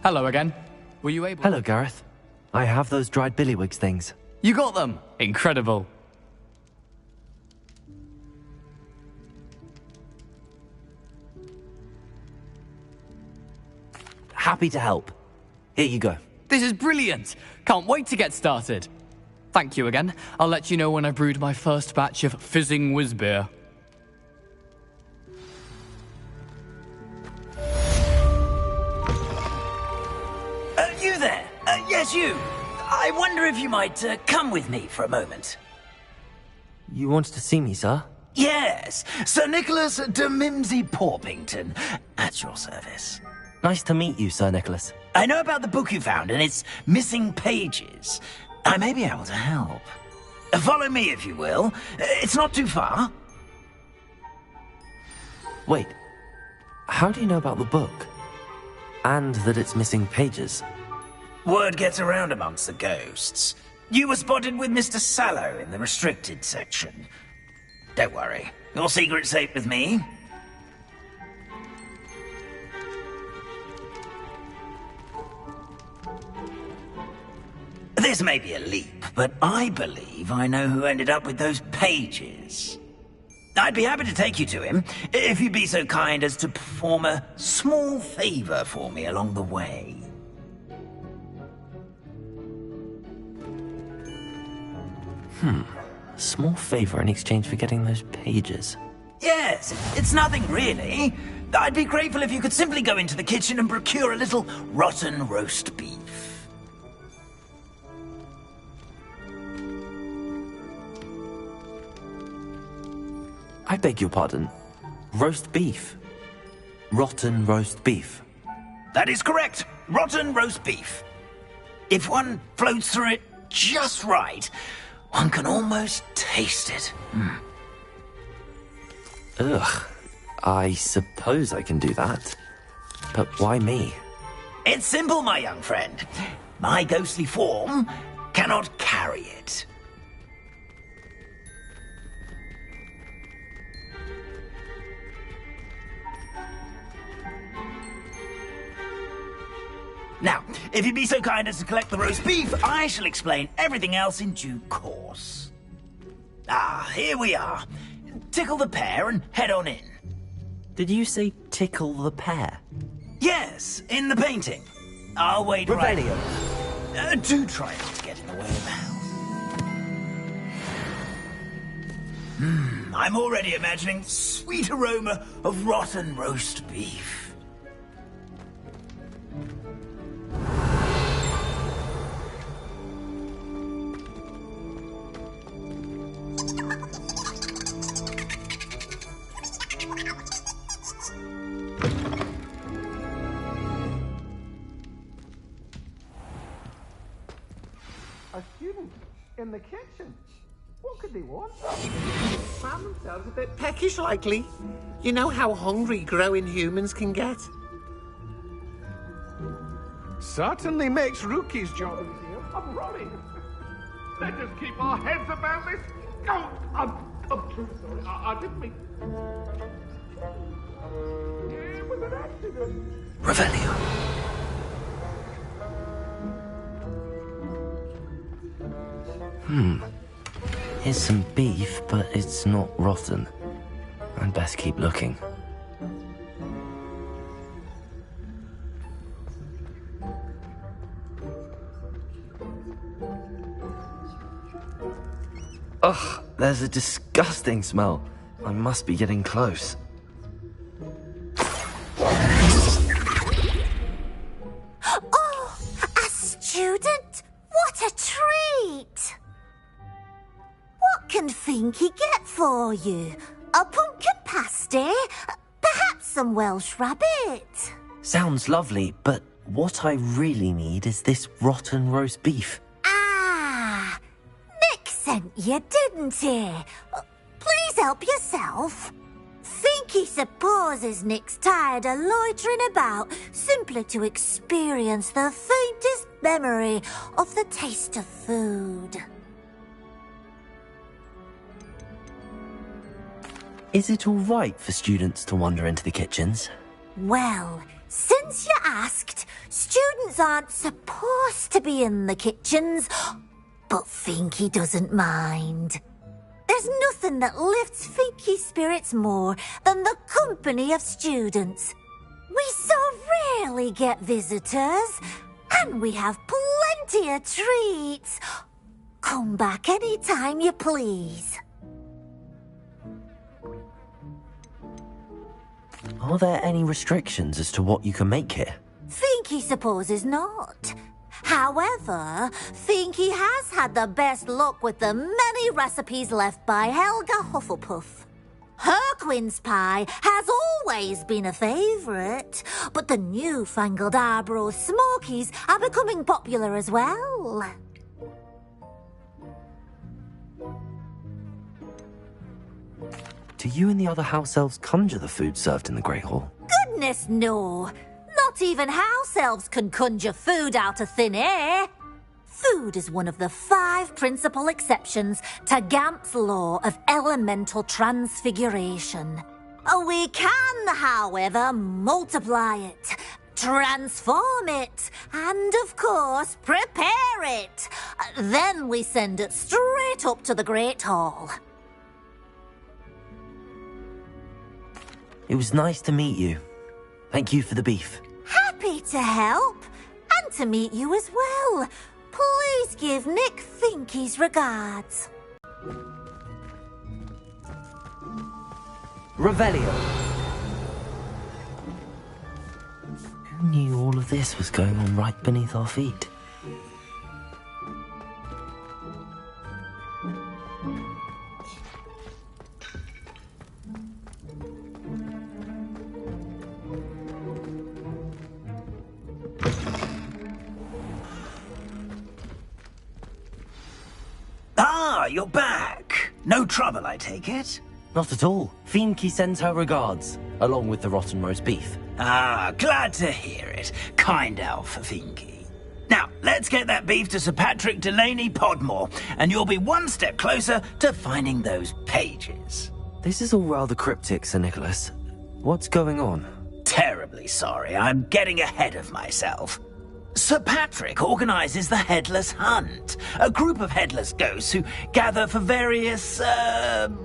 Hello again. Were you able... Hello, Gareth. I have those dried billywigs things. You got them! Incredible. Happy to help. Here you go. This is brilliant! Can't wait to get started. Thank you again. I'll let you know when I've brewed my first batch of fizzing whizbeer. You there? Yes, you. I wonder if you might come with me for a moment. You wanted to see me, sir? Yes, Sir Nicholas de Mimsy Porpington, at your service. Nice to meet you, Sir Nicholas. I know about the book you found and its missing pages. I may be able to help. Follow me, if you will. It's not too far. Wait, how do you know about the book? And that it's missing pages? Word gets around amongst the ghosts. You were spotted with Mr. Sallow in the restricted section. Don't worry, your secret's safe with me. This may be a leap, but I believe I know who ended up with those pages. I'd be happy to take you to him, if you'd be so kind as to perform a small favor for me along the way. Small favor in exchange for getting those pages. Yes, it's nothing really. I'd be grateful if you could simply go into the kitchen and procure a little rotten roast beef. I beg your pardon. Roast beef. Rotten roast beef. That is correct. Rotten roast beef. If one floats through it just right, one can almost taste it. Ugh. I suppose I can do that. But why me? It's simple, my young friend. My ghostly form cannot carry it. Now, if you'd be so kind as to collect the roast beef, I shall explain everything else in due course. Ah, here we are. Tickle the pear and head on in. Did you say tickle the pear? Yes, in the painting. I'll wait Revelio. right... do try not to get in the way of the house. I'm already imagining sweet aroma of rotten roast beef. A student in the kitchen? What could they want? Found themselves a bit peckish, likely. You know how hungry growing humans can get. Certainly makes Rookie's job easier. I'm running. Let's just keep our heads about this. Oh, I'm too sorry. I didn't mean... It was an accident. Revelio. Here's some beef, but it's not rotten. I'd best keep looking. Ugh, there's a disgusting smell. I must be getting close. Oh, a student? What a treat! What can Finky get for you? A pumpkin pasty? Perhaps some Welsh rabbit? Sounds lovely, but what I really need is this rotten roast beef. Ah, Nick sent you, didn't he? Please help yourself. Finky supposes Nick's tired of loitering about simply to experience the faintest memory of the taste of food. Is it all right for students to wander into the kitchens? Well, Since you asked, students aren't supposed to be in the kitchens, but Finky doesn't mind. There's nothing that lifts Finky's spirits more than the company of students. We so rarely get visitors, and we have plenty of treats. Come back any time you please. Are there any restrictions as to what you can make here? Finky supposes not. However, Finky has had the best luck with the many recipes left by Helga Hufflepuff. Her quince pie has always been a favourite, but the newfangled Arbro Smokies are becoming popular as well. Do you and the other house elves conjure the food served in the Great Hall? Goodness no! Not even house elves can conjure food out of thin air. Food is one of the 5 principal exceptions to Gamp's law of elemental transfiguration. We can, however, multiply it, transform it, and, of course, prepare it. Then we send it straight up to the Great Hall. It was nice to meet you. Thank you for the beef. Happy to help, and to meet you as well. Please give Nick Finky's regards. Revelio. Who knew all of this was going on right beneath our feet? Ah, you're back. No trouble, I take it? Not at all. Finky sends her regards, along with the rotten roast beef. Ah, glad to hear it. Kind elf, Finky. Now, let's get that beef to Sir Patrick Delaney Podmore, and you'll be one step closer to finding those pages. This is all rather cryptic, Sir Nicholas. What's going on? Terribly sorry, I'm getting ahead of myself. Sir Patrick organises the Headless Hunt, a group of headless ghosts who gather for various,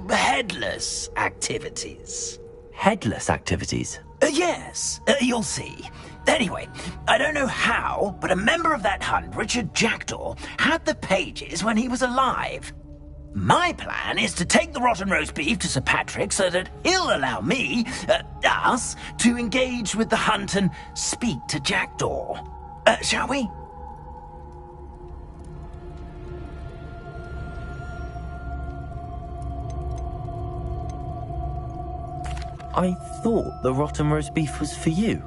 headless activities. Headless activities? Yes, you'll see. Anyway, I don't know how, but a member of that hunt, Richard Jackdaw, had the pages when he was alive. My plan is to take the rotten roast beef to Sir Patrick so that he'll allow me, us, to engage with the hunt and speak to Jackdaw. Shall we? I thought the rotten roast beef was for you.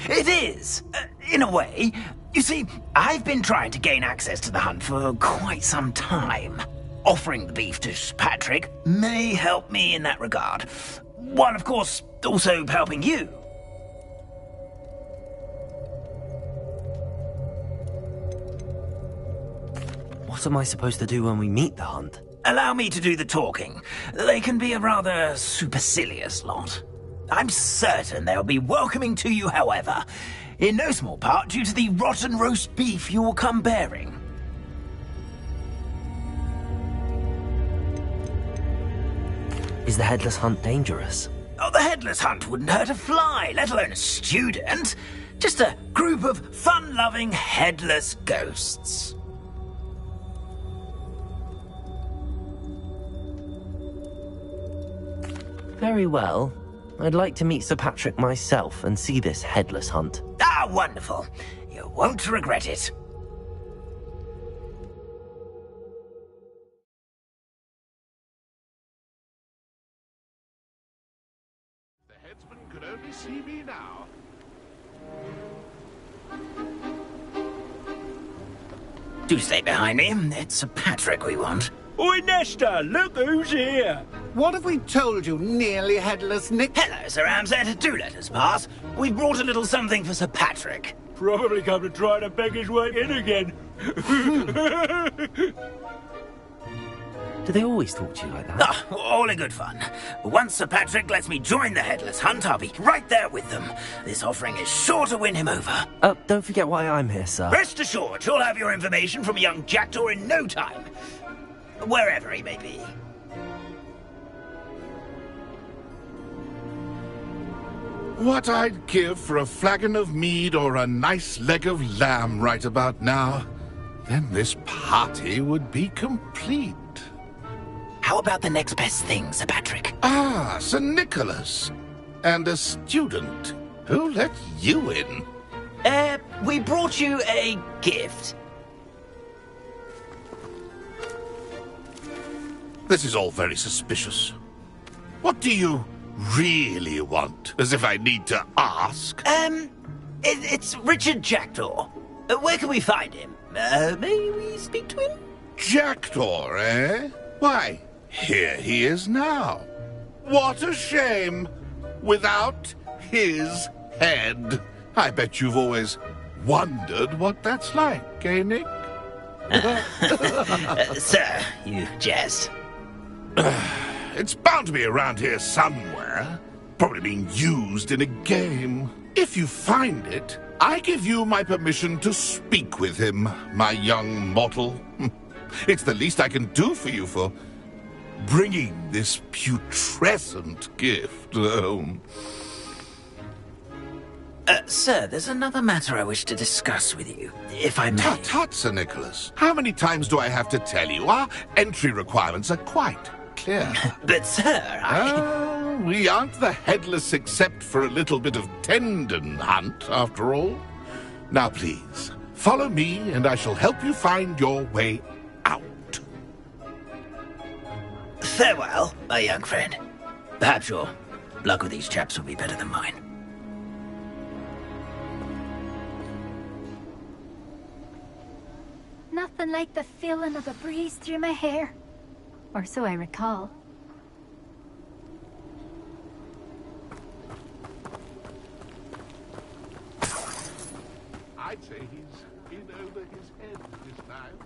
It is, in a way. You see, I've been trying to gain access to the hunt for quite some time. Offering the beef to Sir Patrick may help me in that regard, while of course also helping you. What am I supposed to do when we meet the hunt? Allow me to do the talking. They can be a rather supercilious lot. I'm certain they'll be welcoming to you, however, in no small part due to the rotten roast beef you will come bearing. Is the Headless Hunt dangerous? Oh, the Headless Hunt wouldn't hurt a fly, let alone a student. Just a group of fun-loving headless ghosts. Very well. I'd like to meet Sir Patrick myself and see this Headless Hunt. Ah, wonderful. You won't regret it. The headsman could only see me now. Do stay behind me. It's Sir Patrick we want. Oi, Nesta, look who's here. What have we told you, nearly headless Nick? Hello, Sir Ramsay. Do let us pass. We've brought a little something for Sir Patrick. Probably come to try to beg his way in again. Do they always talk to you like that? Ah, all in good fun. Once Sir Patrick lets me join the Headless Hunt, I'll be right there with them. This offering is sure to win him over. Don't forget why I'm here, sir. Rest assured, you'll have your information from a young jackdaw in no time. Wherever he may be. What I'd give for a flagon of mead or a nice leg of lamb right about now. Then this party would be complete. How about the next best thing, Sir Patrick? Ah, Sir Nicholas. And a student. Who let you in? We brought you a gift. This is all very suspicious. What do you really want? As if I need to ask. It's Richard Jackdaw. Where can we find him? May we speak to him? Jackdaw, eh? Why, here he is now. What a shame. Without his head. I bet you've always wondered what that's like, eh, Nick? Sir, you jest. It's bound to be around here somewhere. Probably being used in a game. If you find it, I give you my permission to speak with him, my young mortal. It's the least I can do for you for bringing this putrescent gift home. Sir, there's another matter I wish to discuss with you, if I may. Tut, tut, Sir Nicholas. How many times do I have to tell you? Our entry requirements are quite clear. But, sir, we aren't the Headless except for a little bit of tendon hunt, after all. Now, please, follow me, and I shall help you find your way out. Farewell, my young friend. Perhaps your luck with these chaps will be better than mine. Nothing like the feeling of a breeze through my hair. Or so I recall. I'd say he's in over his head this time.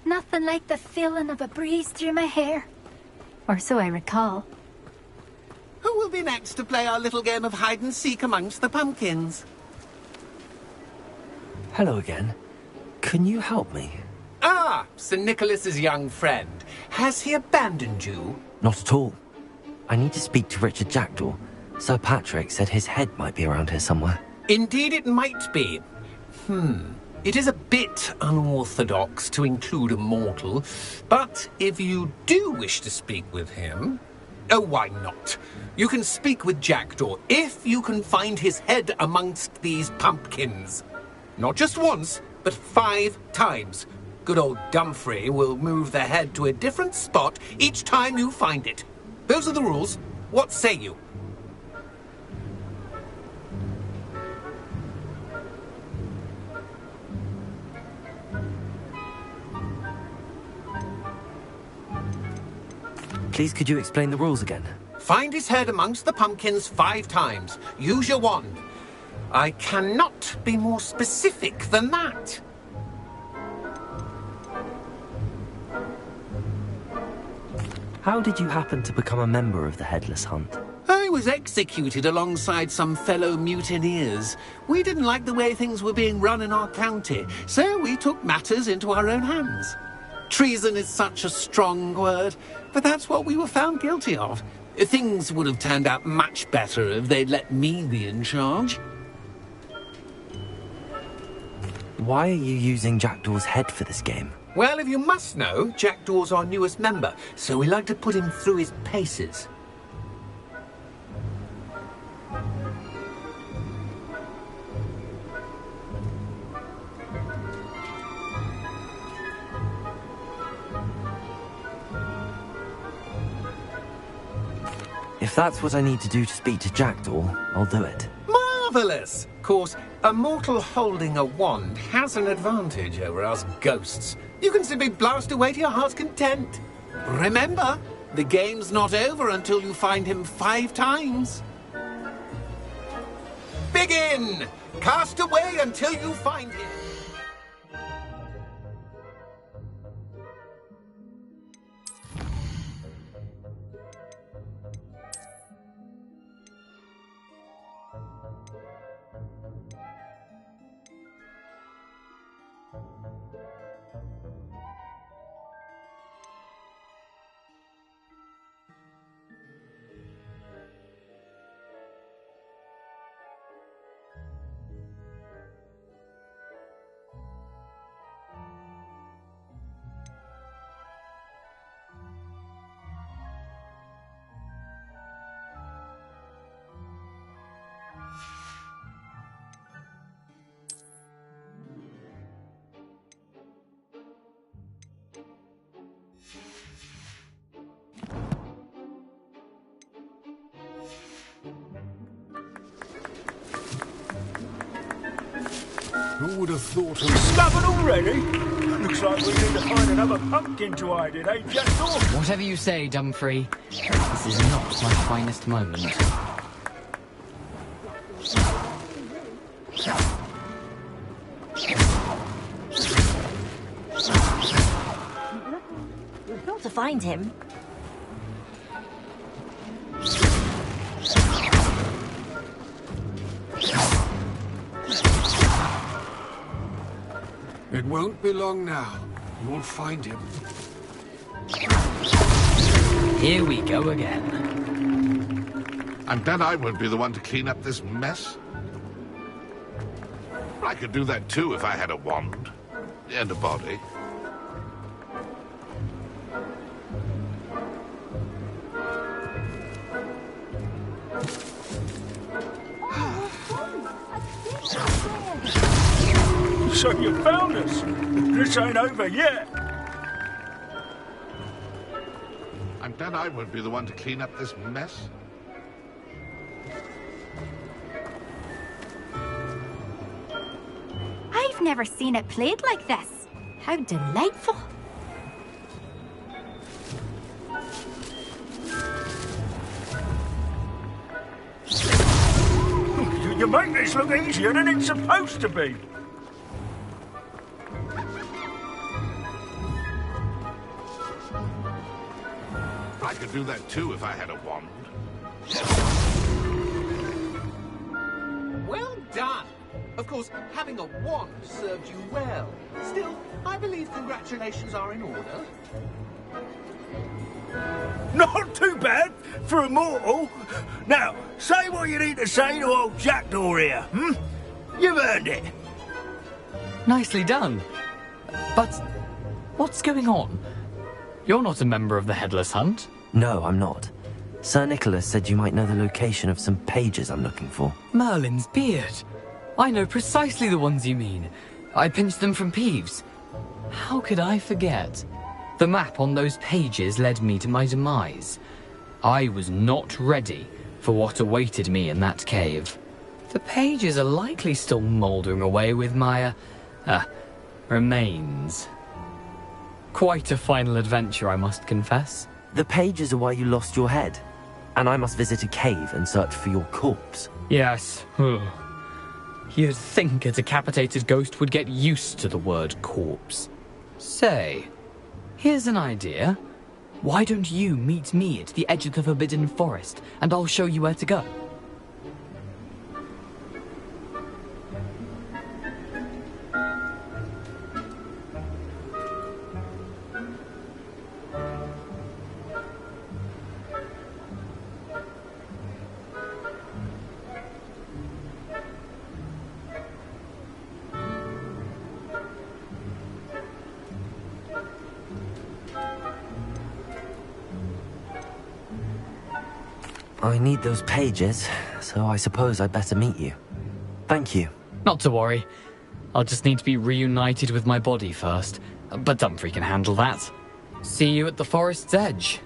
Nothing like the feeling of a breeze through my hair. Or so I recall. Who will be next to play our little game of hide-and-seek amongst the pumpkins? Hello again. Can you help me? Ah, Sir Nicholas's young friend. Has he abandoned you? Not at all. I need to speak to Richard Jackdaw. Sir Patrick said his head might be around here somewhere. Indeed it might be. It is a bit unorthodox to include a mortal, but if you do wish to speak with him... Oh, why not? You can speak with Jackdaw if you can find his head amongst these pumpkins. Not just once, but 5 times. Good old Dumfrey will move the head to a different spot each time you find it. Those are the rules. What say you? Please, could you explain the rules again? Find his head amongst the pumpkins 5 times. Use your wand. I cannot be more specific than that. How did you happen to become a member of the Headless Hunt? I was executed alongside some fellow mutineers. We didn't like the way things were being run in our county, so we took matters into our own hands. Treason is such a strong word, but that's what we were found guilty of. Things would have turned out much better if they'd let me be in charge. Why are you using Jackdaw's head for this game? Well, if you must know, Jackdaw's our newest member, so we like to put him through his paces. If that's what I need to do to speak to Jackdaw, I'll do it. Marvellous! Of course, a mortal holding a wand has an advantage over us ghosts. You can simply blast away to your heart's content. Remember, the game's not over until you find him 5 times. Begin! Cast away until you find him. Who would have thought of stubborn already? Looks like we need to find another pumpkin to hide in, eh, Jackdaw? Whatever you say, Dumfrey. This is not my finest moment. We've got to find him. It won't be long now. You'll find him. Here we go again. I'm glad I won't be the one to clean up this mess. I could do that too if I had a wand and a body. So you found us. This ain't over yet. I'm glad I won't be the one to clean up this mess. I've never seen it played like this. How delightful. You make this look easier than it's supposed to be. I could do that too if I had a wand. Well done. Of course, having a wand served you well. Still, I believe congratulations are in order. Not too bad for a mortal. Now, say what you need to say to old Jackdaw here, hmm? You've earned it. Nicely done. But what's going on? You're not a member of the Headless Hunt. No, I'm not. Sir Nicholas said you might know the location of some pages I'm looking for. Merlin's beard. I know precisely the ones you mean. I pinched them from Peeves. How could I forget? The map on those pages led me to my demise. I was not ready for what awaited me in that cave. The pages are likely still mouldering away with my, remains. Quite a final adventure, I must confess. The pages are why you lost your head, and I must visit a cave and search for your corpse. Yes. You'd think a decapitated ghost would get used to the word corpse. Say, here's an idea. Why don't you meet me at the edge of the Forbidden Forest, and I'll show you where to go? I need those pages, so I suppose I'd better meet you. Thank you. Not to worry. I'll just need to be reunited with my body first. But Dumfrey can handle that. See you at the forest's edge.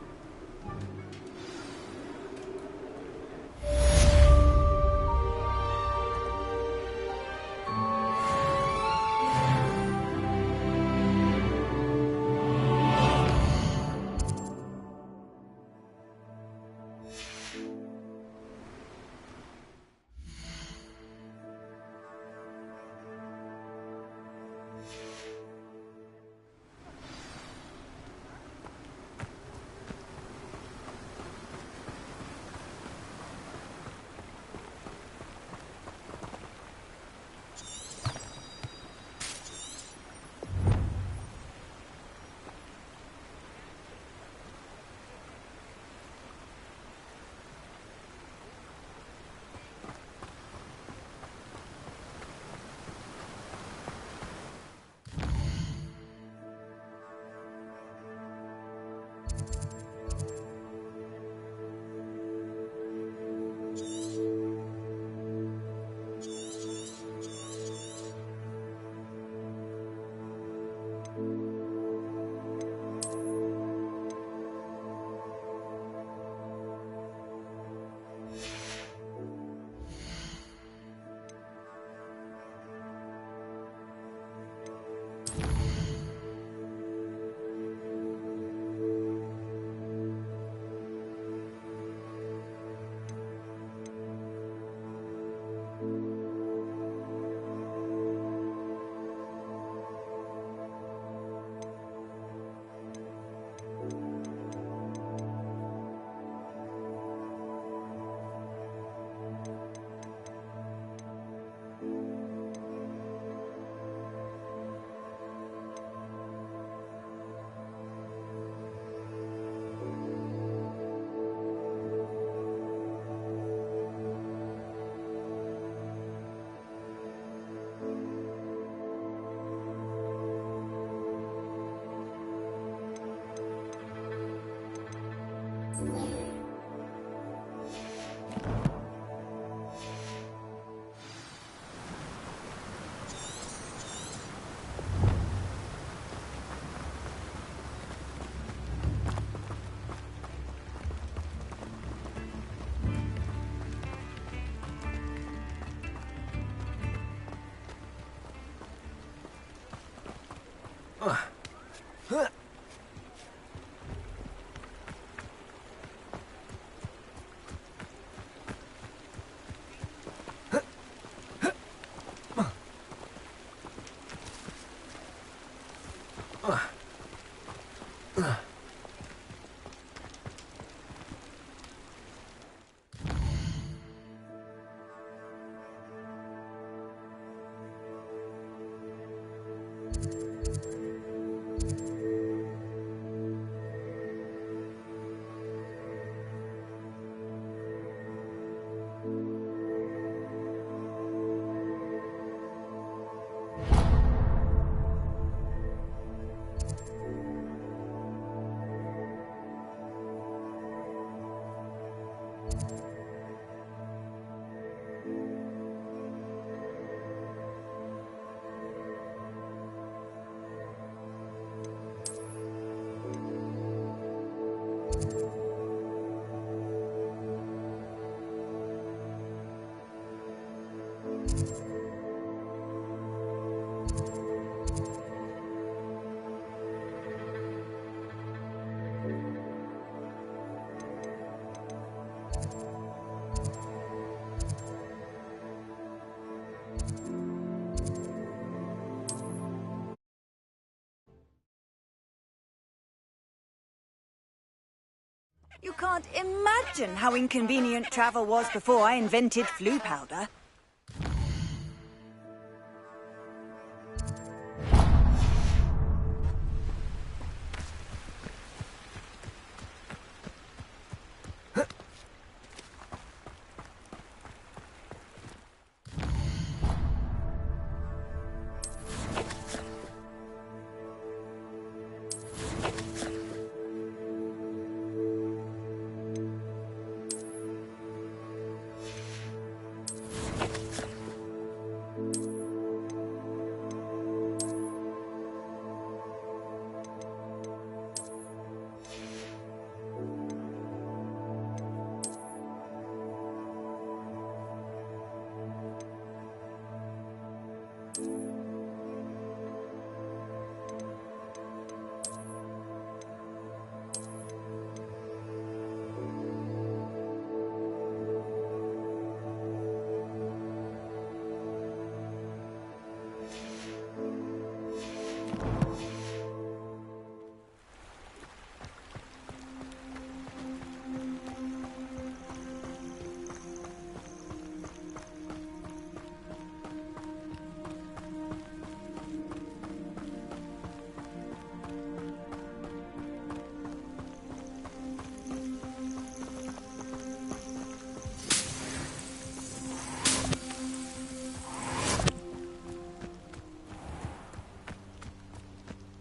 You can't imagine how inconvenient travel was before I invented flu powder.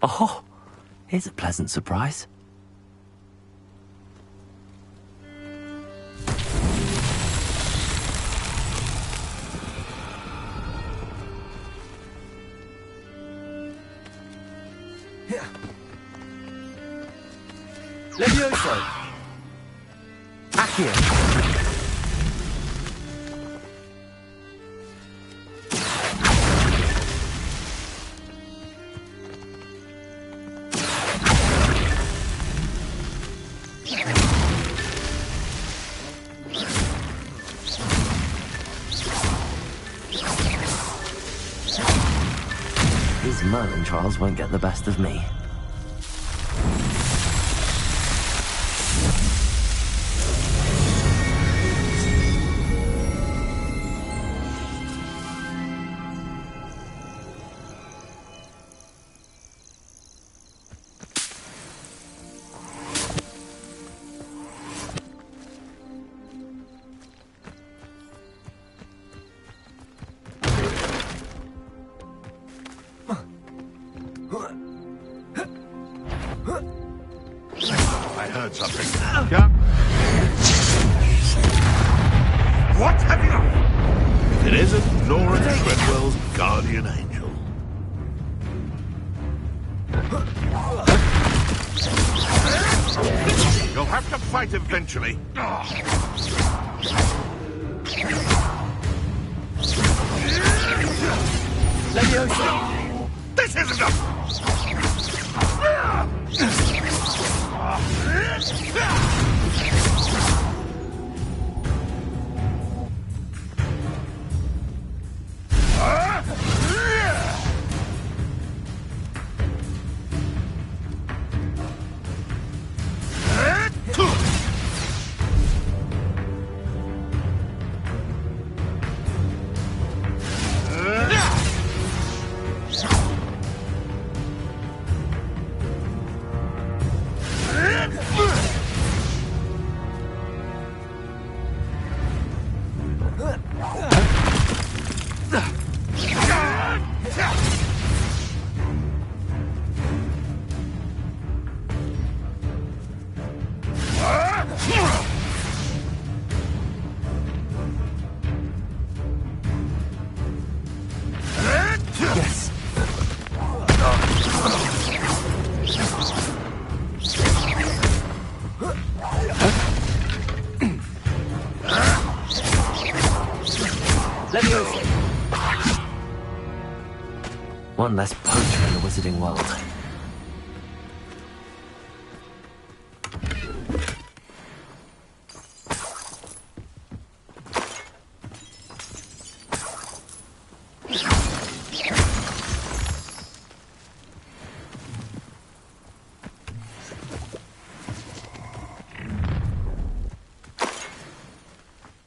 Oh, here's a pleasant surprise. Levioso! Accio! These Merlin trials won't get the best of me. I heard something. Yeah? What have you got? If it isn't Nora Treadwell's guardian angel. You'll have to fight eventually. Leviosa! This isn't a... One less poacher in the wizarding world.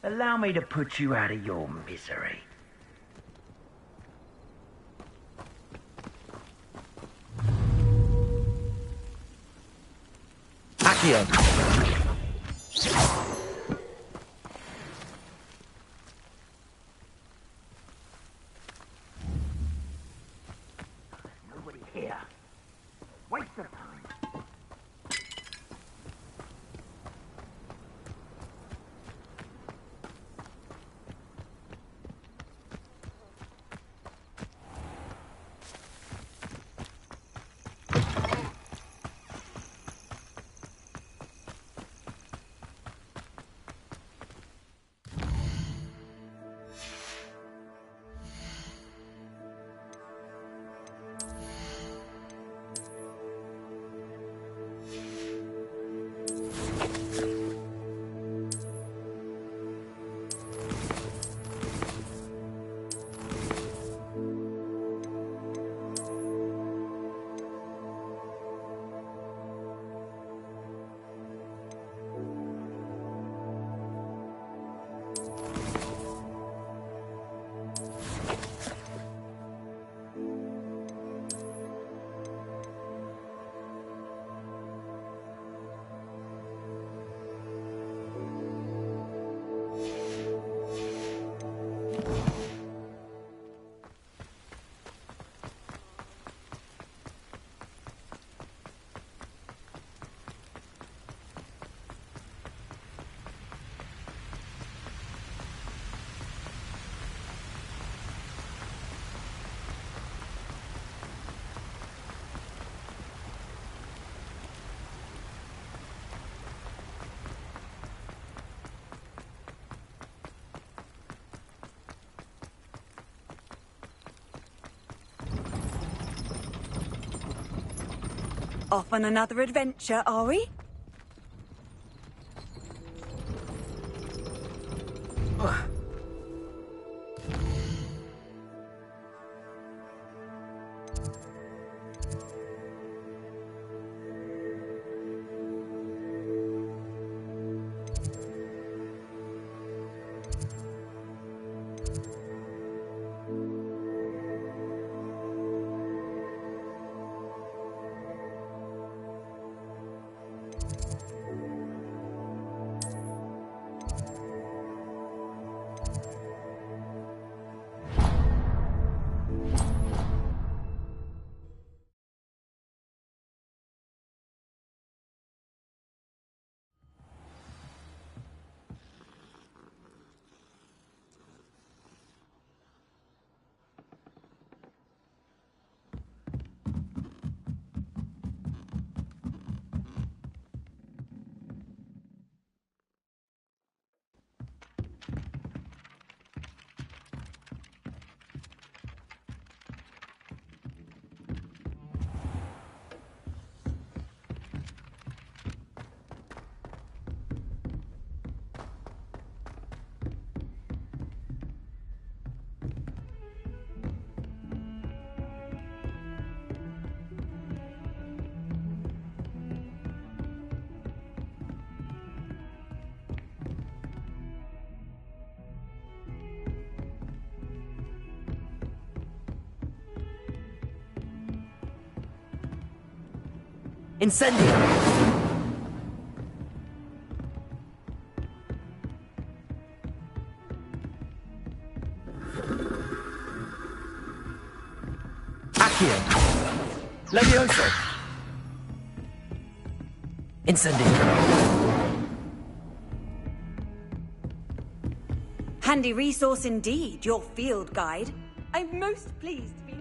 Allow me to put you out of your misery. Accio. Nobody here. Waste of time. Off on another adventure, are we? Incendio! Accio! Levioso! Incendio! Handy resource indeed, your field guide. I'm most pleased to be...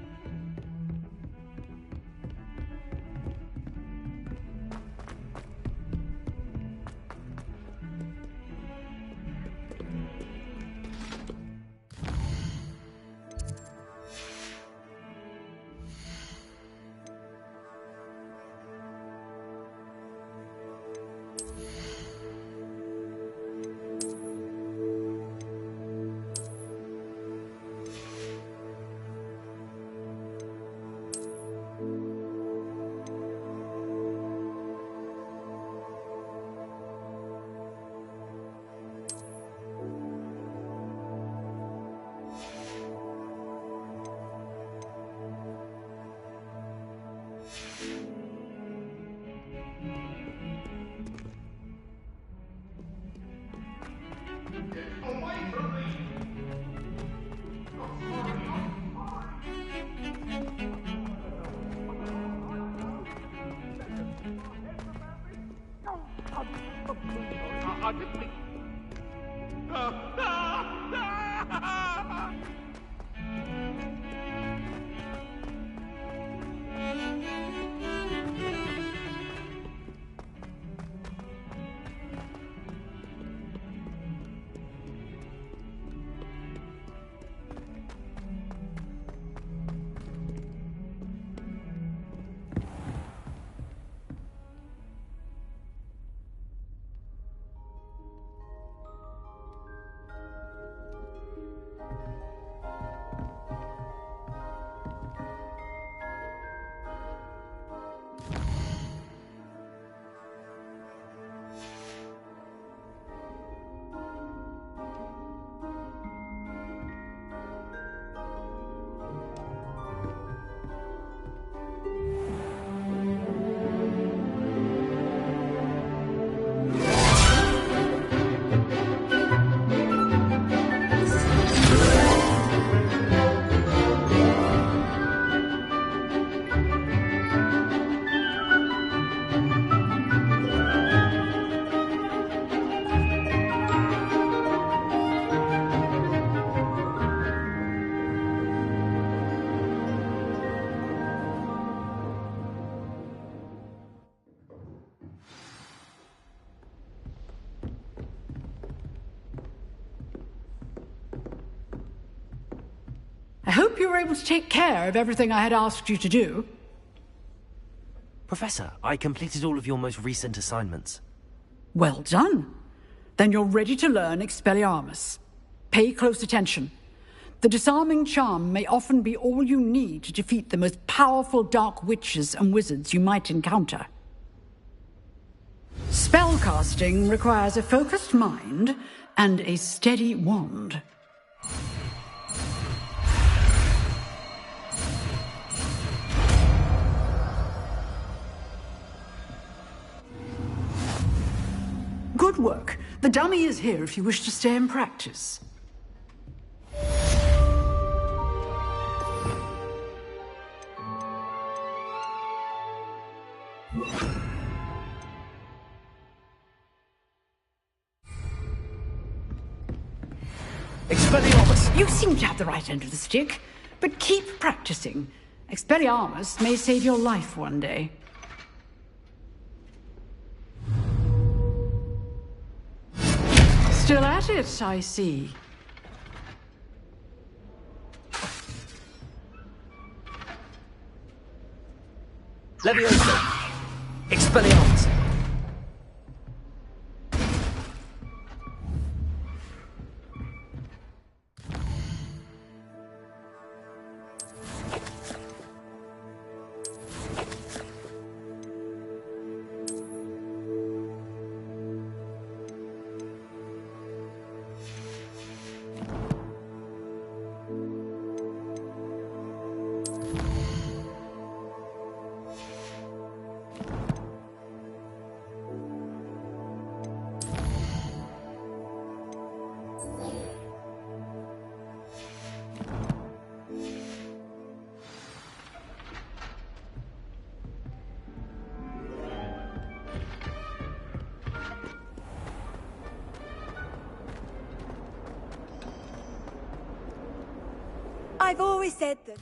I hope you were able to take care of everything I had asked you to do. Professor, I completed all of your most recent assignments. Well done. Then you're ready to learn Expelliarmus. Pay close attention. The disarming charm may often be all you need to defeat the most powerful dark witches and wizards you might encounter. Spellcasting requires a focused mind and a steady wand. Good work. The dummy is here if you wish to stay and practice. Expelliarmus! You seem to have the right end of the stick, but keep practicing. Expelliarmus may save your life one day. Still at it, I see. Levioso! Expelliarmus! I've always said that.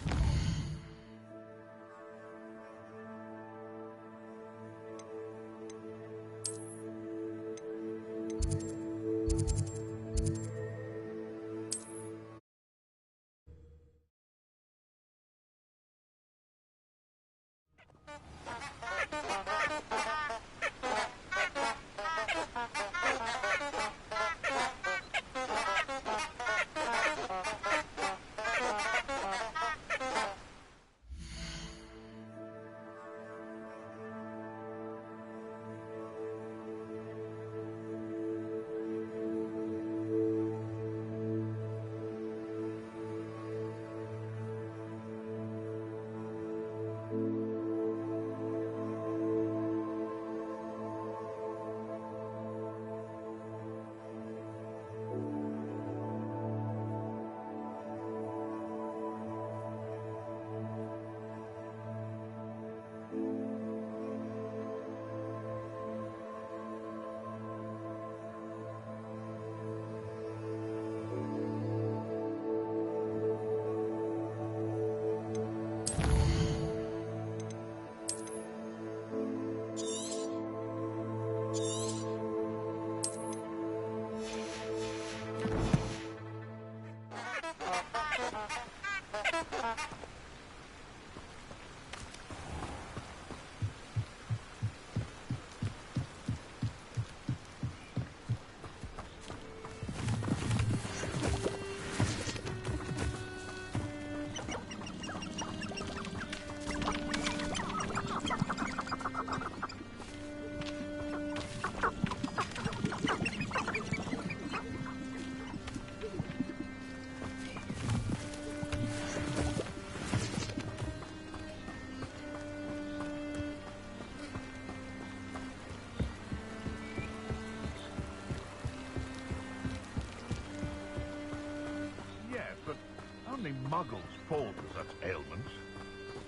Only muggles fall to such ailments.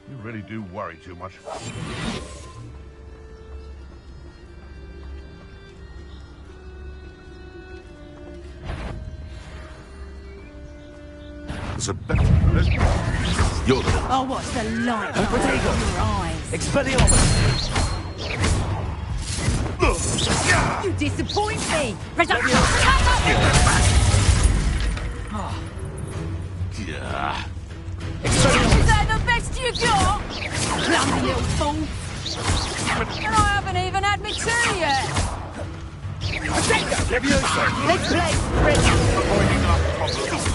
You really do worry too much. There's a better... You're the... Oh, what's the light in your eyes? Expelliarmus! You disappoint me! Yeah. Is that the best you got? Clumsy little fool! And I haven't even had me tea yet! Let's play! Avoiding our problems.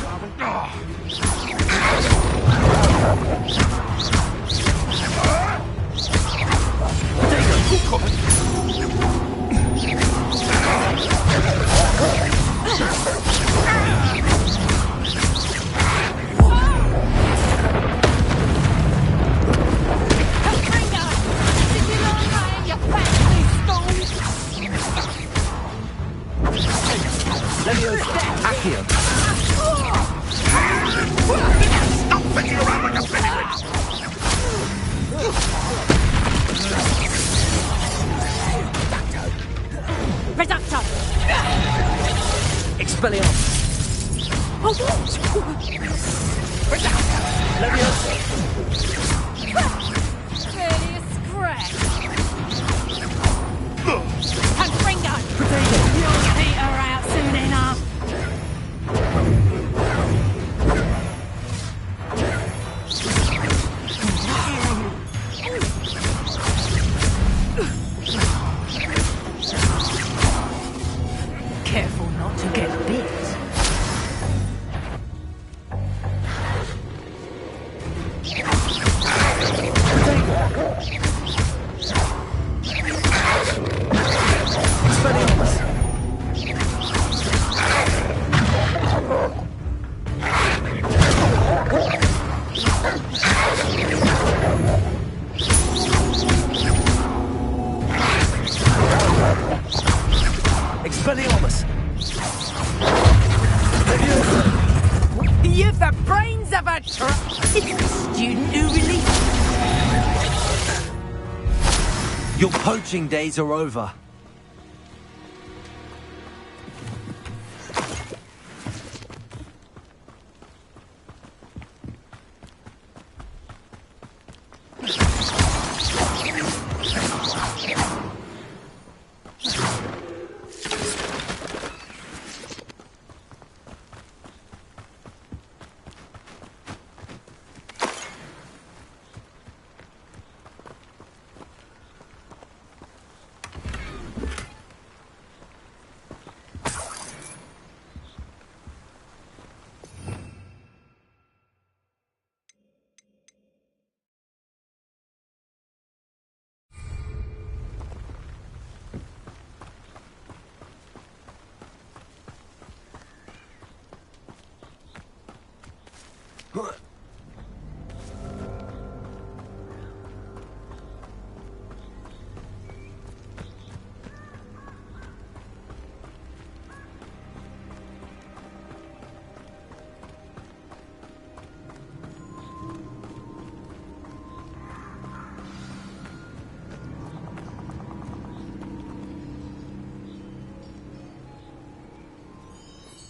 Stop thinking around like a pennywitch! Reducto! Expelliarmus! Really a scratch. Confringo! You'll peter out soon enough. Careful not to get bit. Expelliarmus! brains of a It's the student who released... Your poaching days are over.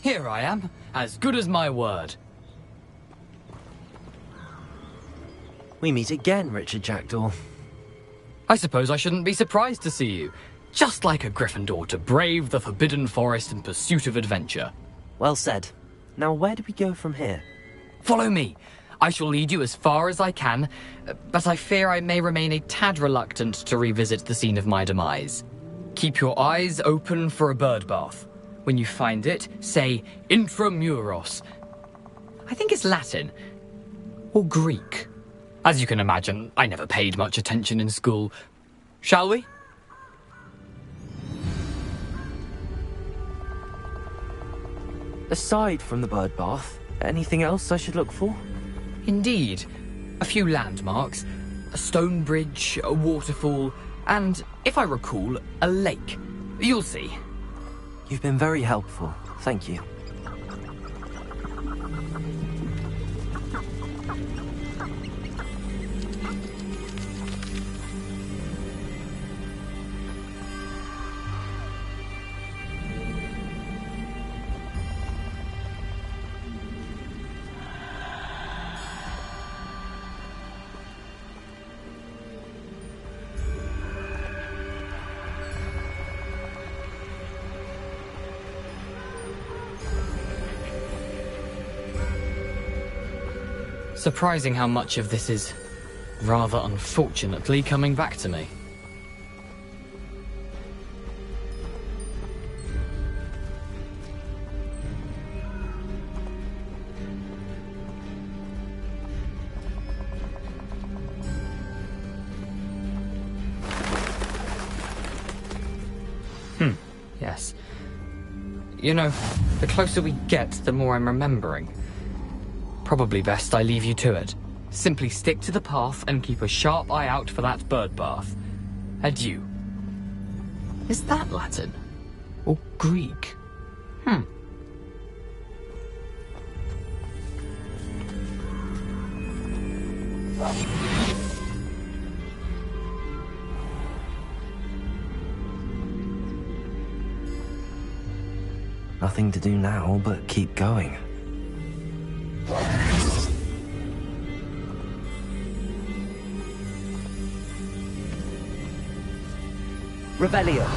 Here I am, as good as my word. We meet again, Richard Jackdaw. I suppose I shouldn't be surprised to see you. Just like a Gryffindor to brave the Forbidden Forest in pursuit of adventure. Well said. Now where do we go from here? Follow me. I shall lead you as far as I can, but I fear I may remain a tad reluctant to revisit the scene of my demise. Keep your eyes open for a bird bath. When you find it, say intramuros. I think it's Latin. Or Greek. As you can imagine, I never paid much attention in school. Shall we? Aside from the bird bath, anything else I should look for? Indeed. A few landmarks, a stone bridge, a waterfall, and, if I recall, a lake. You'll see. You've been very helpful. Thank you. Surprising how much of this is, rather unfortunately, coming back to me. Yes. You know, the closer we get, the more I'm remembering. Probably best I leave you to it. Simply stick to the path and keep a sharp eye out for that bird bath. Adieu. Is that Latin? Or Greek? Nothing to do now but keep going. Revelio.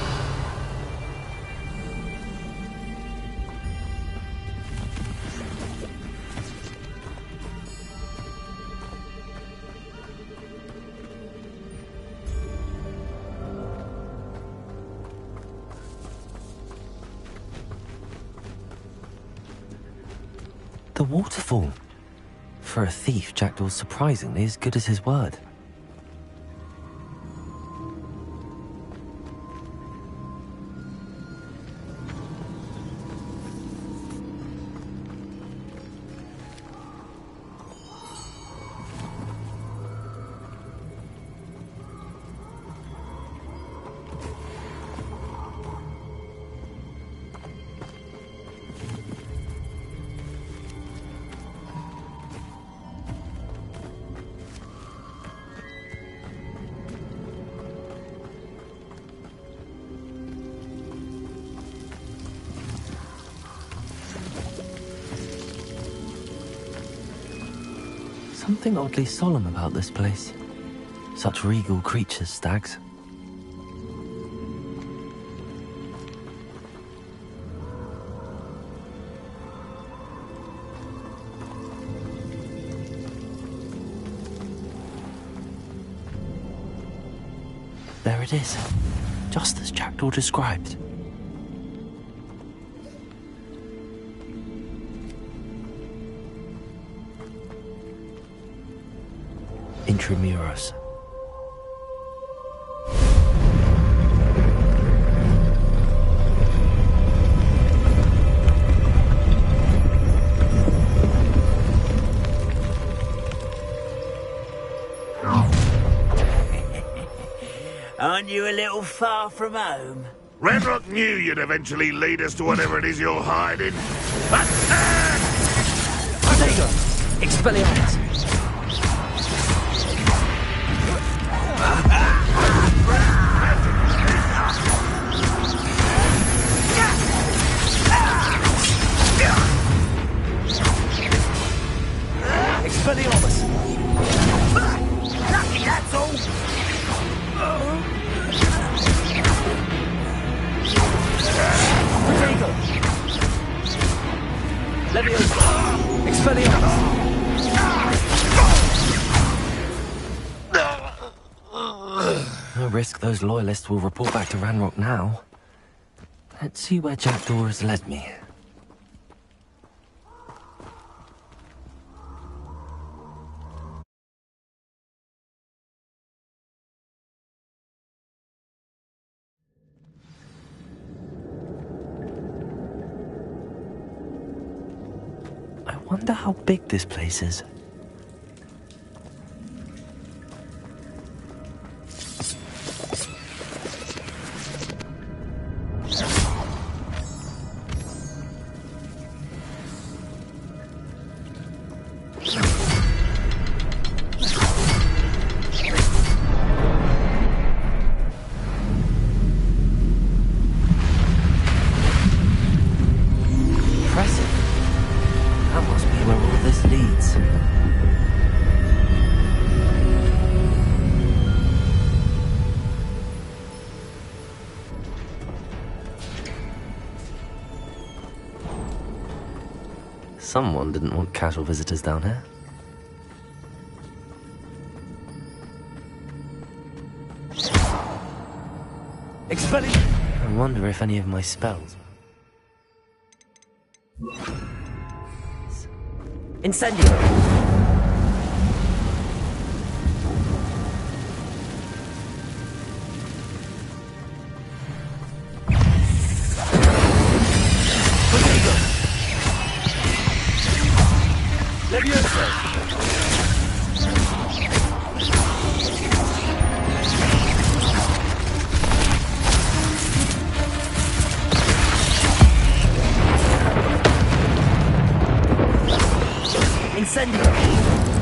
The waterfall. For a thief, Jackdaw's surprisingly as good as his word. Something oddly solemn about this place. Such regal creatures, stags. There it is, just as Jackdaw described. Intramuros. Aren't you a little far from home? Ranrock knew you'd eventually lead us to whatever it is you're hiding. Attack! There you go. Expelliarmus. Expelliarmus. Lucky, that's all. Protego. Leviosa. Expelliarmus. No risk those loyalists will report back to Ranrock now. Let's see where Jackdaw has led me. I wonder how big this place is. Someone didn't want casual visitors down here. I wonder if any of my spells... Incendio. Incendio.